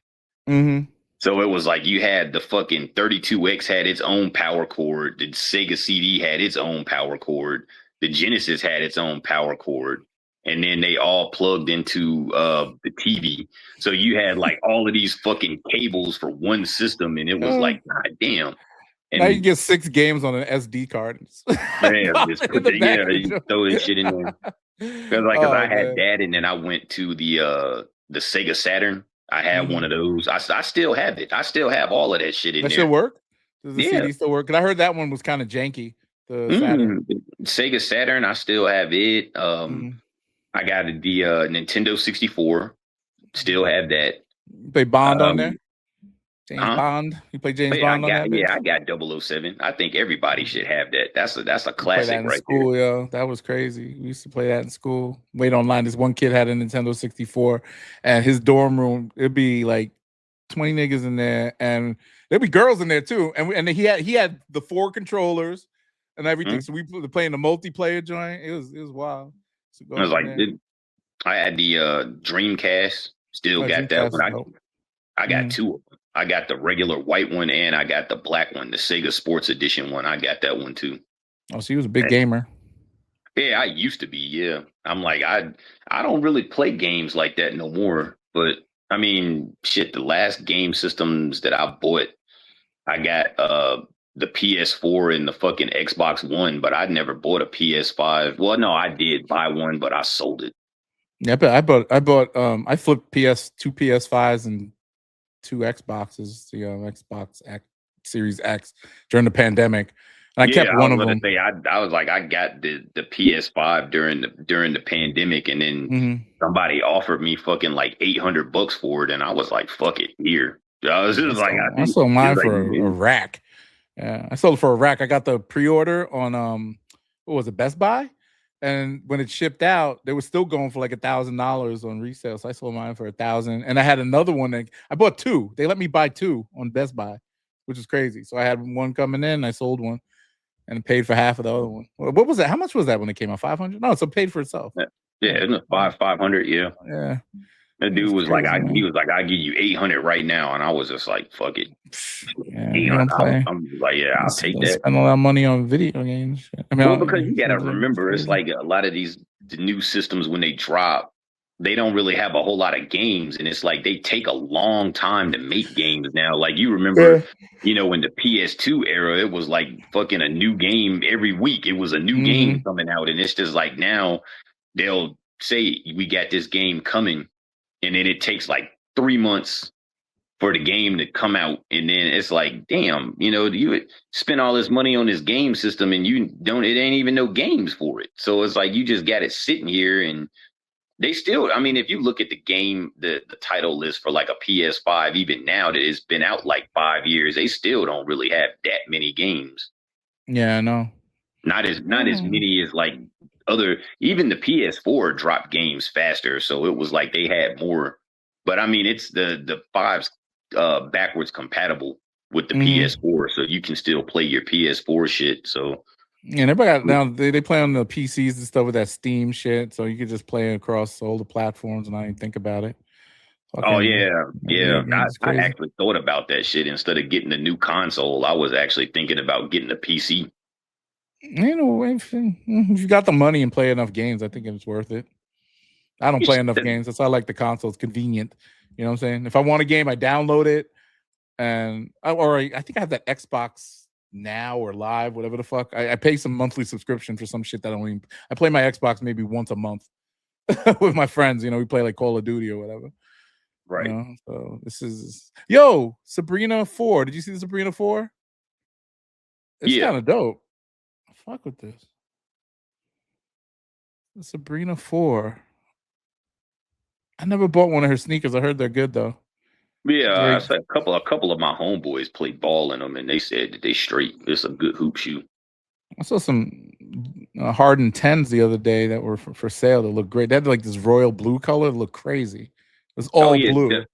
Speaker 4: So it was like you had the fucking 32X had its own power cord. The Sega CD had its own power cord. The Genesis had its own power cord. And then they all plugged into the TV. So you had like all of these fucking cables for one system. And it was like, God damn. And
Speaker 2: now you get 6 games on an SD card.
Speaker 4: Just put you throw this shit in there. Because I had that, and then I went to the Sega Saturn. I had one of those. I still have it. I still have all of that shit in there.
Speaker 2: That still work? Does the CD still work? Because I heard that one was kind of janky. The Saturn.
Speaker 4: Sega Saturn, I still have it. I got the Nintendo 64. Still have that.
Speaker 2: You play Bond on there? James Bond? You play James Bond on that?
Speaker 4: Yeah, I got 007. I think everybody should have that. That's a classic right
Speaker 2: school,
Speaker 4: there.
Speaker 2: Yo. That was crazy. We used to play that in school. Wait online. This one kid had a Nintendo 64, and his dorm room, it'd be like 20 niggas in there, and there'd be girls in there too. And he had the 4 controllers and everything. So we were playing the multiplayer joint. It was wild. So
Speaker 4: I was like, I had the Dreamcast. Still got that one. I got 2 of them. I got the regular white one, and I got the black one, the Sega Sports Edition one. I got that one too.
Speaker 2: Oh, so he was a big gamer.
Speaker 4: Yeah, I used to be. Yeah, I'm like I don't really play games like that no more. But I mean, shit, the last game systems that I bought, I got the PS4 and the fucking Xbox One, but I never bought a PS5. Well, no, I did buy one, but I sold it.
Speaker 2: Yeah, but I flipped two PS5s and 2 Xboxes, the Xbox Series X during the pandemic. And I kept one of them.
Speaker 4: I was like, I got the PS5 during the pandemic, and then somebody offered me fucking like $800 for it, and I was like, fuck it, here. I
Speaker 2: sold mine for a rack. Yeah, I sold it for a rack. I got the pre-order on what was it, Best Buy? And when it shipped out, they were still going for like $1,000 on resale. So I sold mine for $1,000. And I had another one that I bought 2. They let me buy 2 on Best Buy, which is crazy. So I had one coming in, I sold one, and paid for half of the other one. What was that? How much was that when it came out? $500? No, so it paid for itself.
Speaker 4: Yeah, it was $500. Yeah.
Speaker 2: Yeah.
Speaker 4: That dude was crazy, like, he was like, I give you $800 right now, and I was just like, fuck it.
Speaker 2: Yeah,
Speaker 4: I'm like, yeah, I'll take that.
Speaker 2: Spend a lot of money on video games. I mean,
Speaker 4: because you gotta remember, it's like a lot of the new systems when they drop, they don't really have a whole lot of games, and it's like they take a long time to make games now. Like you remember, in the PS2 era, it was like fucking a new game every week. It was a new game coming out, and it's just like now they'll say we got this game coming. And then it takes like 3 months for the game to come out. And then it's like, damn, you spend all this money on this game system and it ain't even no games for it. So it's like, you just got it sitting here, and they still, I mean, if you look at the game, the title list for like a PS5, even now that it's been out like 5 years, they still don't really have that many games.
Speaker 2: Yeah, I know.
Speaker 4: Not as many as like even the PS4 dropped games faster, so it was like they had more. But I mean, it's the 5's backwards compatible with the PS4, so you can still play your PS4 shit. So
Speaker 2: And everybody got now they play on the PCs and stuff with that Steam shit, so you could just play across all the platforms and not even think about it.
Speaker 4: Oh yeah.
Speaker 2: It's
Speaker 4: I
Speaker 2: crazy.
Speaker 4: actually thought about that shit. Instead of getting the new console, I was actually thinking about getting a PC.
Speaker 2: You know, if you got the money and play enough games, I think it's worth it. I don't play enough games. That's why I like the console. It's convenient. You know what I'm saying? If I want a game, I download it, and I think I have that Xbox Now or Live, whatever the fuck. I pay some monthly subscription for some shit that I don't even. I play my Xbox maybe once a month with my friends. You know, we play like Call of Duty or whatever.
Speaker 4: Right.
Speaker 2: You know? So this is Sabrina 4. Did you see the Sabrina 4? It's kind of dope. Fuck with this. The Sabrina 4. I never bought one of her sneakers. I heard they're good though.
Speaker 4: Yeah, I said a couple of my homeboys played ball in them, and they said that they straight. It's a good hoop shoe.
Speaker 2: I saw some Harden 10s the other day that were for sale that looked great. They had like this royal blue color. It looked crazy. It was all blue.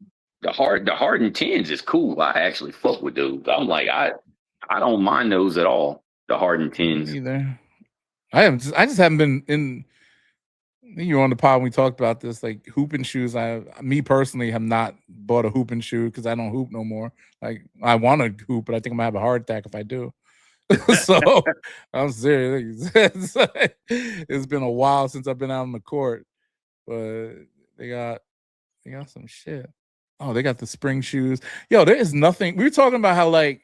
Speaker 4: The Harden 10s is cool. I actually fuck with those. I'm like, I don't mind those at all. The Harden 10s.
Speaker 2: Either. I just haven't been in. You were on the pod when we talked about this, like hooping shoes. Me personally have not bought a hooping shoe because I don't hoop no more. Like I want to hoop, but I think I'm gonna have a heart attack if I do. So I'm serious. It's been a while since I've been out on the court, but they got some shit. Oh, they got the spring shoes. Yo, there is nothing. We were talking about how like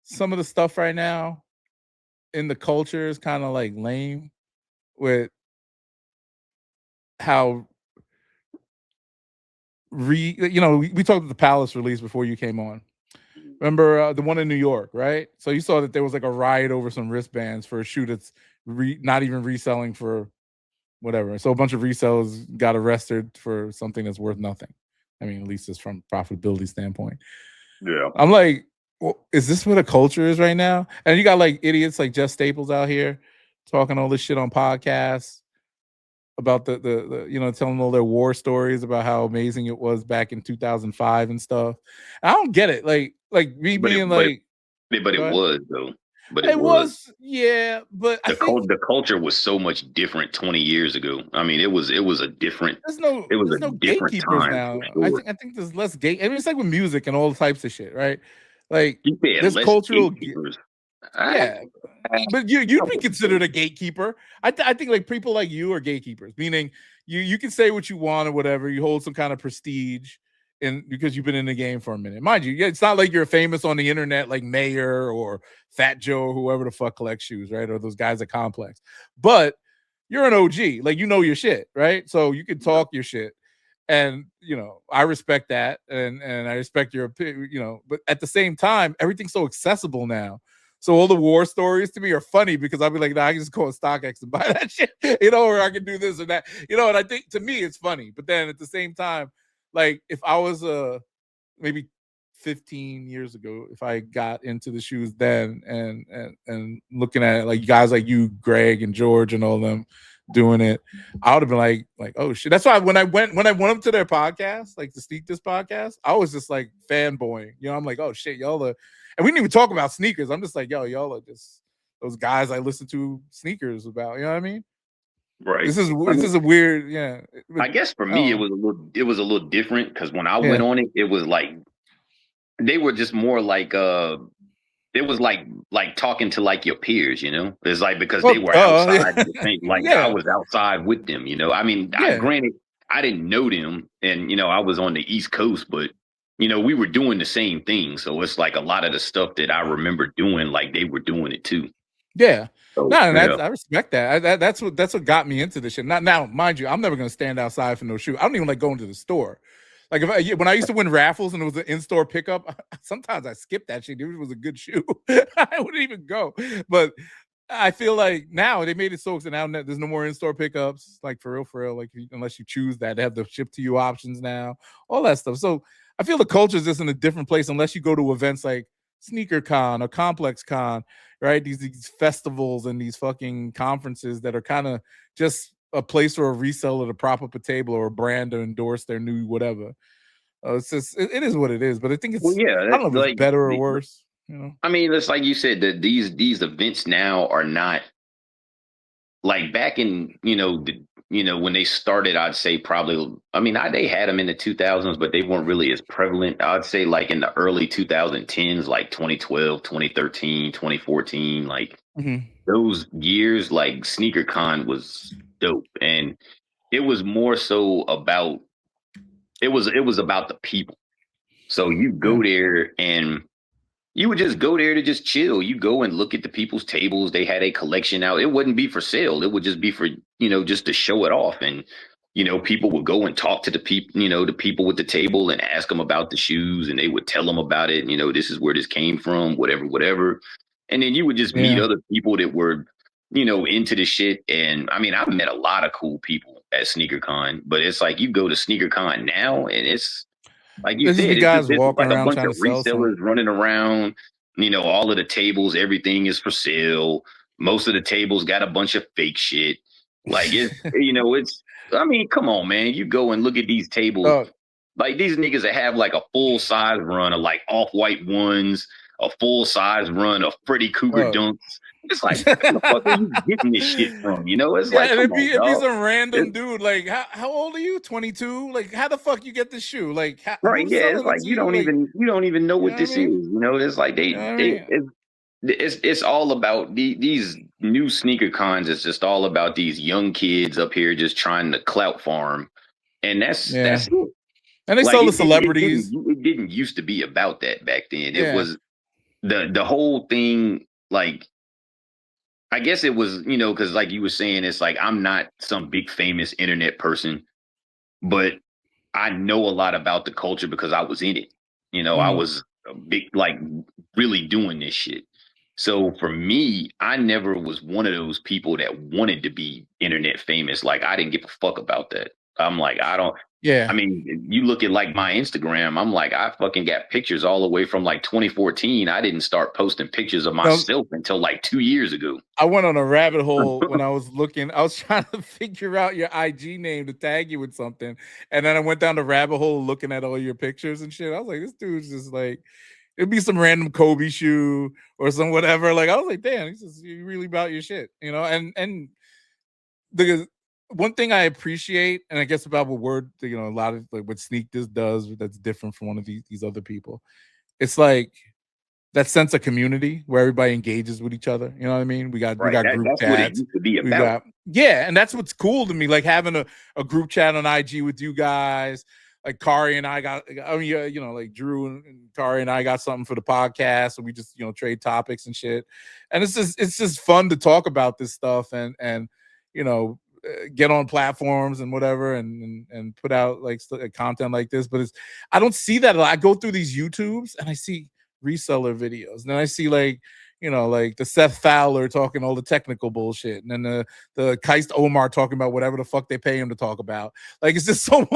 Speaker 2: some of the stuff right now in the culture is kind of like lame with how we talked about the Palace release before you came on. Remember the one in New York, right? So you saw that there was like a riot over some wristbands for a shoe that's not even reselling for whatever. So a bunch of resellers got arrested for something that's worth nothing. I mean, at least it's from profitability standpoint.
Speaker 4: Yeah.
Speaker 2: I'm like, well, is this what the culture is right now? And you got like idiots like Jeff Staples out here talking all this shit on podcasts about the telling all their war stories about how amazing it was back in 2005 and stuff. I don't get it. Like me being like,
Speaker 4: but it was though. But
Speaker 2: it was, yeah. But
Speaker 4: the culture was so much different 20 years ago. I mean, it was a different.
Speaker 2: There's no gatekeepers now. Sure. I think there's less gate. I mean, it's like with music and all types of shit, right? Like there's cultural gatekeepers. Yeah, but you'd be considered a gatekeeper. I think like people like you are gatekeepers, meaning you can say what you want or whatever. You hold some kind of prestige, and because you've been in the game for a minute, mind you. It's not like you're famous on the internet like Mayer or Fat Joe or whoever the fuck collects shoes, right? Or those guys at Complex. But you're an OG, like you know your shit, right? So you can talk your shit. And I respect that, and I respect your opinion, but at the same time, everything's so accessible now. So all the war stories to me are funny because I'll be like, nah, I can just go on StockX and buy that shit, or I can do this or that, and I think to me it's funny. But then at the same time, like if I was maybe 15 years ago, if I got into the shoes then and looking at it, like guys like you, Greg and George and all them doing it, I would have been like, oh shit. That's why when I went up to their podcast, like the Sneak This podcast, I was just like fanboying. I'm like, oh shit, y'all are. And we didn't even talk about sneakers. I'm just like, yo, y'all are just those guys I listen to sneakers about. You know what I mean?
Speaker 4: Right.
Speaker 2: This is a weird, yeah.
Speaker 4: I guess for me, it was a little different because when I went on it, it was like they were just more like it was like talking to like your peers, It's like because they were outside, I was outside with them, I mean, granted, I didn't know them, and I was on the East Coast, but we were doing the same thing, so it's like a lot of the stuff that I remember doing, like they were doing it too.
Speaker 2: Yeah, so, I respect that. That's what got me into this shit. Now, mind you, I'm never gonna stand outside for no shoe. I don't even like going to the store. Like when I used to win raffles and it was an in-store pickup, sometimes I skipped that shit. If it was a good shoe, I wouldn't even go. But I feel like now they made it so now there's no more in-store pickups. Like for real, like unless you choose that, they have the ship to you options now, all that stuff. So I feel the culture is just in a different place unless you go to events like Sneaker Con or Complex Con, right? These festivals and these fucking conferences that are kind of just a place for a reseller to prop up a table or a brand to endorse their new whatever. It's just it is what it is. But I think it's I don't know if it's better or worse. You know,
Speaker 4: I mean, it's like you said that these events now are not like back in when they started. I'd say probably. I mean, they had them in the 2000s, but they weren't really as prevalent. I'd say like in the early 2010s, like 2012, 2013, 2014, like those years, like SneakerCon was dope, and it was more so about it was about the people. So you go there and you would just go there to just chill. You go and look at the people's tables. They had a collection out. It wouldn't be for sale. It would just be for, just to show it off. And, people would go and talk to the people, the people with the table and ask them about the shoes, and they would tell them about it. This is where this came from, whatever. And then you would just meet other people that were, into the shit. And I mean, I've met a lot of cool people at SneakerCon, but it's like you go to SneakerCon now and it's, like you said,
Speaker 2: guys
Speaker 4: it's
Speaker 2: walking
Speaker 4: like a
Speaker 2: around
Speaker 4: bunch
Speaker 2: trying
Speaker 4: of
Speaker 2: to sell
Speaker 4: resellers running around. All of the tables, everything is for sale. Most of the tables got a bunch of fake shit. Like it's. I mean, come on, man. You go and look at these tables. Like these niggas that have like a full size run of like Off-White ones, a full size run of Freddy Cougar dunks. It's like, where the fuck are you getting this shit from? It's like,
Speaker 2: it'd be
Speaker 4: dog.
Speaker 2: some random dude. Like, how old are you? 22? Like, how the fuck you get this shoe? Like,
Speaker 4: right? Yeah, it's like you don't even know what this is. It's like it's all about these new sneaker cons. It's just all about these young kids up here just trying to clout farm, and that's it.
Speaker 2: And they sell the celebrities.
Speaker 4: It didn't used to be about that back then. It was the whole thing. Like, I guess it was, because like you were saying, it's like I'm not some big famous internet person, but I know a lot about the culture because I was in it. I was a big, like, really doing this shit. So for me, I never was one of those people that wanted to be internet famous. Like, I didn't give a fuck about that. I'm like, I don't.
Speaker 2: Yeah.
Speaker 4: I mean, you look at like my Instagram, I'm like, I fucking got pictures all the way from like 2014. I didn't start posting pictures of myself until like 2 years ago.
Speaker 2: I went on a rabbit hole when I was looking. I was trying to figure out your IG name to tag you with something. And then I went down the rabbit hole looking at all your pictures and shit. I was like, this dude's just like, it'd be some random Kobe shoe or some whatever. Like, I was like, damn, he's really about your shit, and the one thing I appreciate, and I guess about what Word, a lot of like what Sneak does that's different from one of these other people. It's like that sense of community where everybody engages with each other. You know what I mean? We got group
Speaker 4: that's
Speaker 2: chats.
Speaker 4: What it used to be about.
Speaker 2: And that's what's cool to me. Like having a group chat on IG with you guys. Like Kari and I got, like Drew and Kari and I got something for the podcast, and we just trade topics and shit. And it's just fun to talk about this stuff and get on platforms and whatever and put out like content like this. But I don't see that a lot. I go through these YouTubes and I see reseller videos, and then I see like like the Seth Fowler talking all the technical bullshit, and then the Keist Omar talking about whatever the fuck they pay him to talk about. Like it's just so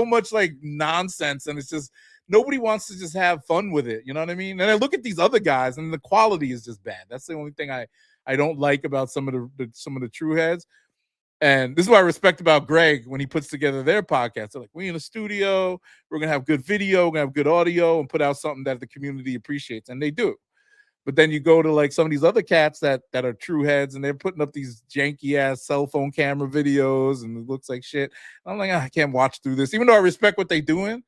Speaker 2: much like nonsense, and it's just nobody wants to just have fun with it. You know what I mean? And I look at these other guys, and the quality is just bad. That's the only thing I don't like about some of the true heads. And this is what I respect about Greg when he puts together their podcast. They're like, we in the studio, we're going to have good video, we're going to have good audio, and put out something that the community appreciates. And they do. But then you go to like some of these other cats that are true heads, and they're putting up these janky ass cell phone camera videos, and it looks like shit. I'm like, I can't watch through this, even though I respect what they're doing,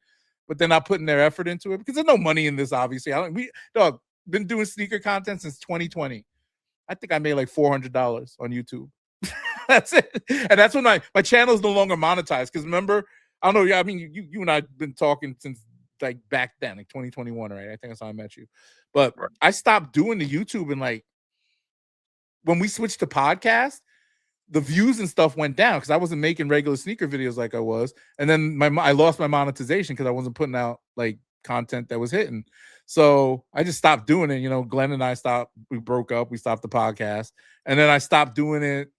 Speaker 2: but they're not putting their effort into it because there's no money in this, obviously. Been doing sneaker content since 2020. I think I made like $400 on YouTube. That's it. And that's when my channel is no longer monetized. Because remember, I don't know. I mean, you and I have been talking since like back then, like 2021, right? I think that's how I met you. But I stopped doing the YouTube, and like when we switched to podcast, the views and stuff went down because I wasn't making regular sneaker videos like I was. And then I lost my monetization because I wasn't putting out like content that was hitting. So I just stopped doing it. Glenn and I we broke up, we stopped the podcast, and then I stopped doing it.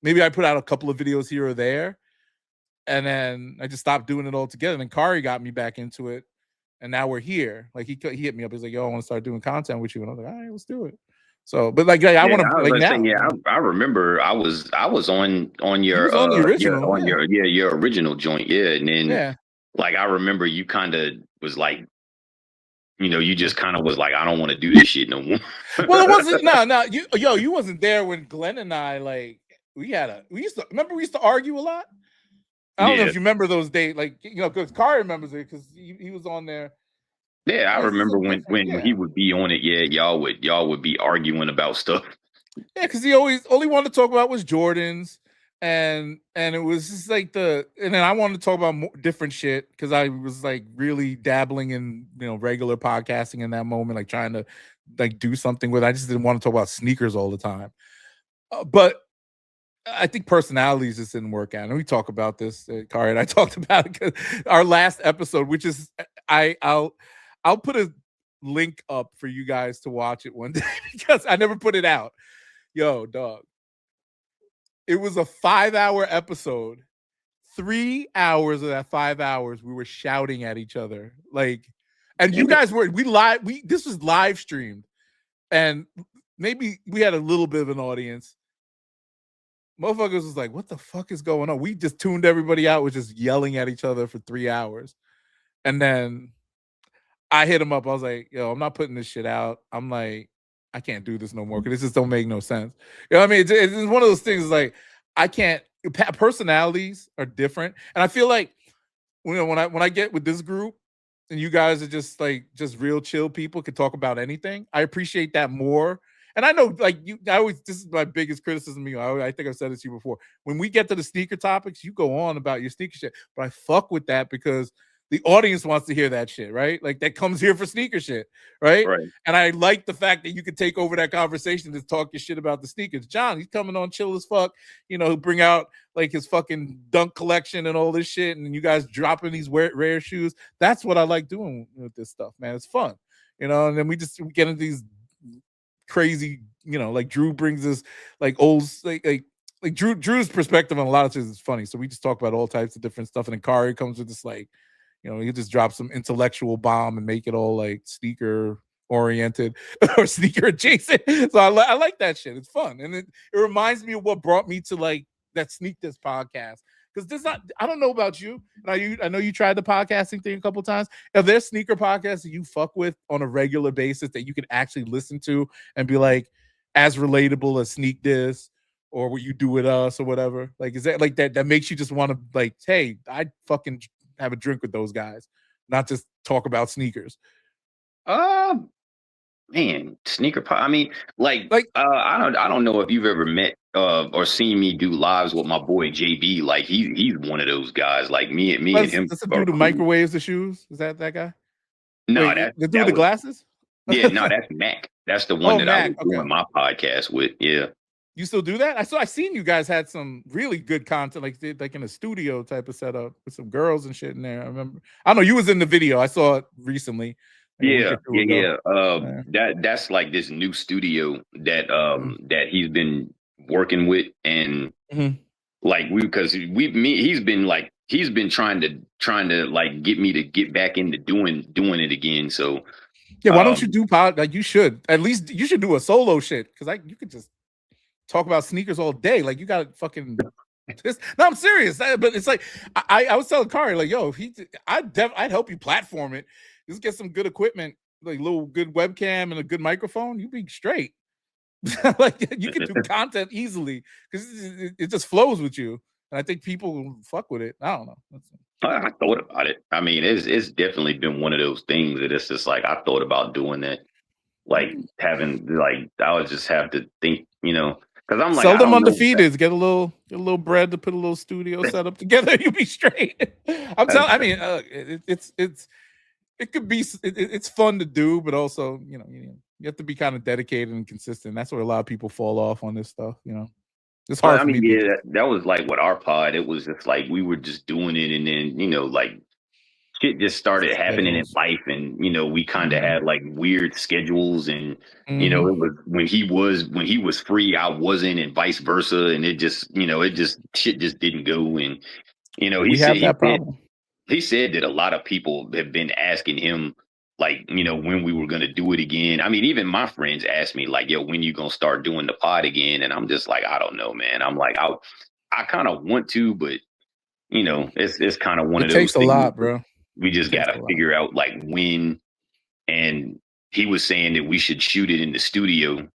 Speaker 2: Maybe I put out a couple of videos here or there, and then I just stopped doing it altogether. And then Kari got me back into it, and now we're here. Like he hit me up. He's like, "Yo, I want to start doing content with you," and I was like, "All right, let's do it." So, but like I want to like now.
Speaker 4: I remember I was on your your original joint, and then like I remember you kind of was like you just kind of was like, I don't want to do this shit no more.
Speaker 2: Well, it wasn't. No, you wasn't there when Glenn and I we used to argue a lot. I don't know if you remember those days, because Kari remembers it because he was on there.
Speaker 4: Yeah, I remember when he would be on it. Yeah, y'all would be arguing about stuff.
Speaker 2: Yeah, because he only wanted to talk about was Jordans, and it was just and then I wanted to talk about more different shit because I was really dabbling in regular podcasting in that moment, trying to do something with it. I just didn't want to talk about sneakers all the time. But I think personalities just didn't work out. And we talk about this, Kari and I talked about it because our last episode, which is I'll put a link up for you guys to watch it one day because I never put it out. Yo, dog. It was a 5-hour episode. 3 hours of that 5 hours, we were shouting at each other. And you guys this was live streamed. And maybe we had a little bit of an audience. Motherfuckers was like, what the fuck is going on? We just tuned everybody out, was just yelling at each other for 3 hours. And then I hit him up. I was like, yo, I'm not putting this shit out. I'm like, I can't do this no more because this just don't make no sense. You know what I mean? It's one of those things I can't, personalities are different. And I feel like, when I get with this group and you guys are just real chill people, can talk about anything, I appreciate that more. And I know, this is my biggest criticism of you. I think I've said this to you before. When we get to the sneaker topics, you go on about your sneaker shit. But I fuck with that because the audience wants to hear that shit, right? That comes here for sneaker shit, right? And I like the fact that you could take over that conversation to talk your shit about the sneakers. John, he's coming on chill as fuck. He'll bring out his fucking dunk collection and all this shit, and you guys dropping these rare shoes. That's what I like doing with this stuff, man. It's fun, and then we get into these crazy, Drew brings us old Drew's perspective on a lot of things is funny. So we just talk about all types of different stuff, and then Kari comes with this he just drop some intellectual bomb and make it all sneaker oriented or sneaker adjacent. So I like that shit. It's fun, and it reminds me of what brought me to that Sneak This podcast. Because I don't know about you. I know you tried the podcasting thing a couple times. Are there sneaker podcasts that you fuck with on a regular basis that you can actually listen to and be as relatable as Sneak This or what you do with us or whatever? Is that that makes you just want to hey, I'd fucking have a drink with those guys, not just talk about sneakers?
Speaker 4: Man, sneaker I mean, I don't know if you've ever met or seen me do lives with my boy JB. He's one of those guys. Me and him.
Speaker 2: That's the dude who microwaves the shoes. Is that guy?
Speaker 4: No,
Speaker 2: that's the dude with the glasses.
Speaker 4: Yeah, no, that's Mac. That's the one I was doing my podcast with. Yeah.
Speaker 2: You still do that? I seen you guys had some really good content, in a studio type of setup with some girls and shit in there. I remember. I know you was in the video. I saw it recently.
Speaker 4: Yeah. That's this new studio that he's been working with, and he's been trying to get me to get back into doing it again. So
Speaker 2: yeah, why don't you do you should at least you should do a solo shit because you could just talk about sneakers all day. You got fucking. No, I'm serious. But it's I was telling Kari yo, I'd help you platform it. Just get some good equipment, little good webcam and a good microphone. You'd be straight. You can do content easily because it just flows with you, and I think people fuck with it. I don't know.
Speaker 4: I thought about it. I mean, it's definitely been one of those things that it's just I thought about doing that, having I would just have to think, because I'm
Speaker 2: sell them undefeated. Get a little bread to put a little studio setup together. You'll be straight. I'm telling. I mean, it could be. It's fun to do, but also, you have to be kind of dedicated and consistent. That's where a lot of people fall off on this stuff. It's hard.
Speaker 4: That was with our pod. It was just we were just doing it, and then shit just started happening in life, and we kind of had weird schedules, and it was when he was free, I wasn't, and vice versa, and it just shit just didn't go, and he said that a lot of people have been asking him when we were going to do it again. I mean, even my friends asked me yo, when you going to start doing the pod again? And I'm just I don't know, man. I'm I kind of want to, but it's kind of one of those things.
Speaker 2: It takes a lot, bro.
Speaker 4: We just got to figure out when and he was saying that we should shoot it in the studio,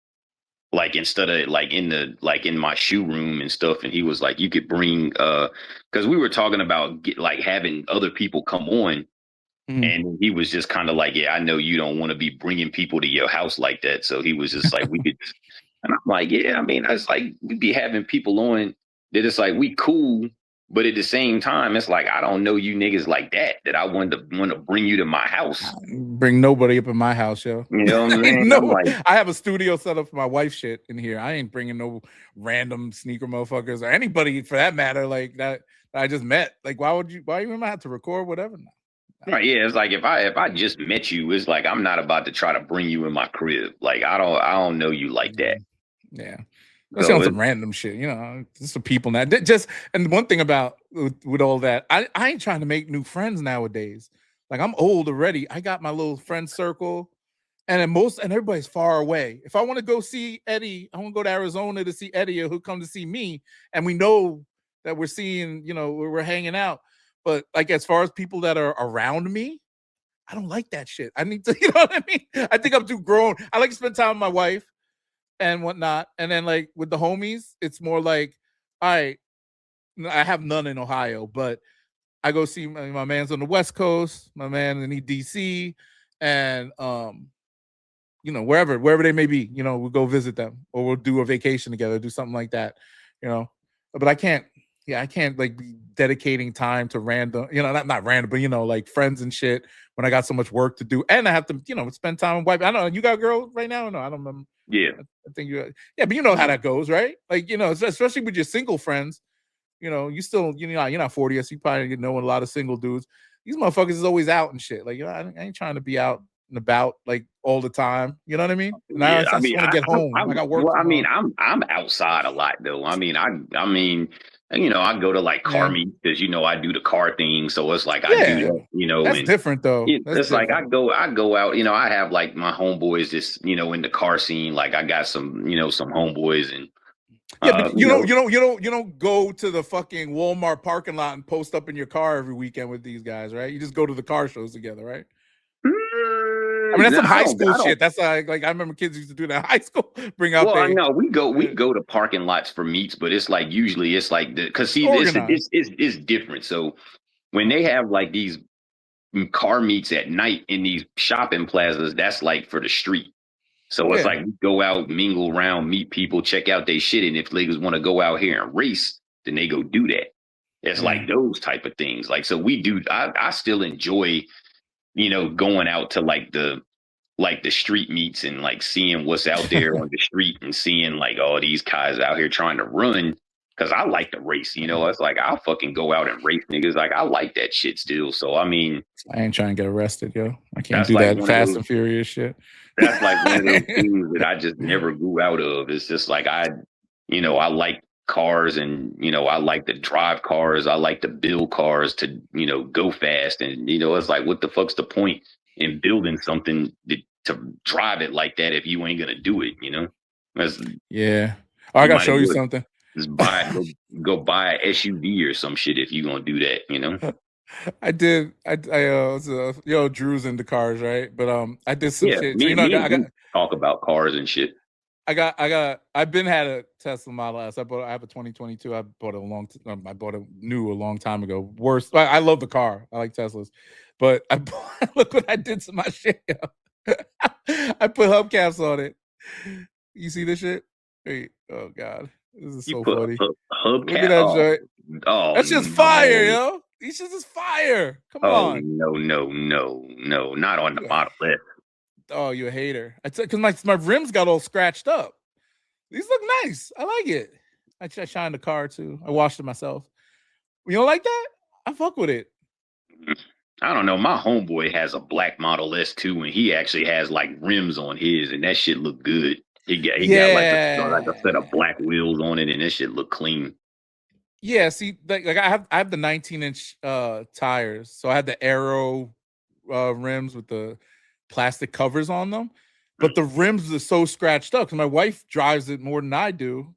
Speaker 4: like instead of like in my shoe room and stuff. And he was like, you could bring because we were talking about like having other people come on. And he was just kind of like, yeah, I know you don't want to be bringing people to your house like that. So he was just like, we could. And I'm like, yeah, I mean, I was like, we'd be having people on that it's like, we cool. But at the same time, it's like, I don't know you niggas like that I want to bring you to my house.
Speaker 2: Bring nobody up in my house, yo.
Speaker 4: You know what I'm saying?
Speaker 2: No,
Speaker 4: I'm like,
Speaker 2: I have a studio set up for my wife's shit in here. I ain't bringing no random sneaker motherfuckers or anybody for that matter like that I just met. Like, why even have to record whatever now?
Speaker 4: Right, yeah, it's like if I just met you, it's like I'm not about to try to bring you in my crib. Like I don't know you like that.
Speaker 2: Yeah. Let's on some random shit, you know. Just some people now. Just and one thing about with all that, I ain't trying to make new friends nowadays. Like I'm old already. I got my little friend circle, and everybody's far away. If I want to go see Eddie, I want to go to Arizona to see Eddie, or he'll come to see me, and we know that we're seeing, you know, we're hanging out. But like as far as people that are around me, I don't like that shit. I need to, you know what I mean? I think I'm too grown. I like to spend time with my wife and whatnot. And then like with the homies, it's more like, all right, I have none in Ohio, but I go see my man's on the West Coast, my man in DC, and you know, wherever they may be, you know, we'll go visit them or we'll do a vacation together, do something like that, you know. But I can't like be dedicating time to random, you know, not random, but you know, like friends and shit when I got so much work to do. And I have to, you know, spend time with wife. I don't know, you got a girl right now? No, I don't remember.
Speaker 4: Yeah.
Speaker 2: I think yeah, but you know how that goes, right? Like, you know, especially with your single friends, you know, you still, you know, you're not 40, so you probably know a lot of single dudes. These motherfuckers is always out and shit. Like, you know, I ain't trying to be out and about like all the time. You know what I mean? And
Speaker 4: yeah,
Speaker 2: I just want to get home. I got work.
Speaker 4: Well, I mean, I'm outside a lot though. I mean, you know, I go to like car meets because you know I do the car thing, so it's like I do that. You know,
Speaker 2: that's different though.
Speaker 4: It's like I go out. You know, I have like my homeboys just you know in the car scene. Like I got some you know some homeboys and.
Speaker 2: Yeah, but you don't go to the fucking Walmart parking lot and post up in your car every weekend with these guys, right? You just go to the car shows together, right? I mean, that's some high school shit. That's like I remember kids used to do that in high school. Bring out.
Speaker 4: Well, no, we go to parking lots for meets, but it's like usually it's like because see this is different. So when they have like these car meets at night in these shopping plazas, that's like for the street. So it's like we go out, mingle around, meet people, check out their shit, and if niggas want to go out here and race, then they go do that. It's like those type of things. Like so, we do. I still enjoy, you know, going out to like the street meets and like seeing what's out there on the street and seeing like all these guys out here trying to run. Cause I like to race, you know, it's like I'll fucking go out and race niggas. Like I like that shit still. So I mean,
Speaker 2: I ain't trying to get arrested, yo. I can't do that Fast and Furious shit.
Speaker 4: That's like one of those things that I just never grew out of. It's just like I like cars and you know I like to drive cars. I like to build cars to you know go fast and you know it's like what the fuck's the point in building something to drive it like that if you ain't gonna do it? You know?
Speaker 2: I gotta show you something.
Speaker 4: Just go buy an SUV or some shit if you gonna do that, you know.
Speaker 2: I Drew's into cars, right? But I did some shit.
Speaker 4: Me,
Speaker 2: so, you know,
Speaker 4: I got talk about cars and shit.
Speaker 2: I've been had a Tesla Model S. I have a 2022. I bought a new a long time ago. Worst. I love the car. I like Teslas, but look what I did to my shit. I put hubcaps on it. You see this shit? Wait, oh god. This is so funny.
Speaker 4: Hubcap.
Speaker 2: Look at that joint.
Speaker 4: Oh,
Speaker 2: that's just fire, yo. These shit is fire. Come on.
Speaker 4: No, not on the Model S.
Speaker 2: Oh, you're a hater. Because my rims got all scratched up. These look nice. I like it. I shined the car too. I washed it myself. You don't like that? I fuck with it.
Speaker 4: I don't know. My homeboy has a black Model S too, and he actually has like rims on his, and that shit look good. He got like a set of black wheels on it, and that shit look clean.
Speaker 2: Yeah, see, like I have the 19-inch tires, so I had the Aero rims with the plastic covers on them, but the rims are so scratched up because my wife drives it more than I do,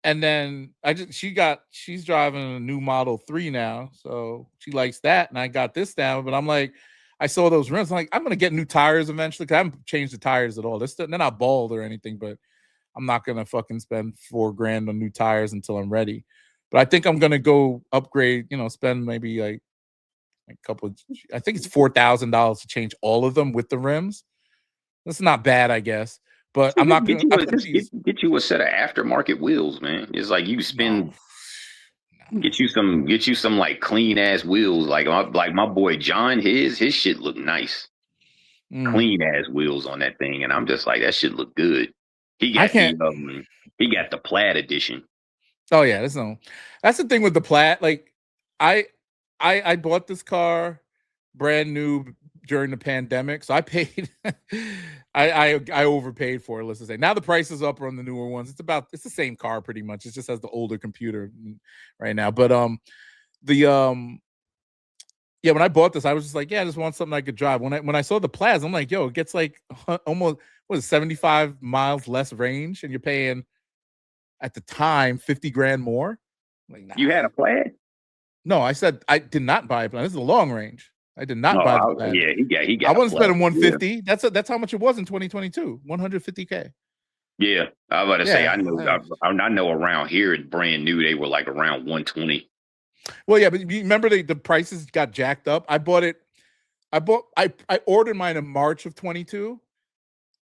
Speaker 2: and then she's driving a new Model 3 now, so she likes that, and I got this down, but I'm like, I saw those rims. I'm like, I'm gonna get new tires eventually because I haven't changed the tires at all. They're not bald or anything, but I'm not gonna fucking spend $4,000 on new tires until I'm ready. But I think I'm gonna go upgrade. Spend maybe like a couple. I think it's $4,000 to change all of them with the rims. That's not bad, I guess. But I'm not gonna
Speaker 4: get you a set of aftermarket wheels, man. It's like you spend.
Speaker 2: No.
Speaker 4: Get you some like clean ass wheels, like my boy John. His shit look nice, clean ass wheels on that thing, and I'm just like, that shit look good. He got the plaid edition.
Speaker 2: Oh yeah, that's the thing with the plaid. Like, I bought this car brand new during the pandemic, so I paid. I overpaid for it. Let's just say now the price is up on the newer ones. It's the same car pretty much. It just has the older computer right now. But when I bought this, I was just like, yeah, I just want something I could drive. When I saw the plaids, I'm like, yo, it gets like almost 75 miles less range, and you're paying at the time $50,000 more. I'm like, nah.
Speaker 4: You had a plaid?
Speaker 2: No, I said I did not buy a plaid. This is a long range. I did not buy the plaid.
Speaker 4: Yeah, he got.
Speaker 2: I wasn't spending $150. Yeah. That's how much it was in 2022. $150,000.
Speaker 4: Yeah, I was about to say I know around here it's brand new. They were like around 120.
Speaker 2: Well, yeah, but you remember the prices got jacked up. I ordered mine in March of 22,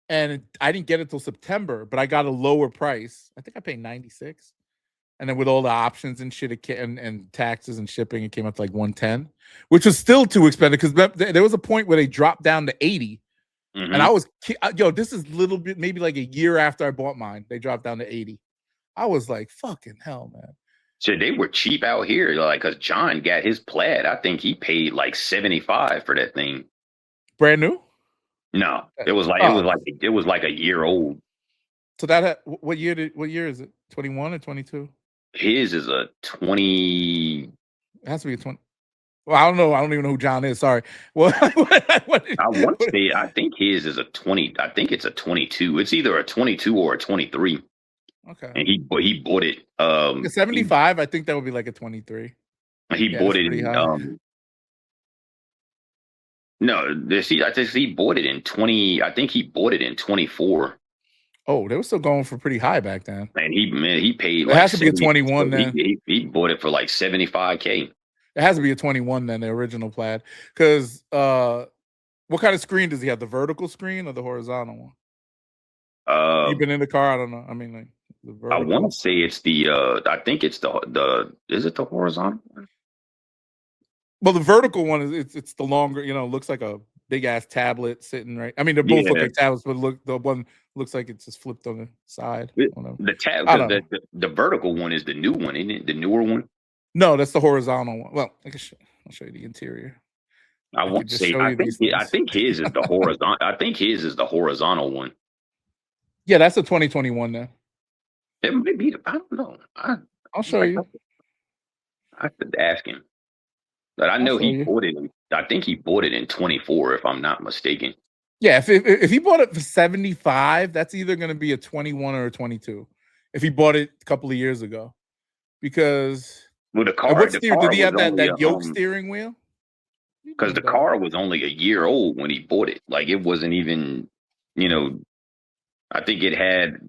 Speaker 2: and I didn't get it till September, but I got a lower price. I think I paid $96. And then with all the options and shit, and taxes and shipping, it came up to like $110, which was still too expensive because there was a point where they dropped down to $80. Mm-hmm. And I was, this is a little bit, maybe like a year after I bought mine, they dropped down to $80. I was like, fucking hell, man.
Speaker 4: So they were cheap out here, like, because John got his plaid. I think he paid like $75 for that thing.
Speaker 2: Brand new?
Speaker 4: No, it was like a year old.
Speaker 2: So what year is it? 21 or 22?
Speaker 4: His is a 20.
Speaker 2: It has to be a 20. Well, I don't know. I don't even know who John is. Sorry. Well,
Speaker 4: I want to say I think his is a 20. I think it's a 22. It's either a 22 or a 23.
Speaker 2: Okay.
Speaker 4: And he bought it.
Speaker 2: 75. I think that would be like a 23.
Speaker 4: He bought it in. I think he bought it in 20. I think he bought it in 24.
Speaker 2: Oh, they were still going for pretty high back then.
Speaker 4: And he paid.
Speaker 2: It has to be a 21 then.
Speaker 4: He bought it for like $75,000.
Speaker 2: It has to be a 21 then, the original plaid. Because what kind of screen does he have? The vertical screen or the horizontal one? You've been in the car? I don't know. I mean, like the vertical.
Speaker 4: I want to say it's the. I think it's the. Is it the horizontal one?
Speaker 2: Well, the vertical one is it's the longer. Looks like a big ass tablet sitting right. I mean, they both look like tablets, but the one looks like it's just flipped on the side.
Speaker 4: The vertical one is the new one, isn't it? The newer one.
Speaker 2: No, that's the horizontal one. Well, I'll show you the interior.
Speaker 4: I think his is the horizontal. I think his is the horizontal one.
Speaker 2: Yeah, that's a 2021 then.
Speaker 4: It might be. I don't know.
Speaker 2: I'll show you.
Speaker 4: I have to ask him. But I know he bought it. I think he bought it in 24, if I'm not mistaken.
Speaker 2: Yeah, if he bought it for 75, that's either going to be a 21 or a 22. If he bought it a couple of years ago, because
Speaker 4: the car.
Speaker 2: Did he have that yoke steering wheel?
Speaker 4: Because the car was only a year old when he bought it. Like it wasn't even, I think it had.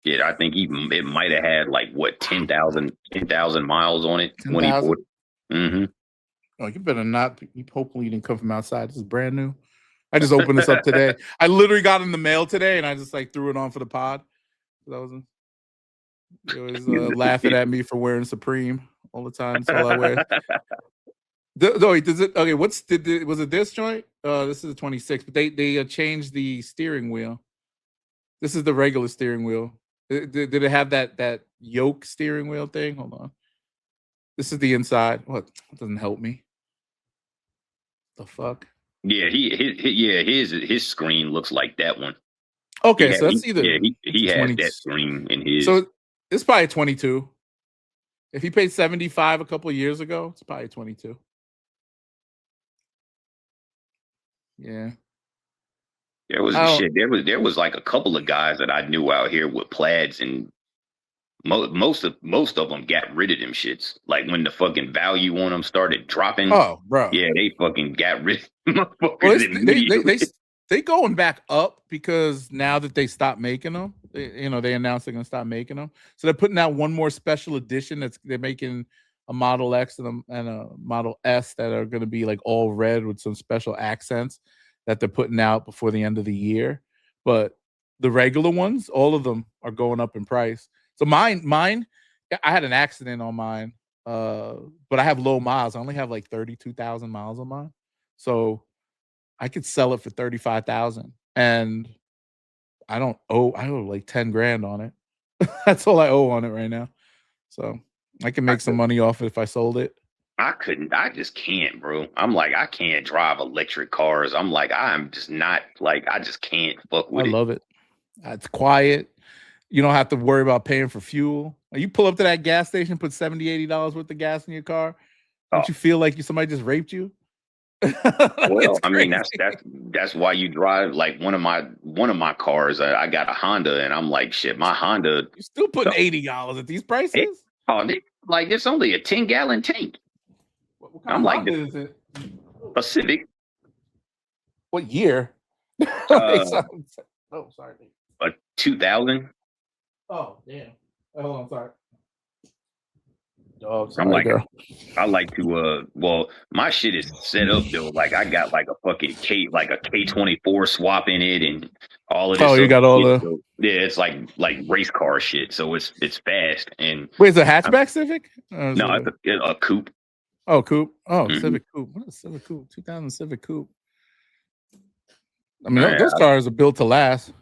Speaker 4: I think it might have had like what 10,000 miles on it
Speaker 2: 10,
Speaker 4: when he bought it. Mm-hmm.
Speaker 2: Oh, you better not. Hopefully, you didn't come from outside. This is brand new. I just opened this up today. I literally got in the mail today, and I just threw it on for the pod. It was laughing at me for wearing Supreme all the time. That's all I wear. Okay, was it this joint? This is the 26, but they changed the steering wheel. This is the regular steering wheel. Did it have that yoke steering wheel thing? Hold on. This is the inside. What? That doesn't help me. The fuck?
Speaker 4: Yeah, his screen looks like that one.
Speaker 2: Okay, so that's either
Speaker 4: he had that screen in his.
Speaker 2: So it's probably 22. If he paid 75 a couple of years ago, it's probably 22. Yeah.
Speaker 4: There was like a couple of guys that I knew out here with plaids, and most of them got rid of them shits. Like when the fucking value on them started dropping.
Speaker 2: Oh, bro.
Speaker 4: Yeah, they fucking got rid of motherfuckers
Speaker 2: Well,
Speaker 4: immediately.
Speaker 2: they going back up because now that they stopped making them, they announced they're gonna stop making them. So they're putting out one more special edition. They're making a Model X and a Model S that are gonna be like all red with some special accents that they're putting out before the end of the year. But the regular ones, all of them are going up in price. So mine, I had an accident on mine, but I have low miles. I only have like 32,000 miles on mine, so I could sell it for 35,000, and I owe like 10 grand on it. That's all I owe on it right now. So I can make some money off it if I sold it.
Speaker 4: I just can't, bro. I'm like, I can't drive electric cars. I'm like, I'm just not like, I just can't fuck with it.
Speaker 2: I love it. It's quiet. You don't have to worry about paying for fuel. You pull up to that gas station, put $70, $80 worth of gas in your car. Don't you feel like somebody just raped you?
Speaker 4: Well, I mean, that's why you drive like one of my cars. I got a Honda, and I'm like, shit, my Honda.
Speaker 2: You're still putting $80 at these prices?
Speaker 4: Like it's only a 10-gallon tank.
Speaker 2: What kind of Honda is it?
Speaker 4: A Civic.
Speaker 2: What year? Oh, sorry.
Speaker 4: A 2000.
Speaker 2: Oh, damn. Hold on, sorry. Oh,
Speaker 4: I'm like, I like to well, my shit is set up though. Like I got like a fucking K24 swap in it and all of this.
Speaker 2: Oh, you got all the
Speaker 4: it's like race car shit. So it's fast. And
Speaker 2: wait, is it a hatchback Civic?
Speaker 4: No, it's a coupe.
Speaker 2: Oh, coupe. Oh, Civic coupe. What is Civic coupe? 2000 Civic coupe. I mean, those cars are built to last.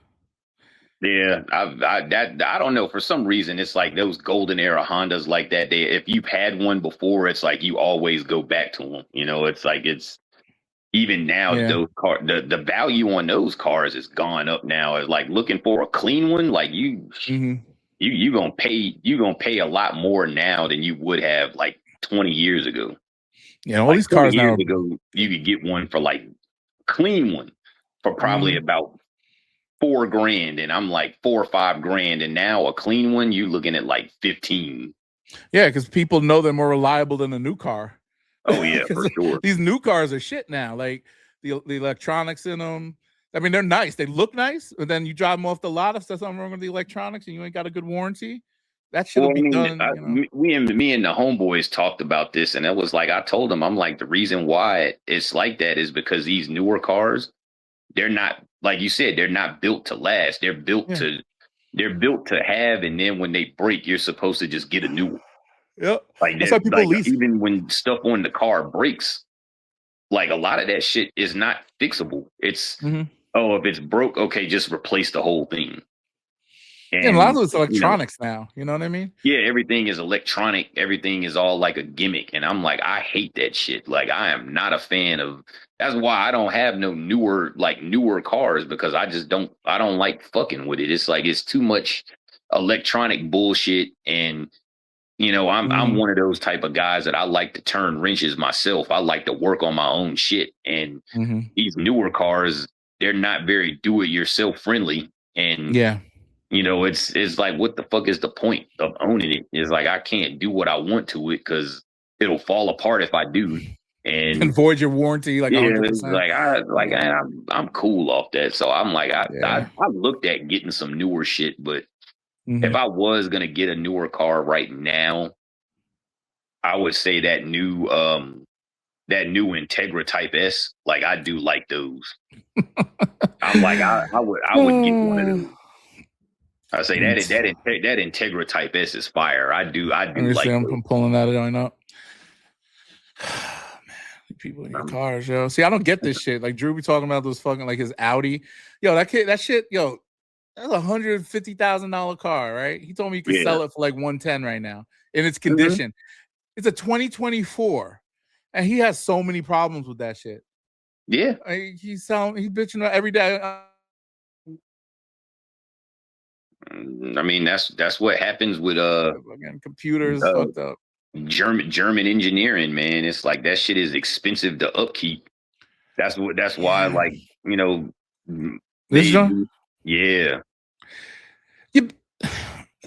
Speaker 4: Yeah, I don't know. For some reason, it's like those golden era Hondas like that. If you've had one before, it's like you always go back to them. It's like it's even now those car the value on those cars has gone up now. It's like looking for a clean one, like you gonna pay a lot more now than you would have like 20 years ago.
Speaker 2: Yeah, all these cars now.
Speaker 4: Ago, you could get one for like clean one for probably about $4 grand, and I'm like $4 or $5 grand, and now a clean one you're looking at like 15.
Speaker 2: Yeah, because people know they're more reliable than a new car.
Speaker 4: Oh yeah, for sure.
Speaker 2: These new cars are shit now. Like the electronics in them. I mean, they're nice. They look nice, but then you drive them off the lot. If there's something wrong with the electronics and you ain't got a good warranty, that should be done.
Speaker 4: Me and the homeboys talked about this, and it was like I told them, I'm like, the reason why it's like that is because these newer cars, they're not, like you said, they're not built to last. They're built to have, and then when they break, you're supposed to just get a new one.
Speaker 2: Yep.
Speaker 4: Like
Speaker 2: that's why people lease.
Speaker 4: Even when stuff on the car breaks, like a lot of that shit is not fixable. It's if it's broke, okay, just replace the whole thing.
Speaker 2: And a lot of it's electronics now. You know what I mean?
Speaker 4: Yeah, everything is electronic. Everything is all like a gimmick. And I'm like, I hate that shit. Like, I am not a fan of. That's why I don't have no newer cars, because I don't like fucking with it. It's like it's too much electronic bullshit. And I'm one of those type of guys that I like to turn wrenches myself. I like to work on my own shit. And these newer cars, they're not very do-it-yourself friendly. And it's like, what the fuck is the point of owning it? It's like I can't do what I want to it because it'll fall apart if I do, and
Speaker 2: void your warranty. Like
Speaker 4: 100%. I'm cool off that. So I'm like, I looked at getting some newer shit, but if I was gonna get a newer car right now, I would say that new Integra Type S. Like, I do like those. I'm like, I would get one of those. I say that Integra Type S is fire. I do like.
Speaker 2: I'm pulling that out up. Man, people in your cars, yo. See, I don't get this shit. Like Drew be talking about those fucking like his Audi. Yo, that shit, yo, that's $150,000 car, right? He told me you could sell it for like 110 right now in its condition. It's a 2024, and he has so many problems with that shit.
Speaker 4: Yeah,
Speaker 2: he's bitching every day.
Speaker 4: I mean, that's what happens with
Speaker 2: computers fucked up.
Speaker 4: German engineering, man. It's like that shit is expensive to upkeep. That's why, like,
Speaker 2: this John?
Speaker 4: Yeah.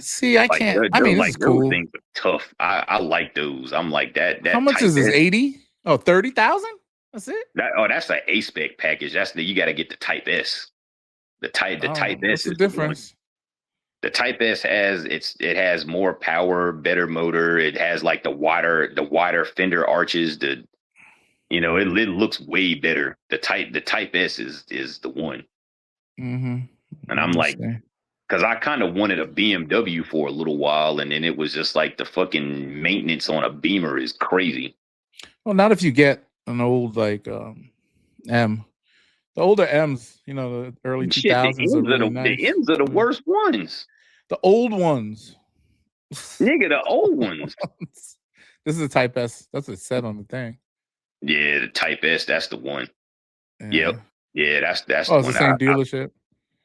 Speaker 2: See, I
Speaker 4: Like
Speaker 2: can't. I
Speaker 4: they're
Speaker 2: mean, this
Speaker 4: like
Speaker 2: is
Speaker 4: those
Speaker 2: cool.
Speaker 4: things are tough. I like those. I'm like that.
Speaker 2: How
Speaker 4: That
Speaker 2: much
Speaker 4: Type
Speaker 2: is this?
Speaker 4: S.
Speaker 2: 80? Oh, 30,000? That's it?
Speaker 4: That's an A spec package. You got to get the Type S. The Type
Speaker 2: What's
Speaker 4: S
Speaker 2: the
Speaker 4: is the one.
Speaker 2: difference?
Speaker 4: The Type S it has more power, better motor. It has like the wider fender arches. It looks way better. The Type S is the one.
Speaker 2: Mm-hmm.
Speaker 4: And I'm like, because I kind of wanted a BMW for a little while, and then it was just like the fucking maintenance on a Beamer is crazy.
Speaker 2: Well, not if you get an old like M. The older M's, the early 2000s are really nice.
Speaker 4: The M's are the worst ones.
Speaker 2: The old ones.
Speaker 4: Nigga, the old ones.
Speaker 2: This is a Type S. That's what it said on the thing.
Speaker 4: Yeah, the Type S, that's the one.
Speaker 2: Yeah.
Speaker 4: Yep. Yeah, that's
Speaker 2: the one. It's the same dealership.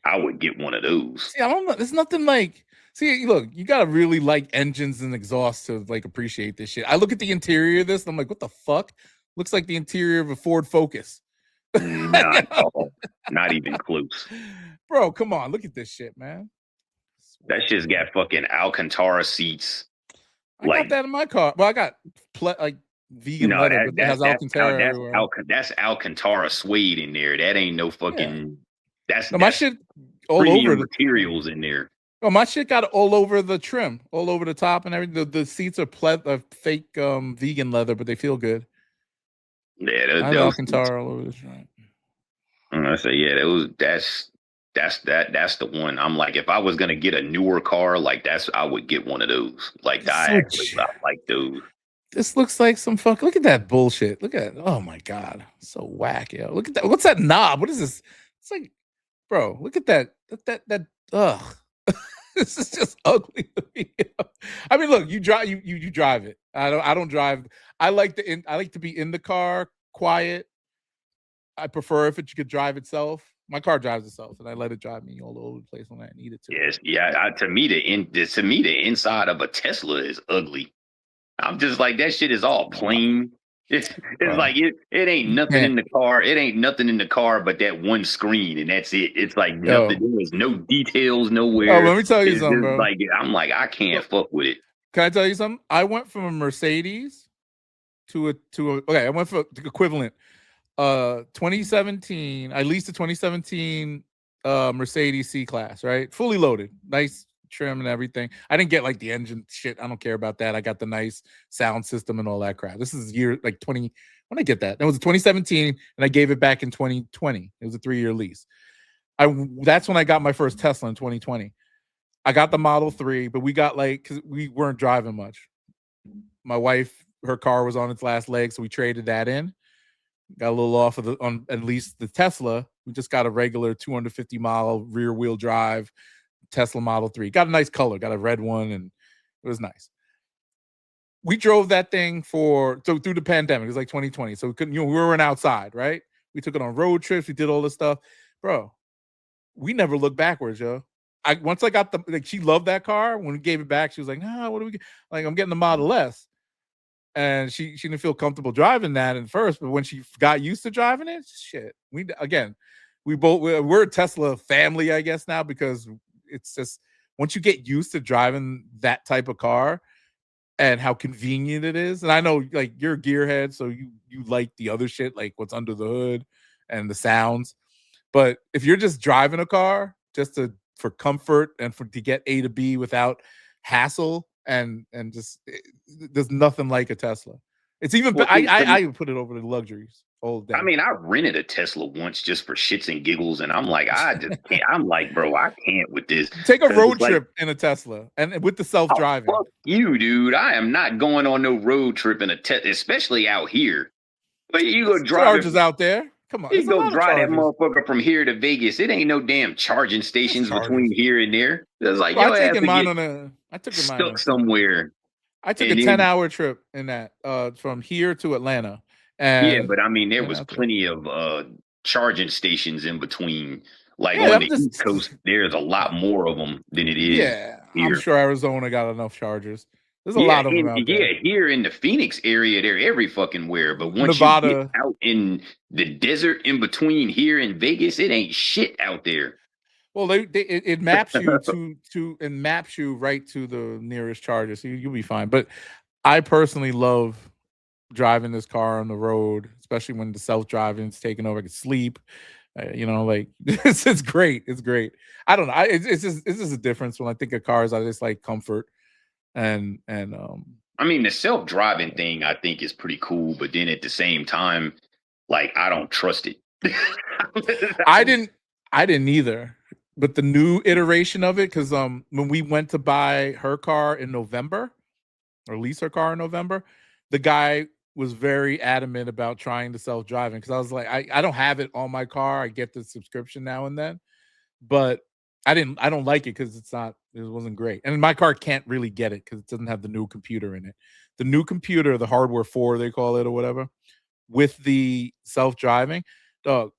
Speaker 4: I would get one of those.
Speaker 2: See, I don't know. There's nothing like. See, look, you gotta really like engines and exhaust to like appreciate this shit. I look at the interior of this, and I'm like, what the fuck? Looks like the interior of a Ford Focus.
Speaker 4: Not even close.
Speaker 2: Bro, come on, look at this shit, man.
Speaker 4: That shit's got fucking Alcantara seats.
Speaker 2: I got that in my car. Well, I got like vegan leather, but it has Alcantara everywhere.
Speaker 4: That's Alcantara suede in there. That ain't no fucking. That's
Speaker 2: my shit all over the
Speaker 4: materials in there.
Speaker 2: Oh, my shit got all over the trim, all over the top and everything. The seats are fake vegan leather, but they feel good.
Speaker 4: Yeah,
Speaker 2: I have Alcantara all over the joint.
Speaker 4: I say, yeah, that's the one. I'm like, if I was gonna get a newer car, like I would get one of those. Like I like those.
Speaker 2: This looks like some fuck. Look at that bullshit. Look at oh my god, so whack, yo. Look at that. What's that knob? What is this? It's like, bro, look at that. That ugh. This is just ugly to me. I mean, look, you drive you drive it. I don't drive. I like to be in the car, quiet. I prefer if it could drive itself. My car drives itself, and I let it drive me all over the place when I need it to.
Speaker 4: Yes, yeah. To me, the inside of a Tesla is ugly. I'm just like, that shit is all plain. It's like it ain't nothing in the car. It ain't nothing in the car but that one screen, and that's it. It's like nothing. There's no details nowhere.
Speaker 2: Oh, let me tell you something, bro.
Speaker 4: Like I'm like, I can't fuck with it.
Speaker 2: Can I tell you something? I went from a Mercedes to a okay. I went for the equivalent. 2017. I leased a 2017 Mercedes C-Class, right? Fully loaded, nice trim and everything. I didn't get like the engine shit. I don't care about that. I got the nice sound system and all that crap. This is year like 20. When I get that, it was a 2017, and I gave it back in 2020. It was a 3-year lease. That's when I got my first Tesla in 2020. I got the Model 3, but we got because we weren't driving much. My wife, her car was on its last leg, so we traded that in. Got a little off of on at least the Tesla. We just got a regular 250-mile rear wheel drive Tesla Model 3. Got a nice color, got a red one, and it was nice. We drove that thing through the pandemic. It was like 2020, so we couldn't. We weren't outside, right? We took it on road trips. We did all this stuff, bro. We never looked backwards, yo. Once I got she loved that car. When we gave it back, she was like, "Nah, what do we get?" Like, I'm getting the Model S. And she didn't feel comfortable driving that at first, but when she got used to driving it, shit. We're a Tesla family, I guess, now, because it's just once you get used to driving that type of car and how convenient it is. And I know like you're a gearhead, so you like the other shit, like what's under the hood and the sounds. But if you're just driving a car just for comfort and to get A to B without hassle, and just there's nothing like a Tesla. It's even I put it over the luxuries all day.
Speaker 4: I mean, I rented a Tesla once just for shits and giggles, and I'm like, I just can't. I'm like, bro, I can't with this.
Speaker 2: Take a road trip in a Tesla and with the self-driving.
Speaker 4: Fuck you, dude. I am not going on no road trip in a Tesla, especially out here. But you go drive
Speaker 2: charges out there. Come on,
Speaker 4: you go drive that motherfucker from here to Vegas. It ain't no damn charging stations between here and there. It's like,
Speaker 2: I took mine
Speaker 4: stuck somewhere.
Speaker 2: I took a 10-hour trip in that from here to Atlanta. And
Speaker 4: yeah, but I mean, there was plenty of charging stations in between. Like on the East Coast, there's a lot more of them than it is.
Speaker 2: Yeah, here. I'm sure Arizona got enough chargers. There's a lot of them out there.
Speaker 4: Yeah, here in the Phoenix area, they're every fucking where. But once you get out in the desert in between here and Vegas, it ain't shit out there.
Speaker 2: Well, it maps you right to the nearest charger, so you'll be fine. But I personally love driving this car on the road, especially when the self-driving is taking over. I can sleep. Like it's great. It's great. I don't know. It's just a difference when I think of cars. I just like comfort and
Speaker 4: I mean, the self-driving thing I think is pretty cool, but then at the same time, like I don't trust it.
Speaker 2: I didn't either. But the new iteration of it, because when we went to buy her car in November, or lease her car in November, the guy was very adamant about trying the self-driving, because I was like, I don't have it on my car. I get the subscription now and then, but I don't like it because it wasn't great. And my car can't really get it because it doesn't have the new computer in it. The new computer, the hardware 4, they call it, or whatever, with the self-driving, dog,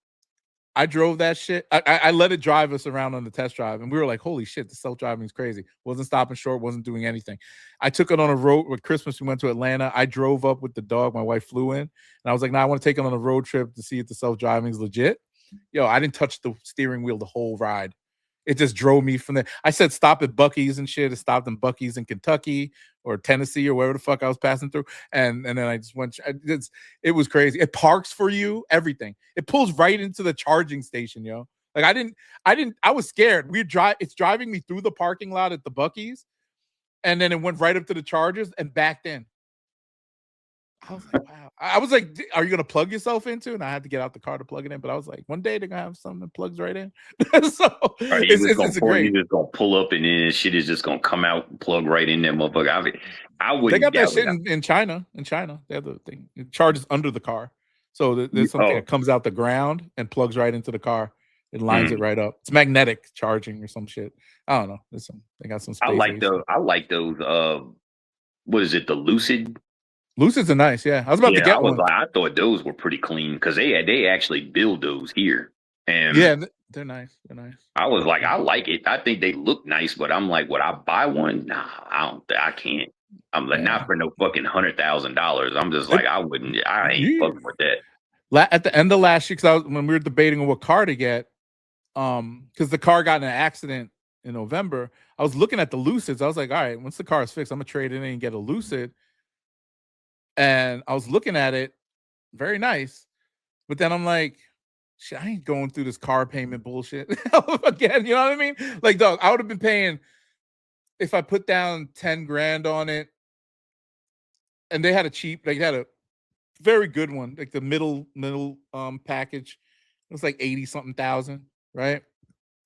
Speaker 2: I drove that shit. I let it drive us around on the test drive, and we were like, holy shit, the self-driving is crazy. Wasn't stopping short, wasn't doing anything. I took it on a road with Christmas. We went to Atlanta. I drove up with the dog. My wife flew in, and I was like, I want to take it on a road trip to see if the self-driving is legit. Yo, I didn't touch the steering wheel the whole ride. It just drove me from there. I said stop at Buc-ee's and shit. It stopped in Buc-ee's in Kentucky or Tennessee or wherever the fuck I was passing through. And then I just went. It was crazy. It parks for you, everything. It pulls right into the charging station, yo. Like I was scared. It's driving me through the parking lot at the Buc-ee's, and then it went right up to the chargers and backed in. I was like, wow. I was like, are you going to plug yourself into? And I had to get out the car to plug it in. But I was like, one day they're going to have something that plugs right in. So it's great.
Speaker 4: You're just going to pull up and then shit is just going to come out and plug right in there, motherfucker. I wouldn't.
Speaker 2: They got that shit in China. In China, they have the thing. It charges under the car. So there's something that comes out the ground and plugs right into the car. It lines it right up. It's magnetic charging or some shit. I don't know. They got some space.
Speaker 4: I like those. What is it? The Lucid.
Speaker 2: Lucids are nice, yeah. I was about to get one.
Speaker 4: I thought those were pretty clean because they actually build those here. And
Speaker 2: yeah, they're nice. They're nice.
Speaker 4: I was like, I like it. I think they look nice, but I'm like, would I buy one? Nah, I can't. I'm like, not for no fucking $100,000. I'm just like, I wouldn't. I ain't fucking with that.
Speaker 2: At the end of last year, because when we were debating on what car to get, because the car got in an accident in November, I was looking at the Lucids. I was like, all right, once the car is fixed, I'm gonna trade it in and get a Lucid. And I was looking at it, very nice. But then I'm like, shit, I ain't going through this car payment bullshit again. You know what I mean? Like, dog, I would have been paying, if I put down 10 grand on it, and they had a very good one, like the middle package. It was like 80 something thousand, right?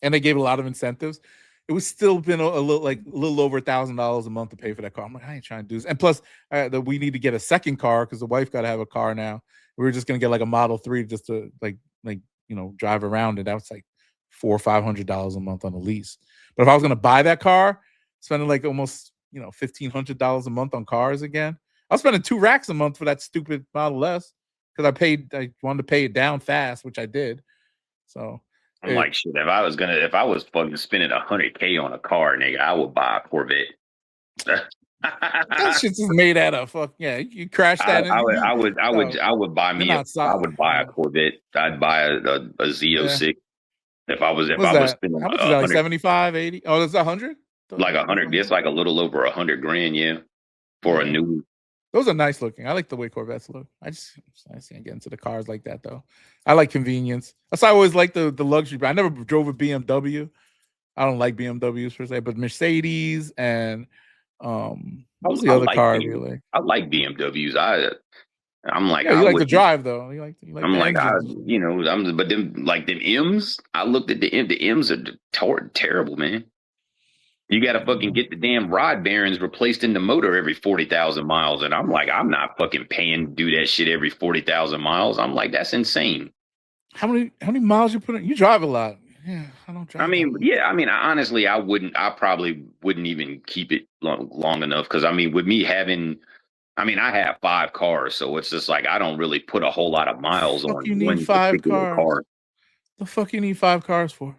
Speaker 2: And they gave a lot of incentives. It was still been a little over $1,000 a month to pay for that car. I'm like, I ain't trying to do this. And plus, we need to get a second car because the wife got to have a car now. We were just gonna get like a Model 3 just to like drive around it. That was like $400 or $500 a month on a lease. But if I was gonna buy that car, spending like almost $1,500 a month on cars again, I was spending $2 a month for that stupid Model S because I wanted to pay it down fast, which I did. So.
Speaker 4: I'm like, shit, if I was fucking spending $100K on a car, nigga, I would buy a Corvette.
Speaker 2: That shit's just made out of fuck. Yeah, you crash that.
Speaker 4: I would buy a Corvette. I'd buy a Z06 if I was spending.
Speaker 2: How much is that? Like 75, 80? Oh, that's 100.
Speaker 4: Like 100. It's like a little over 100 grand, yeah, for a new.
Speaker 2: Those are nice looking. I like the way Corvettes look. I can't get into the cars like that though. I like convenience. That's why I always like the luxury. But I never drove a BMW. I don't like BMWs per se, but Mercedes and what was the other car you like?
Speaker 4: I like BMWs. I'm like,
Speaker 2: you like to drive though. You like
Speaker 4: I'm like, but them like them M's. I looked at the M's are terrible, man. You got to fucking get the damn rod bearings replaced in the motor every 40,000 miles. And I'm like, I'm not fucking paying to do that shit every 40,000 miles. I'm like, that's insane.
Speaker 2: How many miles you put in? You drive a lot. Yeah, I don't drive.
Speaker 4: Honestly, I probably wouldn't even keep it long enough. Cause with me having, I have 5 cars. So it's just like, I don't really put a whole lot of miles on one particular car.
Speaker 2: The fuck you need 5 cars for?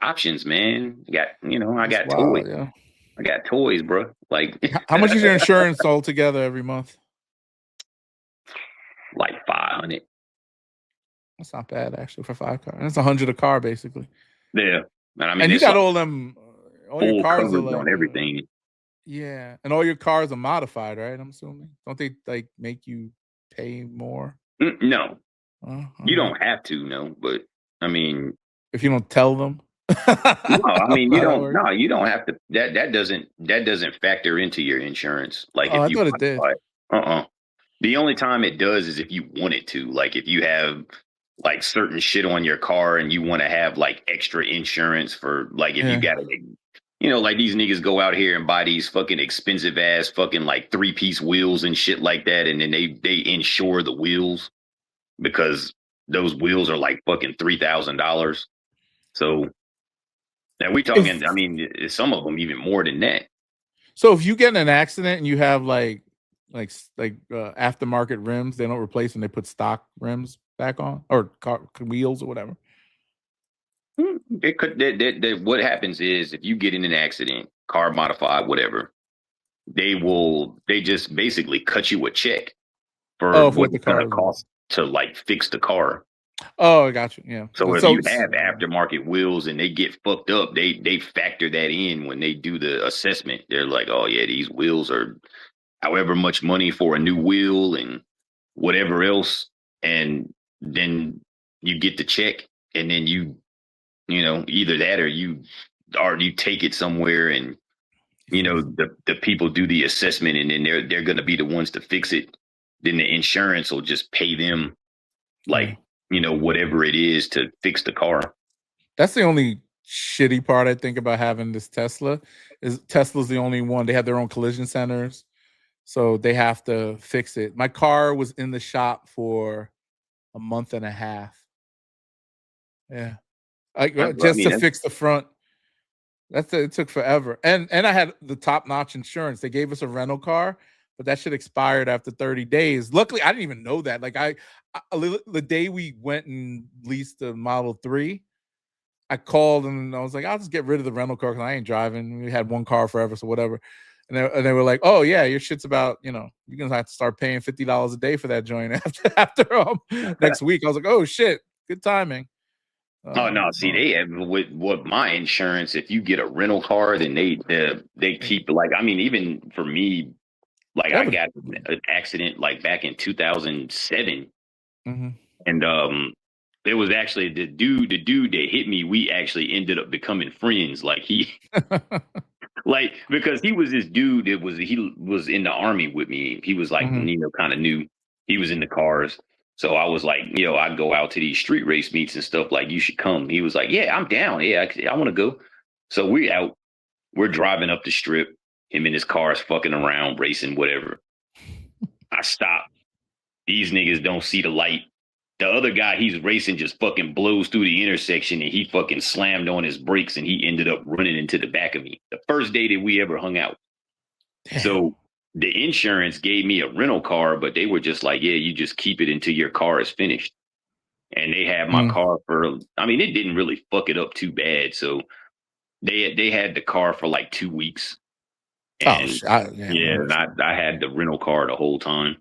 Speaker 4: Options, man. I got toys. Yeah. I got toys, bro. Like,
Speaker 2: how much is your insurance altogether every month?
Speaker 4: Like $500.
Speaker 2: That's not bad actually for 5 cars. That's $100 a car basically.
Speaker 4: Yeah, and I mean,
Speaker 2: And you
Speaker 4: it's
Speaker 2: got
Speaker 4: like
Speaker 2: all them, all your
Speaker 4: full
Speaker 2: cars are
Speaker 4: coverage
Speaker 2: like,
Speaker 4: on everything.
Speaker 2: yeah, and all your cars are modified, right? I'm assuming. Don't they like make you pay more?
Speaker 4: No, you
Speaker 2: Okay.
Speaker 4: don't have to, no, but I mean,
Speaker 2: If you don't tell them.
Speaker 4: no, I mean, you
Speaker 2: How that
Speaker 4: don't.
Speaker 2: works?
Speaker 4: No, you don't have to. That doesn't factor into your insurance. Like
Speaker 2: Oh,
Speaker 4: if
Speaker 2: I
Speaker 4: you
Speaker 2: thought it did.
Speaker 4: modify it. The only time it does is if you want it to. Like if you have like certain shit on your car and you want to have like extra insurance for like if you
Speaker 2: Yeah.
Speaker 4: got to, like these niggas go out here and buy these fucking expensive ass fucking like 3-piece wheels and shit like that, and then they insure the wheels because those wheels are like fucking $3,000. So. Now we talking. I mean, some of them even more than that.
Speaker 2: So if you get in an accident and you have like aftermarket rims, they don't replace them; they put stock rims back on or car wheels or whatever.
Speaker 4: It could. What happens is if you get in an accident, car modified, whatever, they just basically cut you a check for
Speaker 2: For
Speaker 4: what
Speaker 2: what the
Speaker 4: it's gonna
Speaker 2: car is worth.
Speaker 4: cost to like fix the car.
Speaker 2: Oh, I got you. Yeah.
Speaker 4: So if you have aftermarket wheels and they get fucked up, they factor that in when they do the assessment. They're like, oh yeah, these wheels are however much money for a new wheel and whatever else, and then you get the check, and then either that or you take it somewhere, and the people do the assessment, and then they're going to be the ones to fix it. Then the insurance will just pay them like whatever it is to fix the car.
Speaker 2: That's the only shitty part I think about having this Tesla is Tesla's the only one. They have their own collision centers, so they have to fix it. My car was in the shop for a month and a half. Yeah, to fix the front. It took forever, and I had the top notch insurance. They gave us a rental car, but that shit expired after 30 days. Luckily, I didn't even know that. Like the day we went and leased the Model 3, I called and I was like, I'll just get rid of the rental car because I ain't driving. We had one car forever, so whatever. And they were like, oh yeah, your shit's about, you're gonna have to start paying $50 a day for that joint after next week. I was like, oh shit, good timing.
Speaker 4: Oh no! See, they have with my insurance. If you get a rental car, then they keep like. I mean, even for me, like I got an accident like back in 2007, and it was actually the dude that hit me. We actually ended up becoming friends. Like because he was this dude that he was in the army with me. He was like kind of new. He was in the cars. So I was like, I go out to these street race meets and stuff. Like, you should come. He was like, yeah, I'm down. Yeah, I want to go. So we're driving up the strip. Him and his car is fucking around, racing, whatever. I stop. These niggas don't see the light. The other guy he's racing just fucking blows through the intersection, and he fucking slammed on his brakes, and he ended up running into the back of me. The first day that we ever hung out. Damn. So the insurance gave me a rental car, but they were just like, yeah, you just keep it until your car is finished. And they had my car for, I mean, it didn't really fuck it up too bad. So they had the car for like 2 weeks. And and I had the rental car the whole time.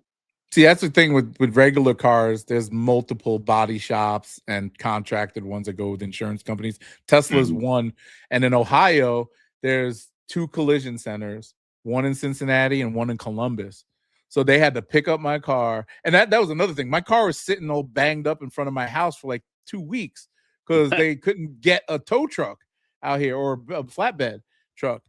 Speaker 2: See, that's the thing with regular cars. There's multiple body shops and contracted ones that go with insurance companies. Tesla's one. And in Ohio, there's 2 collision centers, one in Cincinnati and one in Columbus. So they had to pick up my car. And that was another thing. My car was sitting all banged up in front of my house for like 2 weeks because they couldn't get a tow truck out here or a flatbed truck.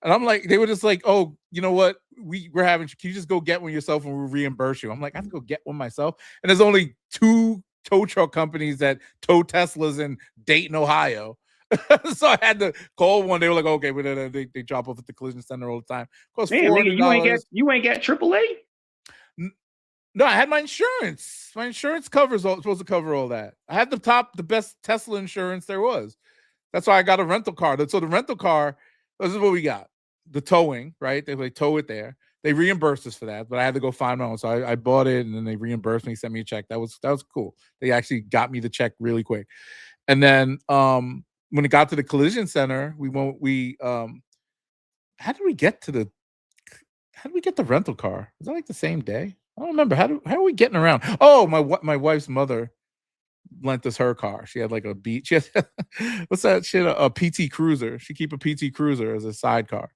Speaker 2: And I'm like, they were just like, oh, you know what? We're having, can you just go get one yourself and we'll reimburse you? I'm like, I have to go get one myself. And there's only 2 tow truck companies that tow Teslas in Dayton, Ohio. So I had to call one. They were like, okay, but they drop off at the collision center all the time. Cost $400.
Speaker 4: You ain't got AAA?
Speaker 2: No, I had my insurance. My insurance supposed to cover all that. I had the best Tesla insurance there was. That's why I got a rental car. So the rental car, this is what we got. The towing, right? They tow it there. They reimbursed us for that, but I had to go find my own. So I bought it, and then they reimbursed me, sent me a check. That was cool. They actually got me the check really quick. And then when it got to the collision center, how did we get the rental car? Was that like the same day? I don't remember. How are we getting around? Oh, my wife's mother lent us her car. She had like a beat. She had, what's that shit? A PT Cruiser. She keep a PT Cruiser as a sidecar.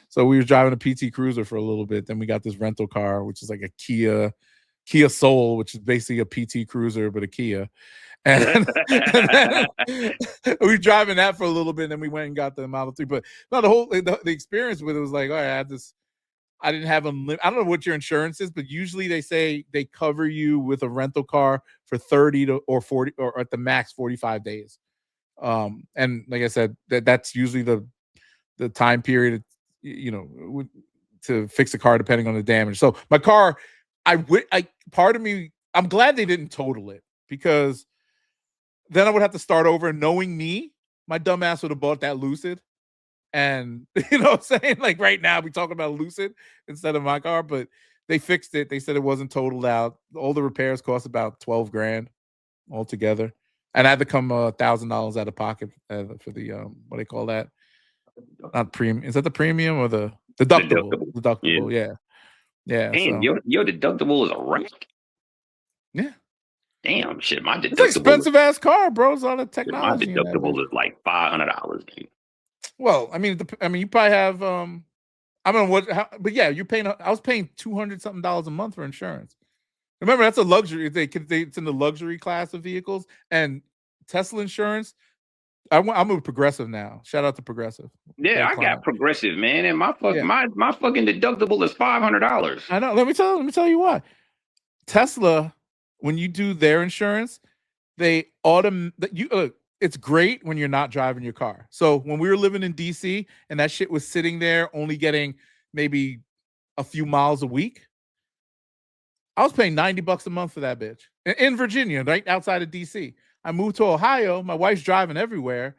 Speaker 2: So we were driving a PT Cruiser for a little bit. Then we got this rental car, which is like a Kia Soul, which is basically a PT Cruiser but a Kia. And then we were driving that for a little bit, and then we went and got the Model 3. But no, the experience with it was like, all right, I had this. I didn't have I don't know what your insurance is, but usually they say they cover you with a rental car for 30 to or 40 or at the max 45 days. And like I said, that's usually the time period, to fix the car depending on the damage. So my car, part of me, I'm glad they didn't total it, because then I would have to start over. Knowing me, my dumb ass would have bought that Lucid. And you know what I'm saying? Like right now, we talking about Lucid instead of my car, but they fixed it. They said it wasn't totaled out. All the repairs cost about $12 grand altogether. And I had to come $1,000 out of pocket for the what do they call that? Not premium. Is that the premium or the deductible? Deductible, yeah.
Speaker 4: Damn,
Speaker 2: So.
Speaker 4: your deductible is a rack.
Speaker 2: Yeah.
Speaker 4: Damn, shit, my deductible.
Speaker 2: It's an expensive ass car, bro. It's all the technology.
Speaker 4: My deductible is like $500, dude.
Speaker 2: Well, I mean, you probably have but yeah, you're paying. I was paying $200 something a month for insurance. Remember, that's a luxury. It's in the luxury class of vehicles, and Tesla insurance. I'm a Progressive now. Shout out to Progressive.
Speaker 4: Yeah, I got Progressive, man, and my fucking deductible is $500.
Speaker 2: I know. Let me tell you why. Tesla, when you do their insurance, they it's great when you're not driving your car. So when we were living in DC and that shit was sitting there only getting maybe a few miles a week, I was paying $90 a month for that bitch in Virginia, right outside of DC. I moved to Ohio. My wife's driving everywhere,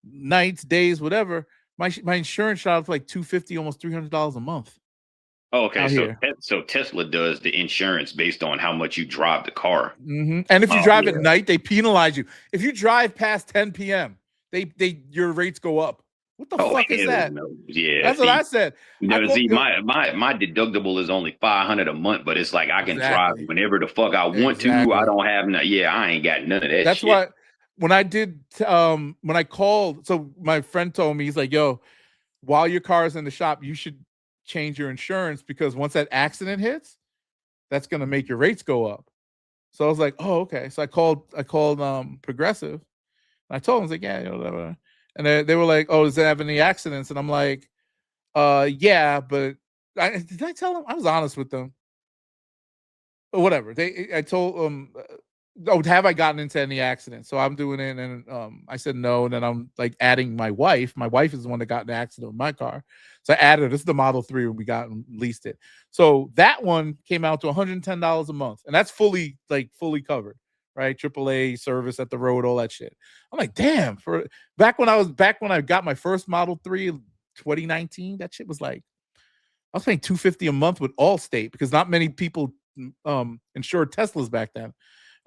Speaker 2: nights, days, whatever. My insurance shot up to like $250, almost $300 a month.
Speaker 4: Oh, okay. So Tesla does the insurance based on how much you drive the car.
Speaker 2: Mm-hmm. And if you drive at night, they penalize you. If you drive past 10 p.m., your rates go up. What the fuck is that?
Speaker 4: No. Yeah,
Speaker 2: that's what I said.
Speaker 4: My deductible is only $500 a month, but it's like I can drive whenever the fuck I want to. I don't have I ain't got none of that.
Speaker 2: That's
Speaker 4: shit.
Speaker 2: why when I did when I called, so my friend told me, he's like, yo, while your car is in the shop, you should change your insurance, because once that accident hits, that's gonna make your rates go up. So I was like, oh, okay. So I called Progressive, and I told them, I was like, yeah, whatever. And they were like, oh, does it have any accidents? And I'm like, yeah, but did I tell them? I was honest with them. Or whatever. I told them, oh, have I gotten into any accidents? So I'm doing it, and I said no. And then I'm like adding my wife. My wife is the one that got in an accident with my car. So I added her. This is the Model 3 when we got and leased it. So that one came out to $110 a month. And that's fully covered, right? AAA service at the road, all that shit. I'm like, damn, back when I got my first Model 3 in 2019, that shit was like, I was paying $250 a month with Allstate, because not many people insured Teslas back then.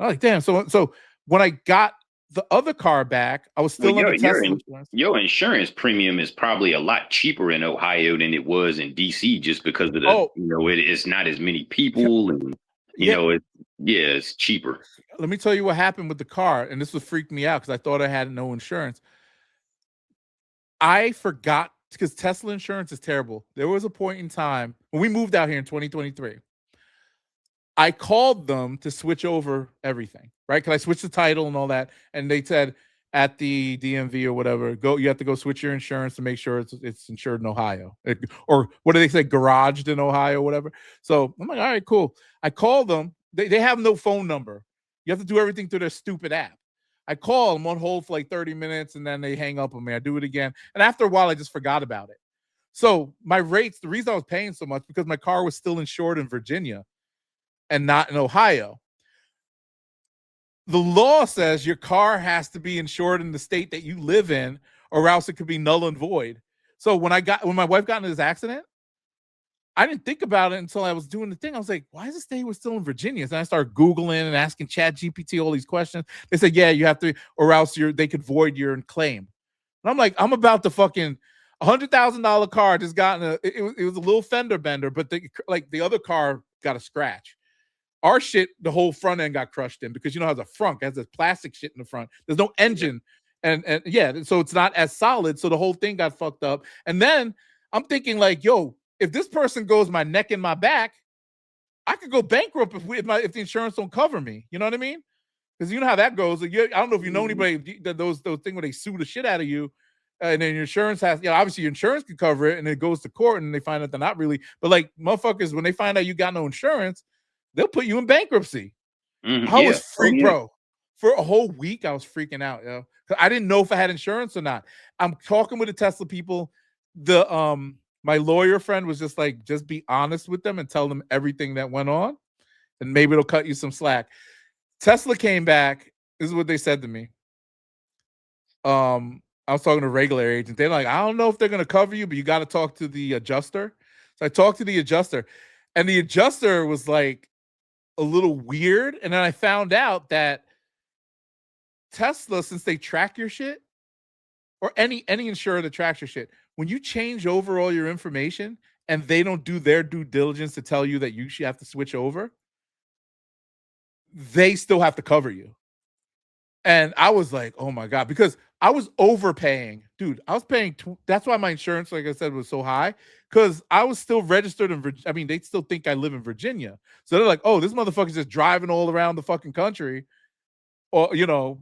Speaker 2: I'm like, damn. So when I got the other car back, I was still under Tesla insurance.
Speaker 4: Your insurance premium is probably a lot cheaper in Ohio than it was in DC, just because of the it's not as many people, and it's cheaper.
Speaker 2: Let me tell you what happened with the car, and this would freak me out because I thought I had no insurance. I forgot, because Tesla insurance is terrible. There was a point in time when we moved out here in 2023. I called them to switch over everything, right? Because I switched the title and all that, and they said at the DMV or whatever, you have to go switch your insurance to make sure it's insured in Ohio, or what do they say, garaged in Ohio, or whatever. So I'm like, all right, cool. I called them. They have no phone number. You have to do everything through their stupid app. I call them on hold for like 30 minutes, and then they hang up on me. I do it again, and after a while, I just forgot about it. So my rates, the reason I was paying so much, because my car was still insured in Virginia and not in Ohio. The law says your car has to be insured in the state that you live in, or else it could be null and void. So when my wife got into this accident, I didn't think about it until I was doing the thing. I was like, why is this state was still in Virginia? So I started Googling and asking ChatGPT all these questions. They said, yeah, you have to, or else they could void your claim. And I'm like, I'm about to fucking $100,000 car just got it was a little fender bender, but the other car got a scratch. Our shit, the whole front end got crushed in because you know how the front has this plastic shit in the front. There's no engine. And yeah, so it's not as solid. So the whole thing got fucked up. And then I'm thinking like, yo, if this person goes my neck and my back, I could go bankrupt if the insurance don't cover me. You know what I mean? Because you know how that goes. I don't know if you know anybody those things where they sue the shit out of you, and then your insurance has, obviously your insurance can cover it, and it goes to court, and they find out they're not really. But like motherfuckers, when they find out you got no insurance, they'll put you in bankruptcy. I was freaked, bro. For a whole week, I was freaking out, yo. I didn't know if I had insurance or not. I'm talking with the Tesla people. My lawyer friend was just like, just be honest with them and tell them everything that went on, and maybe it'll cut you some slack. Tesla came back. This is what they said to me. I was talking to a regular agent. They're like, I don't know if they're going to cover you, but you got to talk to the adjuster. So I talked to the adjuster, and the adjuster was like a little weird. And then I found out that Tesla, since they track your shit, or any insurer that tracks your shit, when you change over all your information and they don't do their due diligence to tell you that you should have to switch over, they still have to cover you. And I was like, oh my God, because I was overpaying. Dude, I was paying. That's why my insurance, like I said, was so high, because I was still registered in Virginia. I mean, they still think I live in Virginia. So they're like, oh, this motherfucker's just driving all around the fucking country. Or,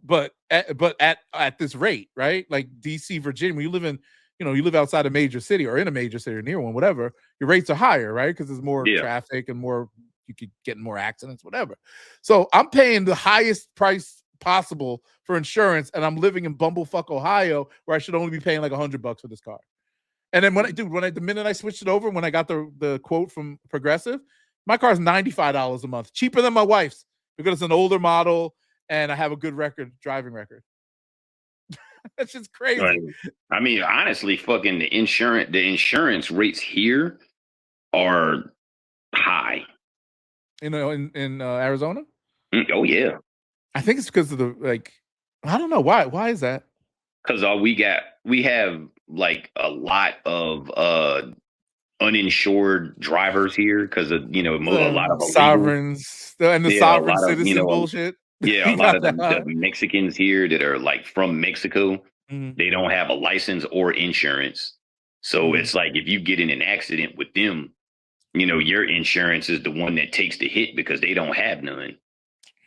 Speaker 2: but at this rate, right? Like DC, Virginia, when you live in, you live outside a major city or in a major city or near one, whatever, your rates are higher, right? Because there's more traffic and more, you could get in more accidents, whatever. So I'm paying the highest price possible for insurance, and I'm living in Bumblefuck, Ohio, where I should only be paying like $100 for this car. And then the minute I switched it over, when I got the quote from Progressive, my car's $95 a month, cheaper than my wife's, because it's an older model and I have a good driving record. That's just crazy.
Speaker 4: Right. I mean, honestly, fucking the insurance rates here are high.
Speaker 2: In Arizona?
Speaker 4: Oh yeah.
Speaker 2: I think it's because of I don't know why. Why is that?
Speaker 4: Because we have like a lot of uninsured drivers here because of a lot of
Speaker 2: sovereigns and the sovereign citizen bullshit.
Speaker 4: Yeah, a lot of the Mexicans here that are like from Mexico, they don't have a license or insurance. So it's like if you get in an accident with them, your insurance is the one that takes the hit because they don't have none.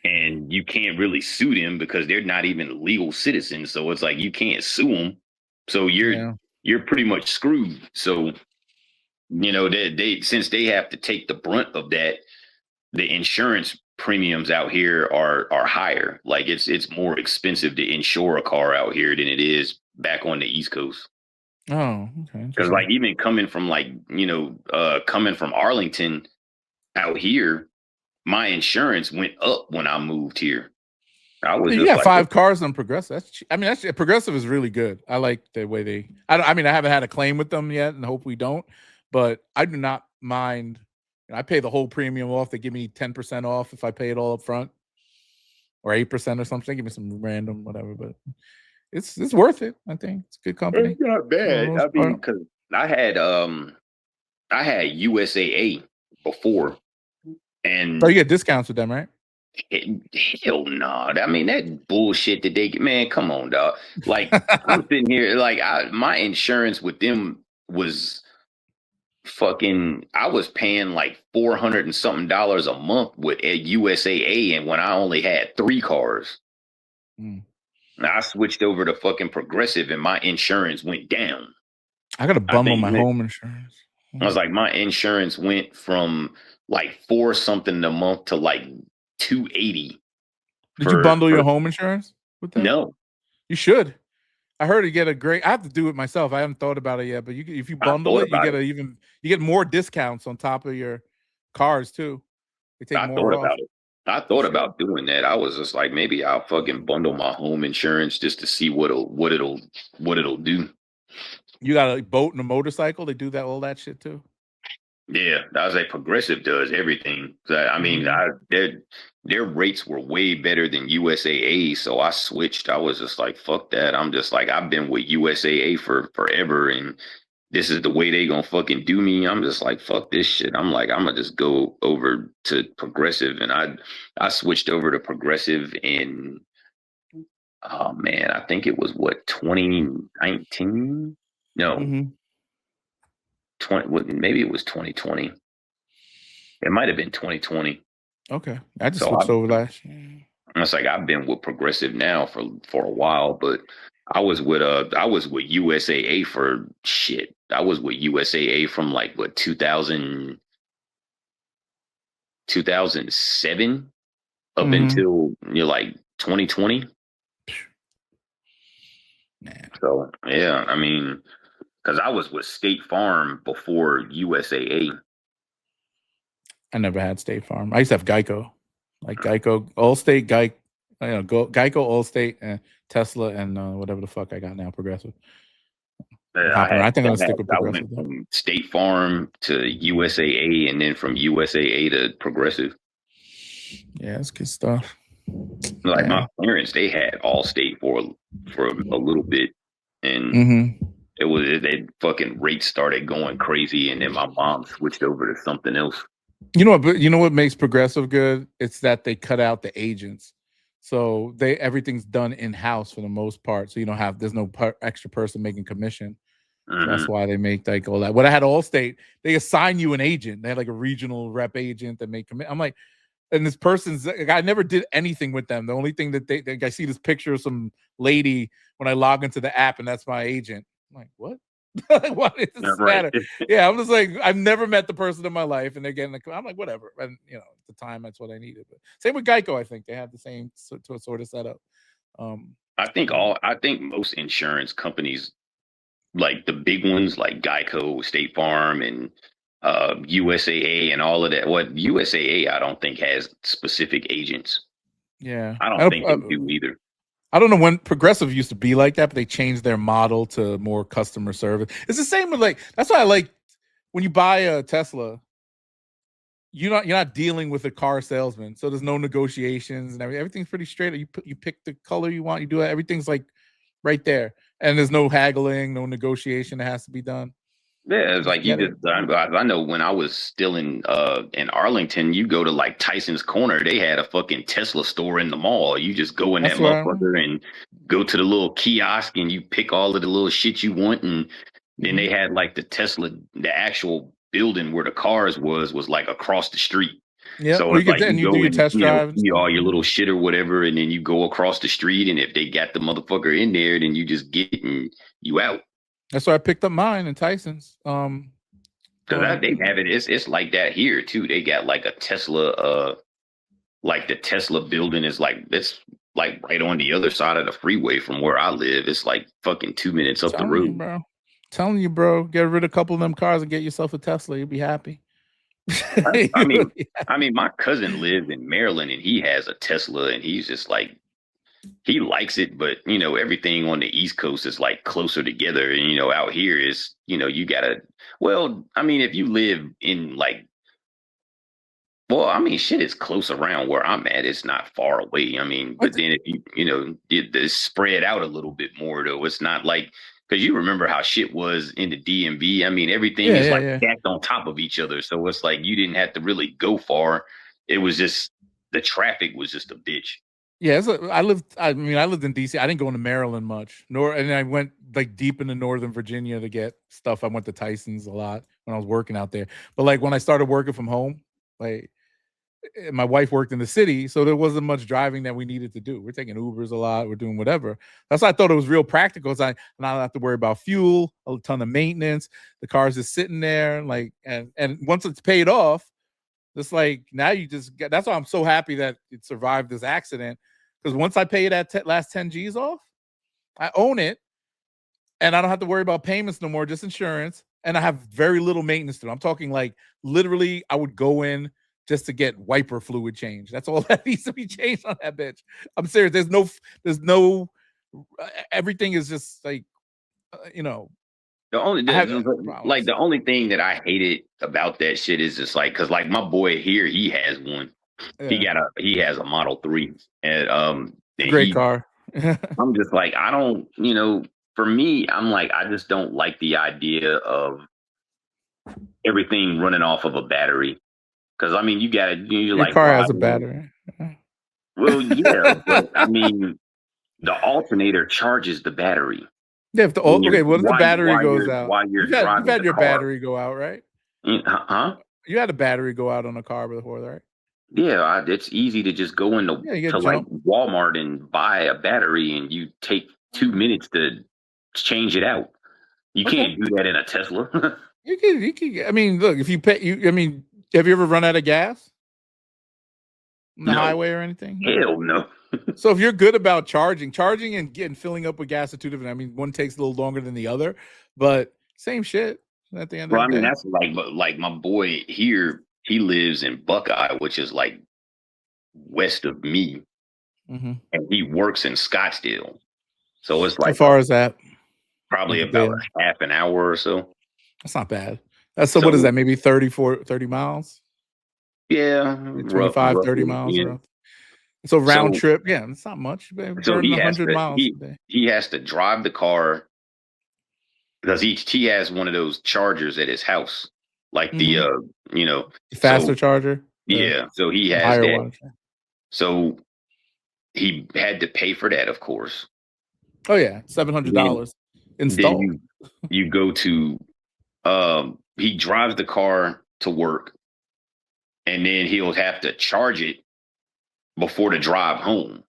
Speaker 4: And you can't really sue them because they're not even legal citizens. So it's like you can't sue them. So you're pretty much screwed. So, since they have to take the brunt of that, the insurance premiums out here are higher. Like it's more expensive to insure a car out here than it is back on the East Coast.
Speaker 2: Oh, okay.
Speaker 4: Because like even coming from coming from Arlington out here, my insurance went up when I moved here.
Speaker 2: You got 5 cars on Progressive. That's Progressive is really good. I like the way I haven't had a claim with them yet, and hope we don't. But I do not mind. I pay the whole premium off. They give me 10% off if I pay it all up front, or 8% or something. They give me some random whatever, but it's worth it. I think it's a good company.
Speaker 4: It's not bad. I mean, because I had USAA before, and
Speaker 2: you get discounts with them, right?
Speaker 4: Hell no. I mean, that bullshit that they get, man, come on, dog. Like I'm sitting here, like my insurance with them was fucking, I was paying like $400 and something a month with USAA, and when I only had 3 cars. Now I switched over to fucking Progressive and my insurance went down.
Speaker 2: I gotta bundle my home insurance.
Speaker 4: I was like, my insurance went from like $4 something a month to like $280.
Speaker 2: Did you bundle your home insurance with that?
Speaker 4: No.
Speaker 2: You should. I heard you get a great. I have to do it myself. I haven't thought about it yet, but if you bundle it, you get more discounts on top of your cars too. They take more off.
Speaker 4: About it. I thought about doing that. I was just like, maybe I'll fucking bundle my home insurance just to see what it'll do.
Speaker 2: You got a boat and a motorcycle. They do all that shit too.
Speaker 4: Yeah, I was like, Progressive does everything. I mean, their rates were way better than USAA, so I switched. I was just like, fuck that. I'm just like, I've been with USAA for forever, and this is the way they gonna fucking do me. I'm just like, fuck this shit. I'm like, I'm gonna just go over to Progressive, and I switched over to Progressive in, oh man, I think it was what, 2019? No, 20. Maybe it was 2020. It might have been 2020.
Speaker 2: Okay, I just
Speaker 4: So
Speaker 2: switched over last year.
Speaker 4: It's like I've been with Progressive now for a while, but I was with USAA for shit. I was with USAA from like what 2007 up until like 2020.
Speaker 2: Man.
Speaker 4: So yeah, I mean, because I was with State Farm before USAA.
Speaker 2: I never had State Farm. I used to have Geico, like Geico, Allstate, Geico, Allstate, and Tesla, and whatever the fuck I got now, Progressive. I think I'm gonna stick with Progressive.
Speaker 4: I went from State Farm to USAA, and then from USAA to Progressive.
Speaker 2: Yeah, it's good stuff.
Speaker 4: Like my parents, they had Allstate for a little bit, and they fucking rates started going crazy, and then my mom switched over to something else.
Speaker 2: You know what? But you know what makes Progressive good? It's that they cut out the agents, so everything's done in house for the most part. So you don't have there's no extra person making commission. So that's why they make like all that. When I had Allstate, they assign you an agent. They had like a regional rep agent that make commit. I'm like, and this person's like, I never did anything with them. The only thing that I see this picture of some lady when I log into the app, and that's my agent. I'm like, what? What does this matter? Yeah, I'm just like, I've never met the person in my life, and they're getting I'm like, whatever. And you know, at the time, that's what I needed. But same with Geico. I think they have the same sort of setup.
Speaker 4: I think most insurance companies, like the big ones, like Geico, State Farm, and USAA, and all of that. What USAA, I don't think has specific agents.
Speaker 2: Yeah,
Speaker 4: I don't think they do either.
Speaker 2: I don't know when Progressive used to be like that, but they changed their model to more customer service. It's the same with like, that's why I like when you buy a Tesla, you're not dealing with a car salesman. So there's no negotiations and everything's pretty straight. You pick the color you want, you do it. Everything's like right there. And there's no haggling, no negotiation that has to be done.
Speaker 4: Yeah, it's like I know when I was still in Arlington, you go to like Tyson's Corner, they had a fucking Tesla store in the mall. You just go in that motherfucker and go to the little kiosk and you pick all of the little shit you want, and then they had like the Tesla, the actual building where the cars was like across the street.
Speaker 2: Yeah,
Speaker 4: so
Speaker 2: it's like you do your test drive,
Speaker 4: all your little shit or whatever, and then you go across the street, and if they got the motherfucker in there, then you just get and you out.
Speaker 2: That's why I picked up mine in Tyson's.
Speaker 4: Because they have it. It's like that here too. They got like a Tesla. Like the Tesla building is like, it's like right on the other side of the freeway from where I live. It's like fucking 2 minutes up the road.
Speaker 2: Telling you, bro, get rid of a couple of them cars and get yourself a Tesla. You'll be happy.
Speaker 4: I mean, my cousin lives in Maryland and he has a Tesla, and he's just like, he likes it, but you know, everything on the East Coast is like closer together, and you know, out here is, you know, you gotta, well, I mean, if you live in like, well, I mean, shit is close around where I'm at. It's not far away. I mean, but then if you know, it's spread out a little bit more though. It's not like, because you remember how shit was in the DMV. I mean, everything is stacked on top of each other. So it's like you didn't have to really go far. It was just, the traffic was just a bitch.
Speaker 2: Yeah, I lived in DC. I didn't go into Maryland much, and I went like deep into Northern Virginia to get stuff. I went to Tyson's a lot when I was working out there. But like when I started working from home, like my wife worked in the city, so there wasn't much driving that we needed to do. We're taking Ubers a lot. We're doing whatever. That's why I thought it was real practical. So I not have to worry about fuel, a ton of maintenance. The car's just sitting there, like, and once it's paid off, it's like now you just get. That's why I'm so happy that it survived this accident. Because once I pay that last 10 G's off, I own it, and I don't have to worry about payments no more, just insurance, and I have very little maintenance to do. I'm talking like literally, I would go in just to get wiper fluid changed. That's all that needs to be changed on that bitch. I'm serious. There's no. Everything is just like, you know.
Speaker 4: The only thing that I hated about that shit is just like, because like my boy here, he has one. Yeah. He has a Model 3, and
Speaker 2: great car.
Speaker 4: I'm just like, I don't, you know, for me, I'm like, I just don't like the idea of everything running off of a battery. Because I mean, you're
Speaker 2: Your
Speaker 4: like
Speaker 2: car has a
Speaker 4: driving.
Speaker 2: battery.
Speaker 4: Well, yeah, but I mean, the alternator charges the battery.
Speaker 2: Yeah, what if the battery goes out?
Speaker 4: While you're
Speaker 2: You've
Speaker 4: driving
Speaker 2: had
Speaker 4: the
Speaker 2: your
Speaker 4: car.
Speaker 2: battery go out, right?
Speaker 4: Huh?
Speaker 2: You had a battery go out on a car before, right?
Speaker 4: Yeah, it's easy to just go into
Speaker 2: you
Speaker 4: like Walmart and buy a battery, and you take 2 minutes to change it out. You can't do that in a Tesla.
Speaker 2: You can. I mean, look, if you pay, I mean, have you ever run out of gas on the highway or anything?
Speaker 4: Hell no.
Speaker 2: So if you're good about charging and filling up with gas are two different. I mean, one takes a little longer than the other, but same shit at the end of the day.
Speaker 4: That's like my boy here. He lives in Buckeye, which is like west of me, and he works in Scottsdale. So it's like,
Speaker 2: how far is that?
Speaker 4: Probably about a half an hour or so.
Speaker 2: That's not bad. So what is that? Maybe 30 miles?
Speaker 4: Yeah.
Speaker 2: 25, 30 miles. Yeah. So round trip. Yeah, it's not much.
Speaker 4: So he
Speaker 2: 100 miles a day.
Speaker 4: He has to drive the car because he has one of those chargers at his house. Like the
Speaker 2: faster charger.
Speaker 4: Yeah. So he has that. One. So he had to pay for that, of course.
Speaker 2: Oh yeah, $700 installed.
Speaker 4: Then you go to he drives the car to work, and then he'll have to charge it before the drive home.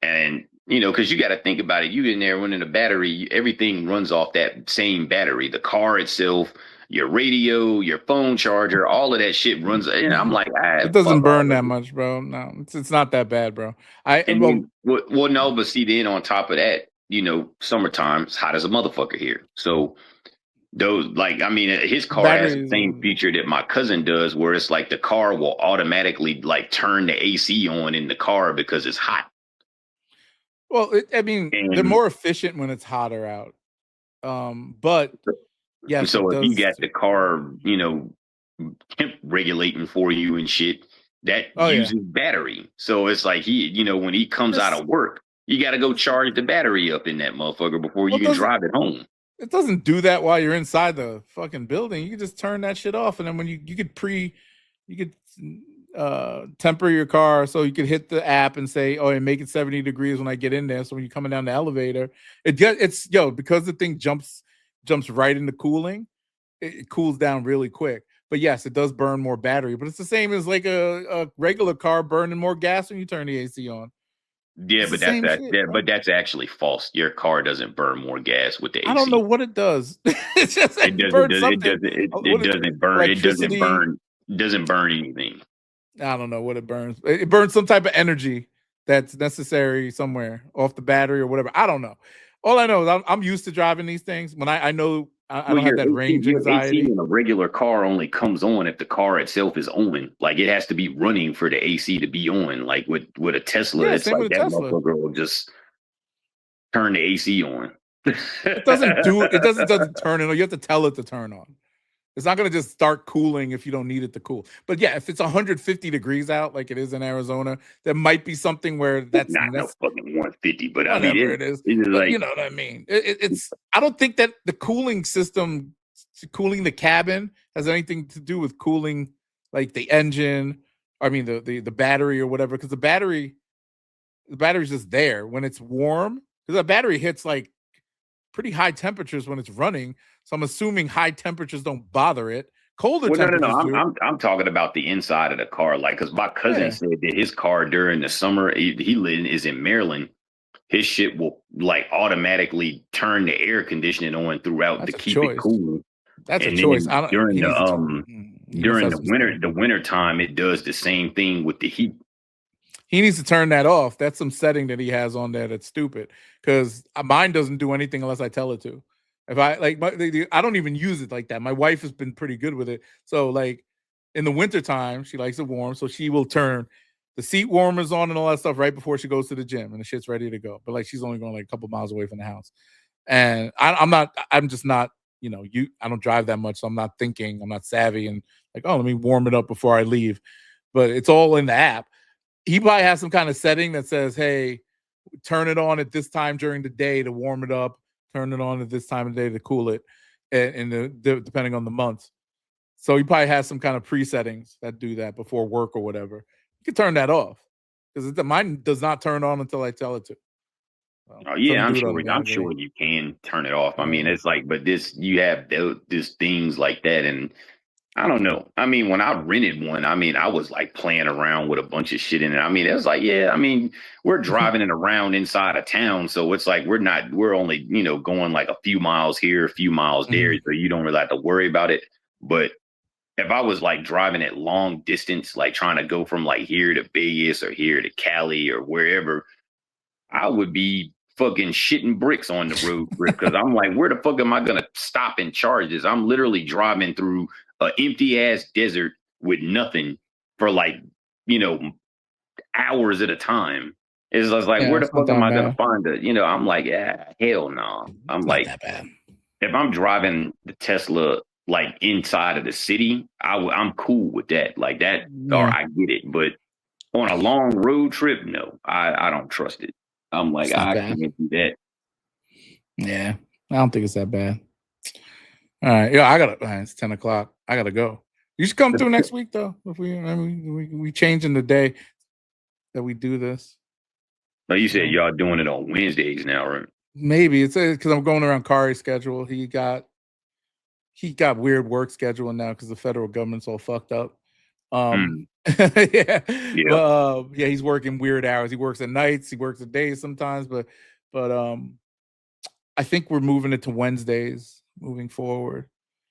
Speaker 4: And because you got to think about it, you in there running a battery, everything runs off that same battery. The car itself, your radio, your phone charger, all of that shit runs. And I'm like,
Speaker 2: it doesn't burn that much, bro. No, it's not that bad, bro.
Speaker 4: No, but see, then on top of that, summertime, it's hot as a motherfucker here. So those, his car has the same feature that my cousin does, where it's like the car will automatically like turn the AC on in the car because it's hot.
Speaker 2: Well, they're more efficient when it's hotter out. But yeah.
Speaker 4: So if you got the car, temp regulating for you and shit, that uses battery. So it's like when he comes out of work, you got to go charge the battery up in that motherfucker before you can drive it home.
Speaker 2: It doesn't do that while you're inside the fucking building. You can just turn that shit off, and then when you could temper your car so you could hit the app and say, "Oh, and make it 70 degrees when I get in there." So when you're coming down the elevator, because the thing jumps right into cooling, it cools down really quick. But yes, it does burn more battery. But it's the same as like a regular car burning more gas when you turn the AC on.
Speaker 4: Yeah, but but that's actually false. Your car doesn't burn more gas with the AC.
Speaker 2: I don't know what it does. It's just
Speaker 4: it doesn't burn anything.
Speaker 2: I don't know what it burns. It burns some type of energy that's necessary somewhere off the battery or whatever. I don't know. All I know is I'm used to driving these things. When I know I don't have that range anxiety.
Speaker 4: AC in a regular car only comes on if the car itself is on. Like it has to be running for the AC to be on. Like with a Tesla, it's like that motherfucker will just turn the AC on.
Speaker 2: It doesn't turn it on. You have to tell it to turn on. It's not going to just start cooling if you don't need it to cool. But yeah, if it's 150 degrees out, like it is in Arizona, there might be something where that's
Speaker 4: not no fucking 150. But
Speaker 2: I mean, it is. Like, you know what I mean? It's. I don't think that the cooling system, cooling the cabin, has anything to do with cooling like the engine. I mean, the battery or whatever, because the battery's just there when it's warm. Because the battery hits like pretty high temperatures when it's running. So I'm assuming high temperatures don't bother it. Colder temperatures
Speaker 4: No. I'm talking about the inside of the car. Like, because my cousin said that his car during the summer, he is in Maryland. His shit will like automatically turn the air conditioning on throughout to keep it cool.
Speaker 2: That's a choice.
Speaker 4: During the winter time, it does the same thing with the heat.
Speaker 2: He needs to turn that off. That's some setting that he has on there that's stupid. Because mine doesn't do anything unless I tell it to. If I I don't even use it like that. My wife has been pretty good with it. So like in the wintertime, she likes it warm. So she will turn the seat warmers on and all that stuff right before she goes to the gym, and the shit's ready to go. But like she's only going like a couple miles away from the house. And I'm just not, I don't drive that much. So I'm not thinking, I'm not savvy and like, oh, let me warm it up before I leave. But it's all in the app. He probably has some kind of setting that says, hey, turn it on at this time during the day to warm it up, turn it on at this time of the day to cool it, and depending on the month. So he probably has some kind of presettings that do that before work or whatever. You can turn that off because mine does not turn on until I tell it to.
Speaker 4: Oh yeah, I'm sure you can turn it off. I mean, it's like, but you have this things like that, and I don't know. I mean, when I rented one, I mean, I was like playing around with a bunch of shit in it. I mean, it was like, yeah, I mean, we're driving it around inside of town, so it's like we're only going like a few miles here, a few miles there, so you don't really have to worry about it. But if I was like driving it long distance, like trying to go from like here to Vegas or here to Cali or wherever, I would be fucking shitting bricks on the road because I'm like, where the fuck am I gonna stop and charge this? I'm literally driving through an empty ass desert with nothing for like, hours at a time. It's just like, where the fuck am I gonna find it? I'm like, yeah, hell no. I'm like,
Speaker 2: that bad.
Speaker 4: If I'm driving the Tesla like inside of the city, I'm cool with that. Like that, or I get it. But on a long road trip, no, I don't trust it. I'm like, I can't do that.
Speaker 2: Yeah, I don't think it's that bad. All right, yeah, it's 10 o'clock. I gotta go. You should come through next week though. If we changing the day that we do this.
Speaker 4: But you said y'all doing it on Wednesdays now, right?
Speaker 2: Maybe it's because I'm going around Kari's schedule. He got weird work scheduling now because the federal government's all fucked up. Yeah. He's working weird hours. He works at nights, he works at days sometimes, but I think we're moving it to Wednesdays moving forward.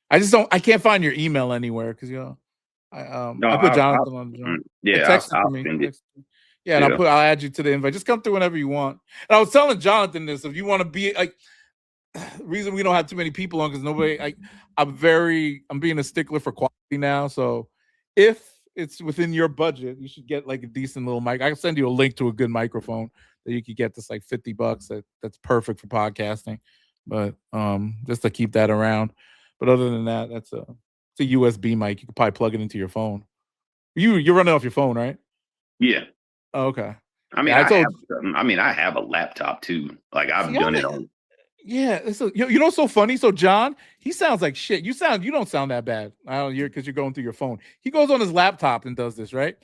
Speaker 2: I can't find your email anywhere because I put Jonathan on the joint. And I'll add you to the invite. Just come through whenever you want. And I was telling Jonathan this, if you want to be like, reason we don't have too many people on because nobody I'm being a stickler for quality now. So if it's within your budget, you should get like a decent little mic. I can send you a link to a good microphone that you could get. That's like $50. That's perfect for podcasting. But just to keep that around. But other than that, it's a USB mic. You could probably plug it into your phone. You're running off your phone, right?
Speaker 4: Yeah.
Speaker 2: Oh, okay.
Speaker 4: I mean, I have a laptop too. Like I've done it on.
Speaker 2: Yeah, what's so funny? So John, he sounds like shit. You don't sound that bad. I don't hear because you're going through your phone. He goes on his laptop and does this, right?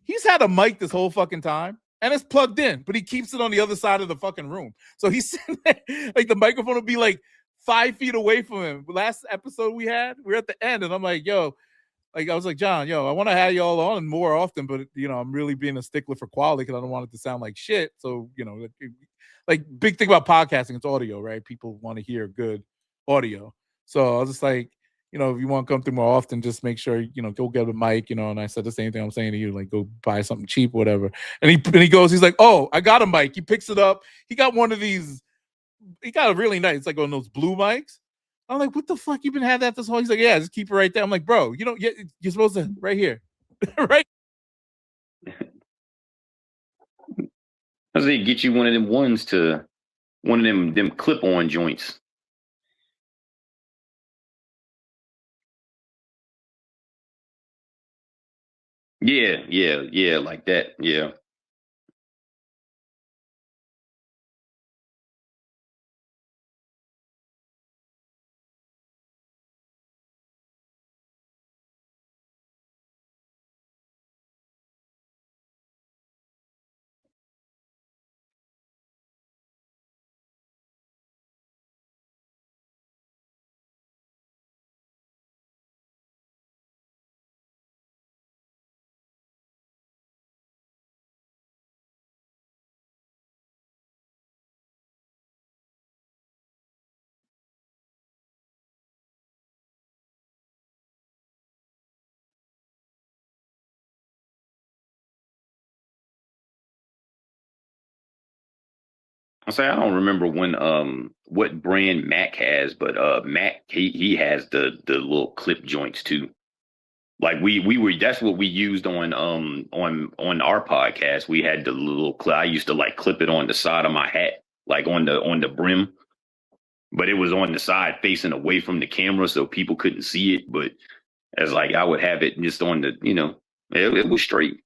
Speaker 2: He's had a mic this whole fucking time and it's plugged in, but he keeps it on the other side of the fucking room. So he's like the microphone will be like 5 feet away from him. Last episode we're at the end, and I'm like, I was like, John, I want to have y'all on more often, but I'm really being a stickler for quality because I don't want it to sound like shit. So like big thing about podcasting, it's audio, right? People want to hear good audio. So I was just like, if you want to come through more often, just make sure, go get a mic, and I said the same thing I'm saying to you, like go buy something cheap, whatever. And he's like, oh, I got a mic. He picks it up. He got one of these, he got a really nice, it's like one of those blue mics. I'm like, what the fuck? You been had that this whole? He's like, yeah, just keep it right there. I'm like, bro, you're supposed to right here, right.
Speaker 4: I was gonna get you one of them clip-on joints. Yeah, like that. Yeah. I don't remember what brand Mac has, but Mac he has the little clip joints too. Like that's what we used on our podcast. We had the little clip. I used to like clip it on the side of my hat, like on the brim, but it was on the side facing away from the camera so people couldn't see it. But as like I would have it just on the, it was straight.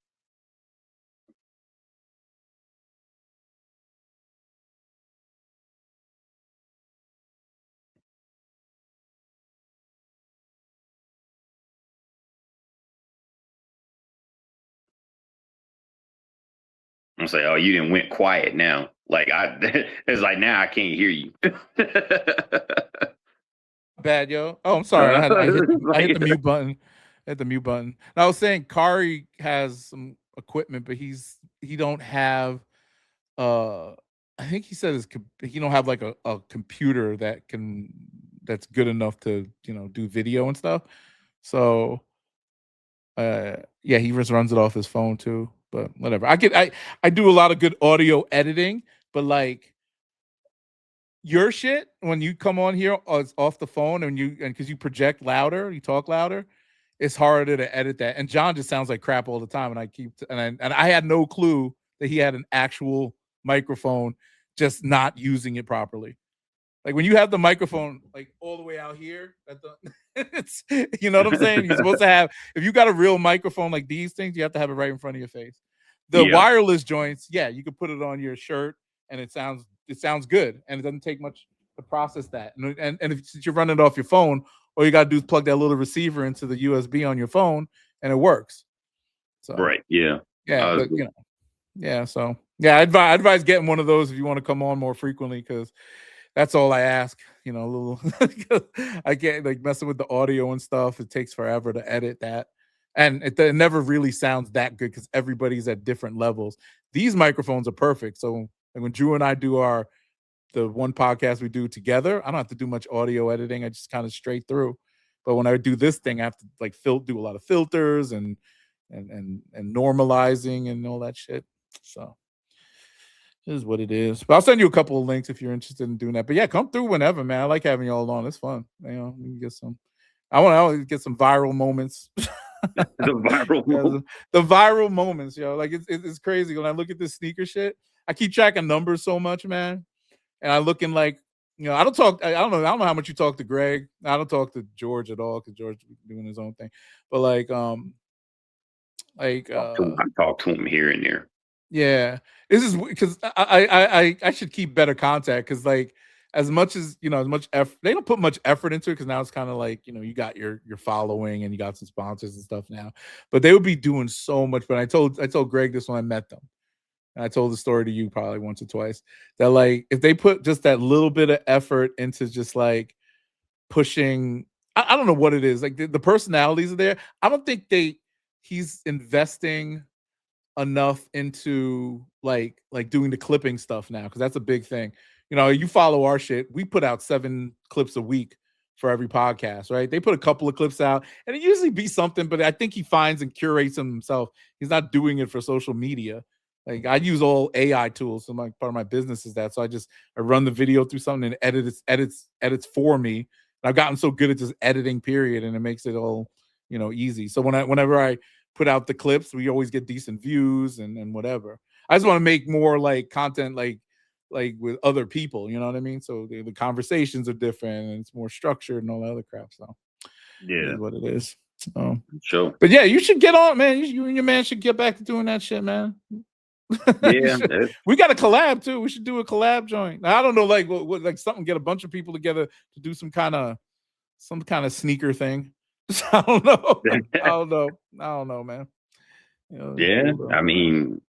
Speaker 4: I'm saying, oh, you didn't went quiet now. Like it's like now I can't hear you.
Speaker 2: Bad, yo. Oh, I'm sorry. I hit the mute button. I hit the mute button. And I was saying Kari has some equipment, but he don't have I think he said he don't have like a computer that's good enough to, do video and stuff. So yeah, he just runs it off his phone too. But whatever. I do a lot of good audio editing, but like your shit when you come on here off the phone and because you project louder, you talk louder, it's harder to edit that. And John just sounds like crap all the time. And I had no clue that he had an actual microphone, just not using it properly. Like when you have the microphone like all the way out here, it's you know what I'm saying? You're supposed to have, if you got a real microphone like these things, you have to have it right in front of your face. The wireless joints, yeah, you can put it on your shirt and it sounds good, and it doesn't take much to process that. And since you're running it off your phone, all you got to do is plug that little receiver into the USB on your phone, and it works. So
Speaker 4: right, yeah,
Speaker 2: but, yeah. So yeah, I advise getting one of those if you want to come on more frequently, because that's all I ask. A little. I get like messing with the audio and stuff. It takes forever to edit that, and it never really sounds that good because everybody's at different levels. These microphones are perfect. So like when Drew and I do the one podcast we do together, I don't have to do much audio editing. I just kind of straight through. But when I do this thing, I have to like do a lot of filters and normalizing and all that shit. So it is what it is. But I'll send you a couple of links if you're interested in doing that. But yeah, come through whenever, man. I like having you all on. It's fun. We can get some. I want to get some viral moments.
Speaker 4: The
Speaker 2: viral moments, yo. Like it's crazy when I look at this sneaker shit. I keep tracking numbers so much, man. And I look in like, I don't know how much you talk to Greg. I don't talk to George at all because George is doing his own thing. But I
Speaker 4: talk to him here and there.
Speaker 2: Yeah, this is because I should keep better contact, because like as much effort, they don't put much effort into it, because now it's kind of like, you got your following and you got some sponsors and stuff now, but they would be doing so much. But I told Greg this when I met them, and I told the story to you probably once or twice, that like if they put just that little bit of effort into just like pushing, I don't know what it is, like the personalities are there. I don't think he's investing enough into like doing the clipping stuff now, because that's a big thing. You follow our shit, we put out 7 clips a week for every podcast, right? They put a couple of clips out and it usually be something, but I think he finds and curates them himself. He's not doing it for social media. Like I use all AI tools, so part of my business is that. So I run the video through something and edits for me. And I've gotten so good at just editing, period, and it makes it all easy. So whenever I put out the clips, we always get decent views and whatever. I just want to make more like content like with other people, you know what I mean? So the conversations are different and it's more structured and all that other crap. So
Speaker 4: yeah,
Speaker 2: what it is.
Speaker 4: Sure.
Speaker 2: But yeah, you should get on, man. You and your man should get back to doing that shit, man.
Speaker 4: Yeah,
Speaker 2: we got a collab too. We should do a collab joint. Now, I don't know, like what like something, get a bunch of people together to do some kind of sneaker thing. I don't know. I don't know, man.
Speaker 4: Yeah, I mean,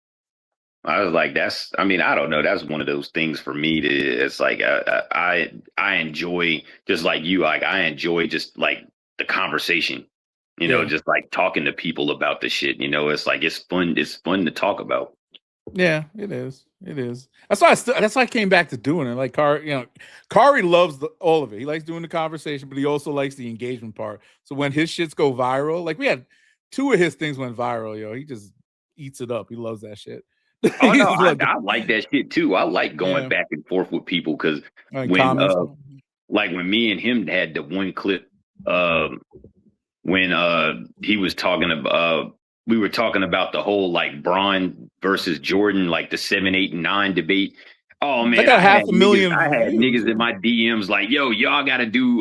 Speaker 4: I was like, I don't know. That's one of those things for me. It's like I enjoy, just like you. Like I enjoy just like the conversation. Just like talking to people about the shit. It's like it's fun. It's fun to talk about.
Speaker 2: Yeah, it is. It is. That's why I came back to doing it. Like Kari loves all of it. He likes doing the conversation, but he also likes the engagement part. So when his shits go viral, like we had 2 of his things went viral, yo. He just eats it up. He loves that shit.
Speaker 4: Oh no, I like that shit too. I like going back and forth with people, because when me and him had the one clip when he was talking about we were talking about the whole like Braun versus Jordan, like the 7, 8, and 9 debate. Oh man,
Speaker 2: I got 500,000.
Speaker 4: I had niggas in my DMs like, yo, y'all gotta do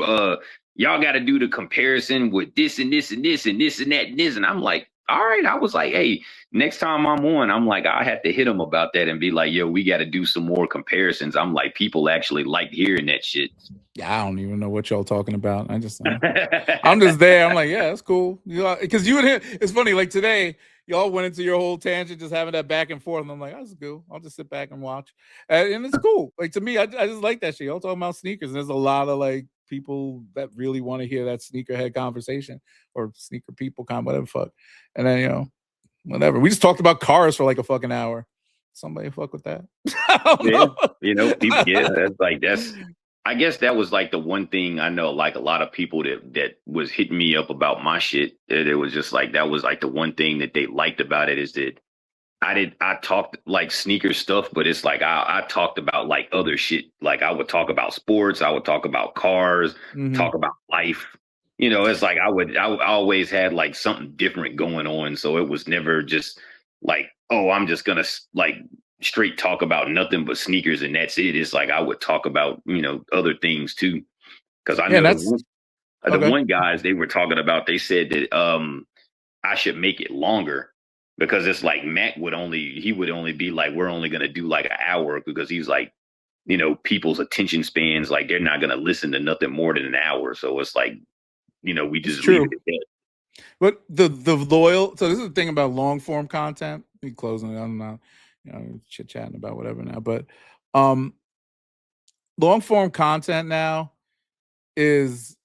Speaker 4: the comparison with this and this and this and this and that and this. And I'm like, all right. I was like, hey, next time I'm on, I'm like, I have to hit him about that and be like, yo, we got to do some more comparisons. I'm like, people actually like hearing that shit.
Speaker 2: Yeah, I don't even know what y'all talking about. I'm just there. I'm like, yeah, that's cool. Because you and him, it's funny. Like today, y'all went into your whole tangent, just having that back and forth. And I'm like, that's cool. I'll just sit back and watch. And it's cool. Like, to me, I just like that shit. Y'all talking about sneakers. And there's a lot of like people that really want to hear that sneakerhead conversation or sneaker people whatever fuck. And then, you know, whatever. We just talked about cars for like a fucking hour. Somebody fuck with that.
Speaker 4: Yeah, you know, people that's I guess that was like the one thing I know, like a lot of people that was hitting me up about my shit. That it was just like that was like the one thing that they liked about it is that I talked like sneaker stuff, but it's like I talked about like other shit. Like I would talk about sports, I would talk about cars, talk about life. You know, it's like I always had like something different going on. So it was never just like, oh, I'm just gonna like straight talk about nothing but sneakers and that's it. It's like I would talk about, you know, other things too. Because I know the one guys they were talking about, they said that I should make it longer because it's like Mac would only be like, we're only gonna do like an hour because he's like, you know, people's attention spans, like they're not gonna listen to nothing more than an hour. So it's like, you know, we just leave it at that.
Speaker 2: But the loyal, so this is the thing about long form content. We closing it. I'm not, you know, chit chatting about whatever now. But long form content now is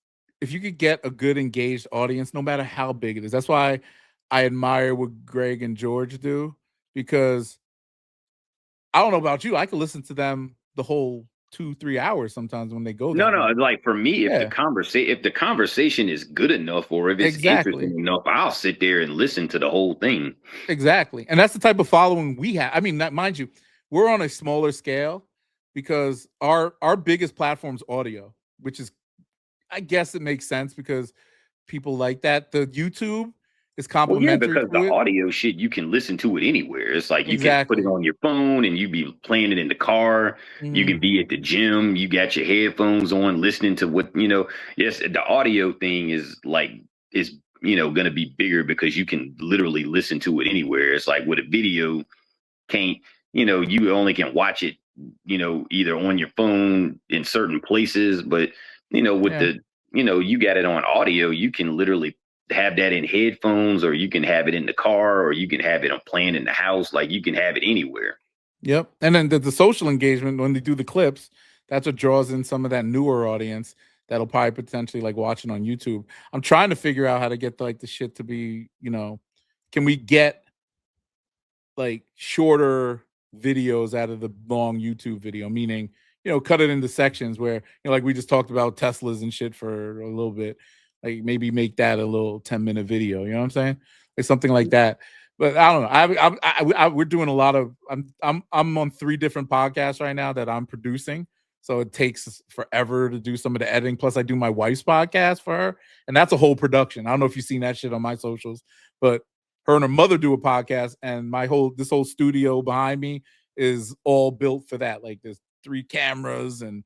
Speaker 2: if you could get a good engaged audience, no matter how big it is. That's why I admire what Greg and George do, because I don't know about you, I could listen to them the whole 2-3 hours sometimes when they go there.
Speaker 4: No, like for me, if the conversation is good enough or if it's interesting enough, I'll sit there and listen to the whole thing.
Speaker 2: Exactly. And that's the type of following we have. I mean, mind you, we're on a smaller scale because our biggest platform's audio, which is, I guess it makes sense because people like that. The YouTube is complementary.
Speaker 4: Because the audio shit, you can listen to it anywhere. It's like you can put it on your phone and you be playing it in the car. You can be at the gym. You got your headphones on, listening to what, you know. Yes, the audio thing is you know, going to be bigger because you can literally listen to it anywhere. It's like with a video, you know, you only can watch it, you know, either on your phone in certain places, but you know, with you know, you got it on audio, you can literally have that in headphones, or you can have it in the car, or you can have it on playing in the house. Like you can have it anywhere.
Speaker 2: Yep. And then the social engagement when they do the clips, that's what draws in some of that newer audience that'll probably potentially like watching on YouTube. I'm trying to figure out how to get like the shit to be, you know, can we get like shorter videos out of the long YouTube video, meaning, you know, cut it into sections where, you know, like we just talked about Teslas and shit for a little bit, like maybe make that a little 10-minute video, you know what I'm saying? Like something like that. But I don't know. We're doing a lot of, I'm on 3 different podcasts right now that I'm producing. So it takes forever to do some of the editing. Plus I do my wife's podcast for her, and that's a whole production. I don't know if you've seen that shit on my socials, but her and her mother do a podcast, and this whole studio behind me is all built for that. Like there's 3 cameras, and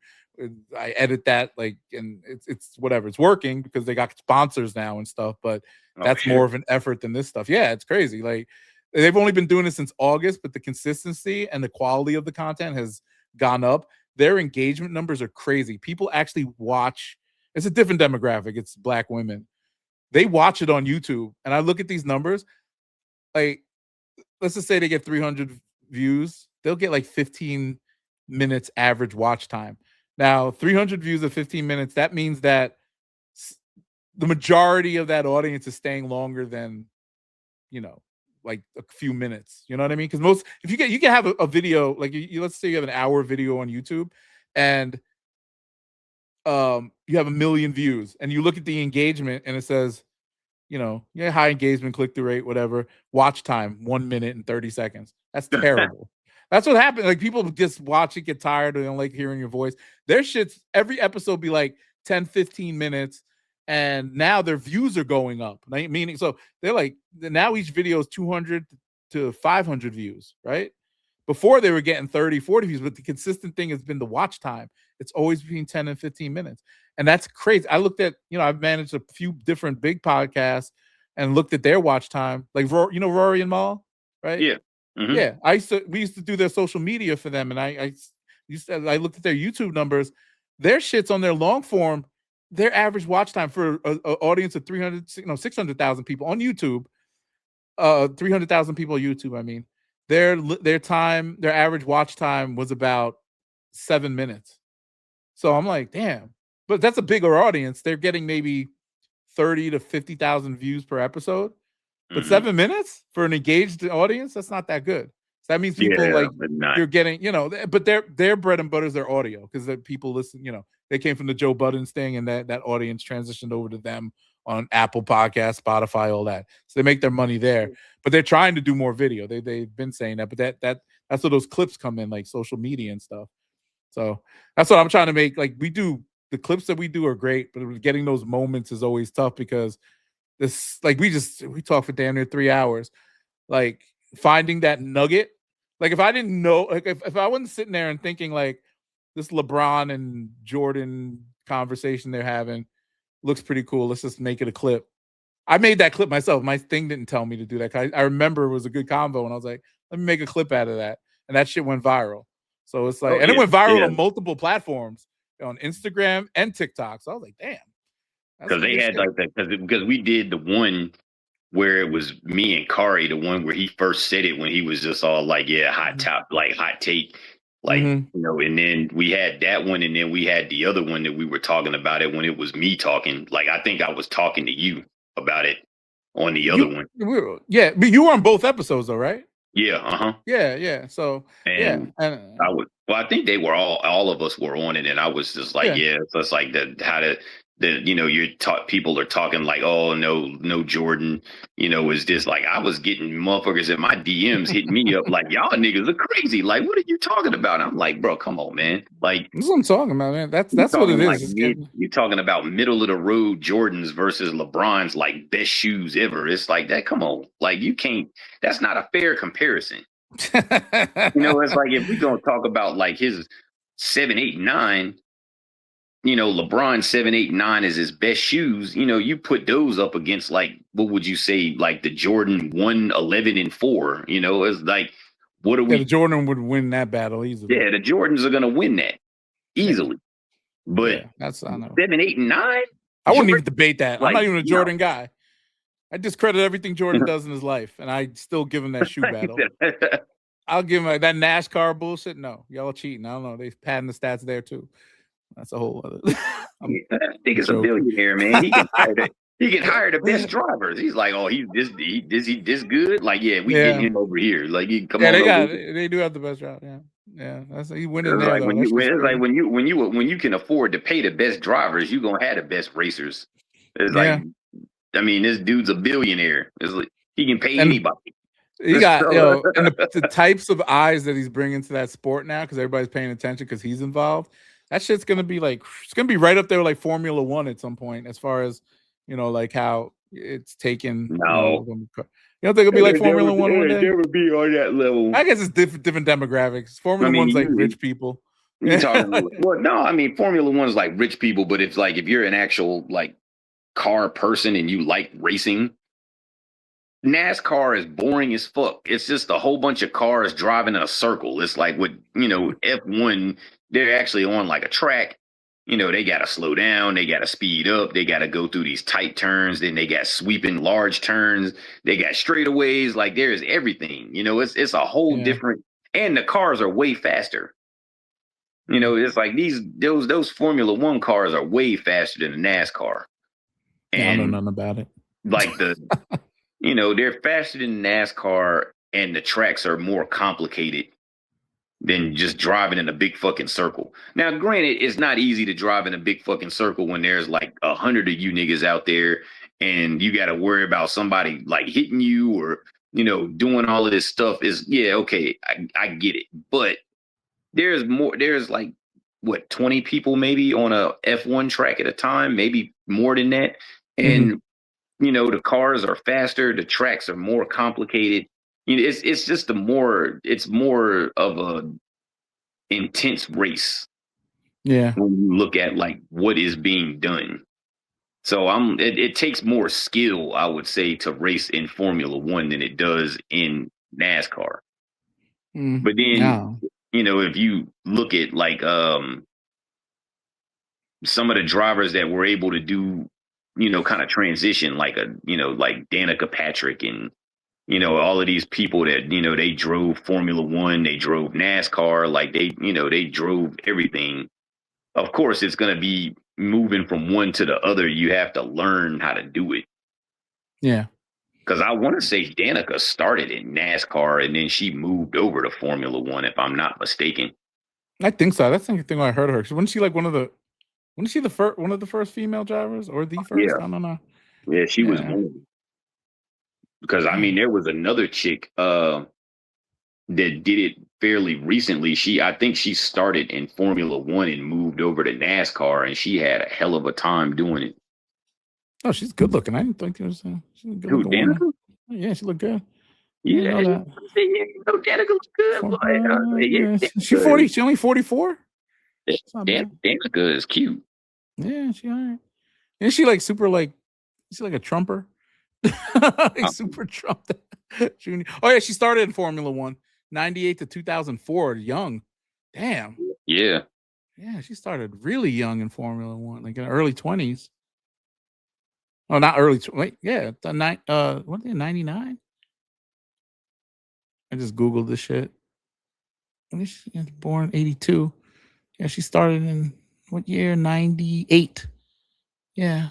Speaker 2: I edit that, like, and it's whatever. It's working because they got sponsors now and stuff, but that's more of an effort than this stuff. Yeah, it's crazy. Like they've only been doing it since August, but the consistency and the quality of the content has gone up. Their engagement numbers are crazy. People actually watch. It's a different demographic. It's Black women. They watch it on YouTube, and I look at these numbers. Like, let's just say they get 300 views. They'll get like 15 minutes average watch time. Now, 300 views of 15 minutes, that means that the majority of that audience is staying longer than, you know, like a few minutes. You know what I mean? Because if you can have a video, like let's say you have an hour video on YouTube, and you have 1 million views, and you look at the engagement, and it says, you know, high engagement, click-through rate, whatever, watch time, 1 minute and 30 seconds. That's terrible. That's what happened. Like people just watch it, get tired, they don't like hearing your voice. Their shit's every episode be like 10, 15 minutes. And now their views are going up. Meaning, so they're like, now each video is 200 to 500 views, right? Before they were getting 30, 40 views, but the consistent thing has been the watch time. It's always between 10 and 15 minutes. And that's crazy. I looked at, you know, I've managed a few different big podcasts and looked at their watch time. Like, you know, Rory and Mal, right?
Speaker 4: Yeah. Mm-hmm.
Speaker 2: Yeah. We used to do their social media for them. And I looked at their YouTube numbers. Their shit's on their long form. Their average watch time for an audience of 300, 600,000 people on YouTube, 300,000 people on YouTube. I mean, their average watch time was about 7 minutes. So I'm like, damn. But that's a bigger audience. They're getting maybe 30 to 50,000 views per episode. But 7 minutes for an engaged audience, that's not that good. So that means people you're getting, but their bread and butter is their audio, because the people listen, they came from the Joe Buttons thing, and that audience transitioned over to them on Apple Podcasts, Spotify, all that. So they make their money there. But they're trying to do more video. They've been saying that, but that's where those clips come in, like social media and stuff. So that's what I'm trying to make. Like, the clips that we do are great, but getting those moments is always tough, because this, like, we talk for damn near 3 hours. Like, finding that nugget. Like, if I didn't know, like, if I wasn't sitting there and thinking, like, this LeBron and Jordan conversation they're having looks pretty cool, let's just make it a clip. I made that clip myself. My thing didn't tell me to do that. I remember it was a good combo, and I was like, let me make a clip out of that. And that shit went viral. So it's like, it went viral on multiple platforms, on Instagram and TikTok. So I was like, damn.
Speaker 4: Because they had like that, because we did the one where it was me and Kari, the one where he first said it, when he was just all like, yeah, hot take, like, and then we had that one, and then we had the other one that we were talking about it when it was me talking. Like, I think I was talking to you about it on the other one.
Speaker 2: Yeah, but you were on both episodes though, right?
Speaker 4: Yeah,
Speaker 2: Yeah. So
Speaker 4: and I think they were all of us were on it, and I was just like, so it's like people are talking like, oh, no Jordan, is this, like, I was getting motherfuckers in my DMs hitting me up like, y'all niggas are crazy, like, what are you talking about? I'm like, bro, come on, man, like,
Speaker 2: that's what I'm talking about, man. That's what it is.
Speaker 4: Like, you're talking about middle of the road Jordans versus LeBron's like best shoes ever. It's like that. Come on, like, you can't. That's not a fair comparison. It's like, if we're gonna talk about like his 7, 8, 9. LeBron 7, 8, 9 is his best shoes. You put those up against, like, what would you say, like the Jordan 1, 11, and 4. It's like, what are we?
Speaker 2: The Jordan would win that battle easily.
Speaker 4: Yeah, the Jordans are gonna win that easily. But
Speaker 2: that's, I know.
Speaker 4: 7, 8, and 9.
Speaker 2: I wouldn't even debate that.
Speaker 4: Like,
Speaker 2: I'm not even a Jordan guy. I discredit everything Jordan does in his life, and I still give him that shoe battle. I'll give him that NASCAR bullshit. No, y'all cheating. I don't know. They padding the stats there too. That's a whole other.
Speaker 4: I think it's a billionaire, man. He can hire the best drivers. He's like, oh, he's this good. Like, we getting him over here. Like, you come on.
Speaker 2: They do have the best driver. Yeah. That's he winning there.
Speaker 4: Like, when you can afford to pay the best drivers, you gonna have the best racers. It's like, I mean, this dude's a billionaire. It's like, he can pay anybody.
Speaker 2: He got, and the types of eyes that he's bringing to that sport now, because everybody's paying attention because he's involved. That shit's gonna be like, it's gonna be right up there with like Formula One at some point, as far as like how it's taken.
Speaker 4: No,
Speaker 2: you don't think it'll be like Formula One one day?
Speaker 4: There would be on that level.
Speaker 2: I guess it's different demographics. Formula One's like rich people.
Speaker 4: You talking? Well, no, I mean, Formula One's like rich people, but it's like, if you're an actual like car person and you like racing, NASCAR is boring as fuck. It's just a whole bunch of cars driving in a circle. It's like what, F1, they're actually on like a track. They got to slow down. They got to speed up. They got to go through these tight turns. Then they got sweeping large turns. They got straightaways. Like, there's everything, it's a whole different, and the cars are way faster. It's like those Formula One cars are way faster than the NASCAR. And
Speaker 2: I don't know nothing about it.
Speaker 4: Like they're faster than NASCAR, and the tracks are more complicated than just driving in a big fucking circle. Now, granted, it's not easy to drive in a big fucking circle when there's like 100 of you niggas out there, and you got to worry about somebody like hitting you or, doing all of this stuff. I get it. But there's like, what, 20 people maybe on a F1 track at a time, maybe more than that. And, the cars are faster, the tracks are more complicated. It's just it's more of a intense race.
Speaker 2: Yeah.
Speaker 4: When you look at like what is being done. So it takes more skill, I would say, to race in Formula One than it does in NASCAR. But then, if you look at like some of the drivers that were able to do, kind of transition, like like Danica Patrick and you know, all of these people that, you know, they drove Formula One, they drove NASCAR, like they, you know, they drove everything. Of course, it's going to be moving from one to the other. You have to learn how to do it.
Speaker 2: Yeah.
Speaker 4: Because I want to say Danica started in NASCAR and then she moved over to Formula One, if I'm not mistaken.
Speaker 2: I think so. That's the thing I heard of her. Wasn't she like one of the one of the first female drivers or the first?
Speaker 4: Yeah.
Speaker 2: I don't know.
Speaker 4: Yeah, she was one. Because I mean, there was another chick that did it fairly recently. I think she started in Formula One and moved over to NASCAR, and she had a hell of a time doing it.
Speaker 2: Oh, she's good looking. I didn't think it was. She's a good
Speaker 4: Who,
Speaker 2: looking woman.
Speaker 4: Danica?
Speaker 2: Yeah, she looked good.
Speaker 4: Yeah,
Speaker 2: know that.
Speaker 4: you know, Danica looks good. Boy.
Speaker 2: Yeah, she 40. She only 44.
Speaker 4: Danica is cute.
Speaker 2: Yeah, she all right. Isn't she like super like? Is she like a trumper? Like super Trump Junior. Oh yeah, she started in Formula One, 98 to 2004. Young, damn.
Speaker 4: Yeah.
Speaker 2: Yeah, she started really young in Formula One, like in her early 20s. Oh, not early. Wait, yeah, what? 99. I just googled this shit. When is she born 82? Yeah, she started in what year? 98. Yeah.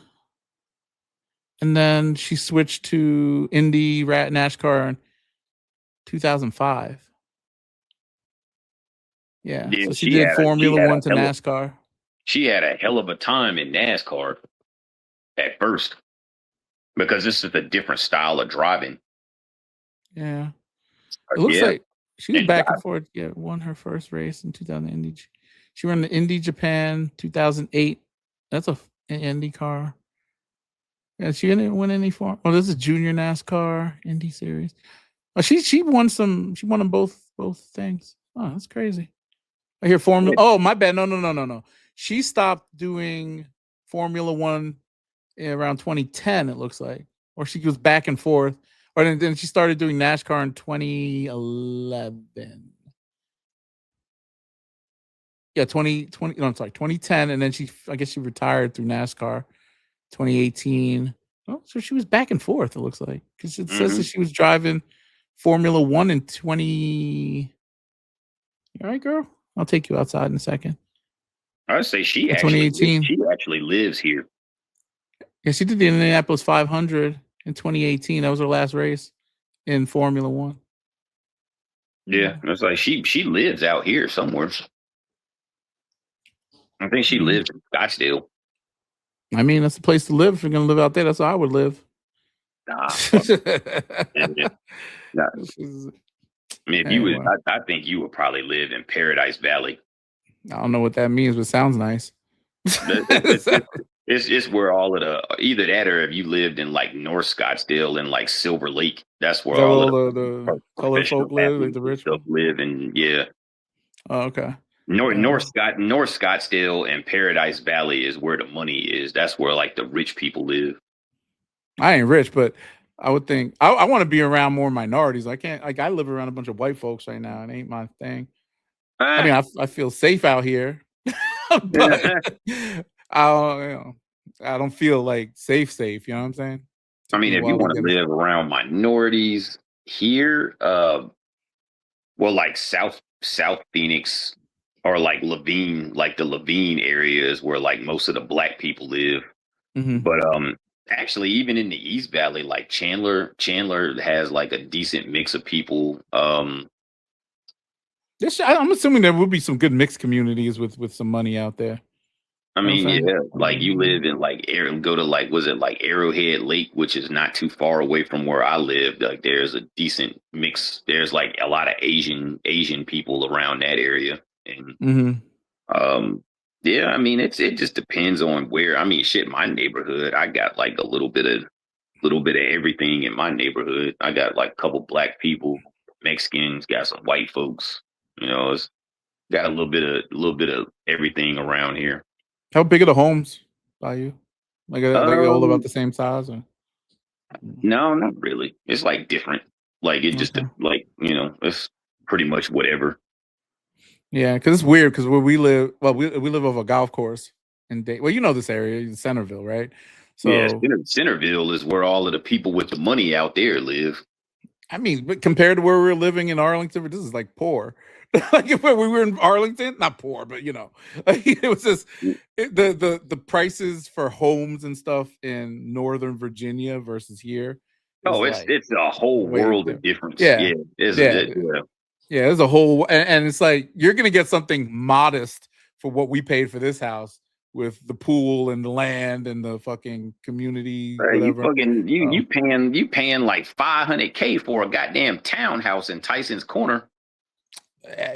Speaker 2: And then she switched to Indy NASCAR in 2005. Yeah. So she did Formula One to NASCAR.
Speaker 4: She had a hell of a time in NASCAR at first because this is a different style of driving.
Speaker 2: Yeah. It looks like she was back and forth. Yeah, won her first race in 2000 Indy. She ran the Indy Japan 2008. That's an Indy car. Yeah, she didn't win any form. Oh, this is Junior NASCAR Indy Series. Oh, she won some. She won them both things. Oh, that's crazy. I hear Formula. Oh, my bad. No. She stopped doing Formula One around 2010. It looks like, or she goes back and forth. Or then she started doing NASCAR in 2011. Yeah, 2020. No, I'm sorry, 2010, and then I guess she retired through NASCAR. 2018. Oh, so she was back and forth. It looks like because it says that she was driving Formula One in 20. All right, girl. I'll take you outside in a second.
Speaker 4: I'd say she actually lives here.
Speaker 2: Yeah, she did the Indianapolis 500 in 2018. That was her last race in Formula One.
Speaker 4: Yeah, it's like she lives out here somewhere. I think she lives in Scottsdale.
Speaker 2: I mean, that's the place to live. If you're gonna live out there, that's how I would live.
Speaker 4: Nah. Nah. I mean, if you would, I think you would probably live in Paradise Valley.
Speaker 2: I don't know what that means, but it sounds nice.
Speaker 4: It's where all of the either that or if you lived in like North Scottsdale and like Silver Lake, that's where all of
Speaker 2: the color folk live, like the rich
Speaker 4: stuff live. And yeah.
Speaker 2: Oh, okay.
Speaker 4: North Scottsdale and Paradise Valley is where the money is. That's where like the rich people live.
Speaker 2: I ain't rich, but I would think I want to be around more minorities. I can't I live around a bunch of white folks right now. It ain't my thing. I mean, I feel safe out here, but I don't feel like safe. You know what I'm saying?
Speaker 4: I mean, if you want to live around minorities here, well, like South Phoenix or like Levine, like the Levine area is where like most of the black people live.
Speaker 2: Mm-hmm.
Speaker 4: But actually, even in the East Valley, like Chandler has like a decent mix of people. I'm
Speaker 2: assuming there will be some good mixed communities with some money out there.
Speaker 4: I mean, yeah, like you live in like go to like was it like Arrowhead Lake, which is not too far away from where I live. Like there's a decent mix. There's like a lot of Asian people around that area, and yeah, I mean it just depends on where. I mean, shit, my neighborhood, I got like a little bit of everything in my neighborhood. I got like a couple black people, Mexicans, got some white folks. You know, it's got a little bit of everything around here.
Speaker 2: How big are the homes by you? Like are they all about the same size? Or?
Speaker 4: No, not really. It's like different. Like it just like, you know, it's pretty much whatever.
Speaker 2: Yeah, because it's weird because where we live, well, we live off a golf course in well, you know this area, Centerville, right? So
Speaker 4: yeah, Centerville is where all of the people with the money out there live.
Speaker 2: I mean, but compared to where we were living in Arlington, this is like poor. Like if we were in Arlington, not poor, but you know, it was just the prices for homes and stuff in Northern Virginia versus here.
Speaker 4: Oh, it's a whole world of difference. Yeah,
Speaker 2: yeah. There's a whole, and it's like you're gonna get something modest for what we paid for this house with the pool and the land and the fucking community. Whatever.
Speaker 4: You paying like $500K for a goddamn townhouse in Tyson's Corner.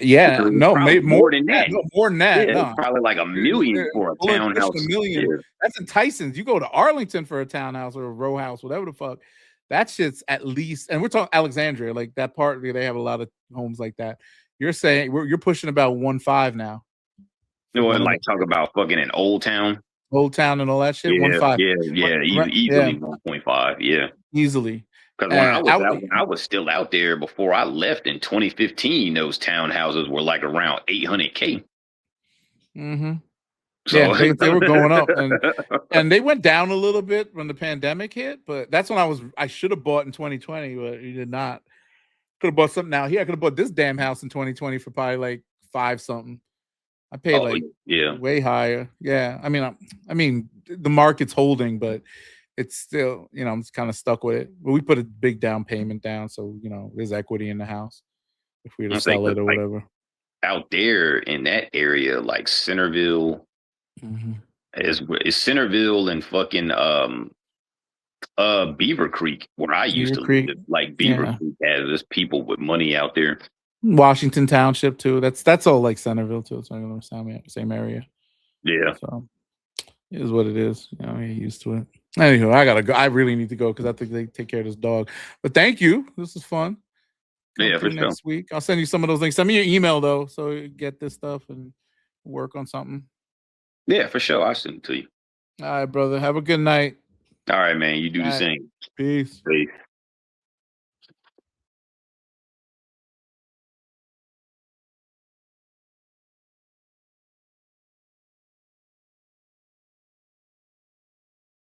Speaker 2: Yeah, no, maybe more than that.
Speaker 4: No,
Speaker 2: more than that.
Speaker 4: Yeah,
Speaker 2: no.
Speaker 4: Probably like $1 million for a townhouse.
Speaker 2: $1 million. Yeah. That's in Tyson's. You go to Arlington for a townhouse or a row house, whatever the fuck. That shit's at least, and we're talking Alexandria, like that part where they have a lot of homes like that. You're saying you're pushing about 1.5 now.
Speaker 4: You know, like talk about fucking in Old Town
Speaker 2: and all that shit. 1.5.
Speaker 4: Easily 1.5. Yeah,
Speaker 2: easily.
Speaker 4: Because when I was still out there before I left in 2015, those townhouses were like around 800K.
Speaker 2: Mm-hmm. So. Yeah, they were going up, and they went down a little bit when the pandemic hit. But that's when I should have bought in 2020, but you did not. Could have bought something out here. I could have bought this damn house in 2020 for probably like 5 something. I paid way higher. Yeah, I mean the market's holding, but it's still, you know, I'm just kind of stuck with it. But we put a big down payment down, so you know there's equity in the house if we were to sell it or whatever.
Speaker 4: Out there in that area, like Centerville, is Centerville and fucking Beaver Creek, where I used to live. Like Beaver Creek has just people with money out there.
Speaker 2: Washington Township too. That's all like Centerville too. It's not gonna sound same area.
Speaker 4: Yeah.
Speaker 2: So it is what it is. You know, you're used to it. Anywho, I gotta go. I really need to go because I think they take care of this dog. But thank you. This is fun.
Speaker 4: Yeah, for sure.
Speaker 2: Next week, I'll send you some of those links. Send me your email though, so you get this stuff and work on something.
Speaker 4: Yeah, for sure. I'll send it to you.
Speaker 2: All right, brother. Have a good night.
Speaker 4: All right, man. You do the same.
Speaker 2: Peace.
Speaker 4: Peace.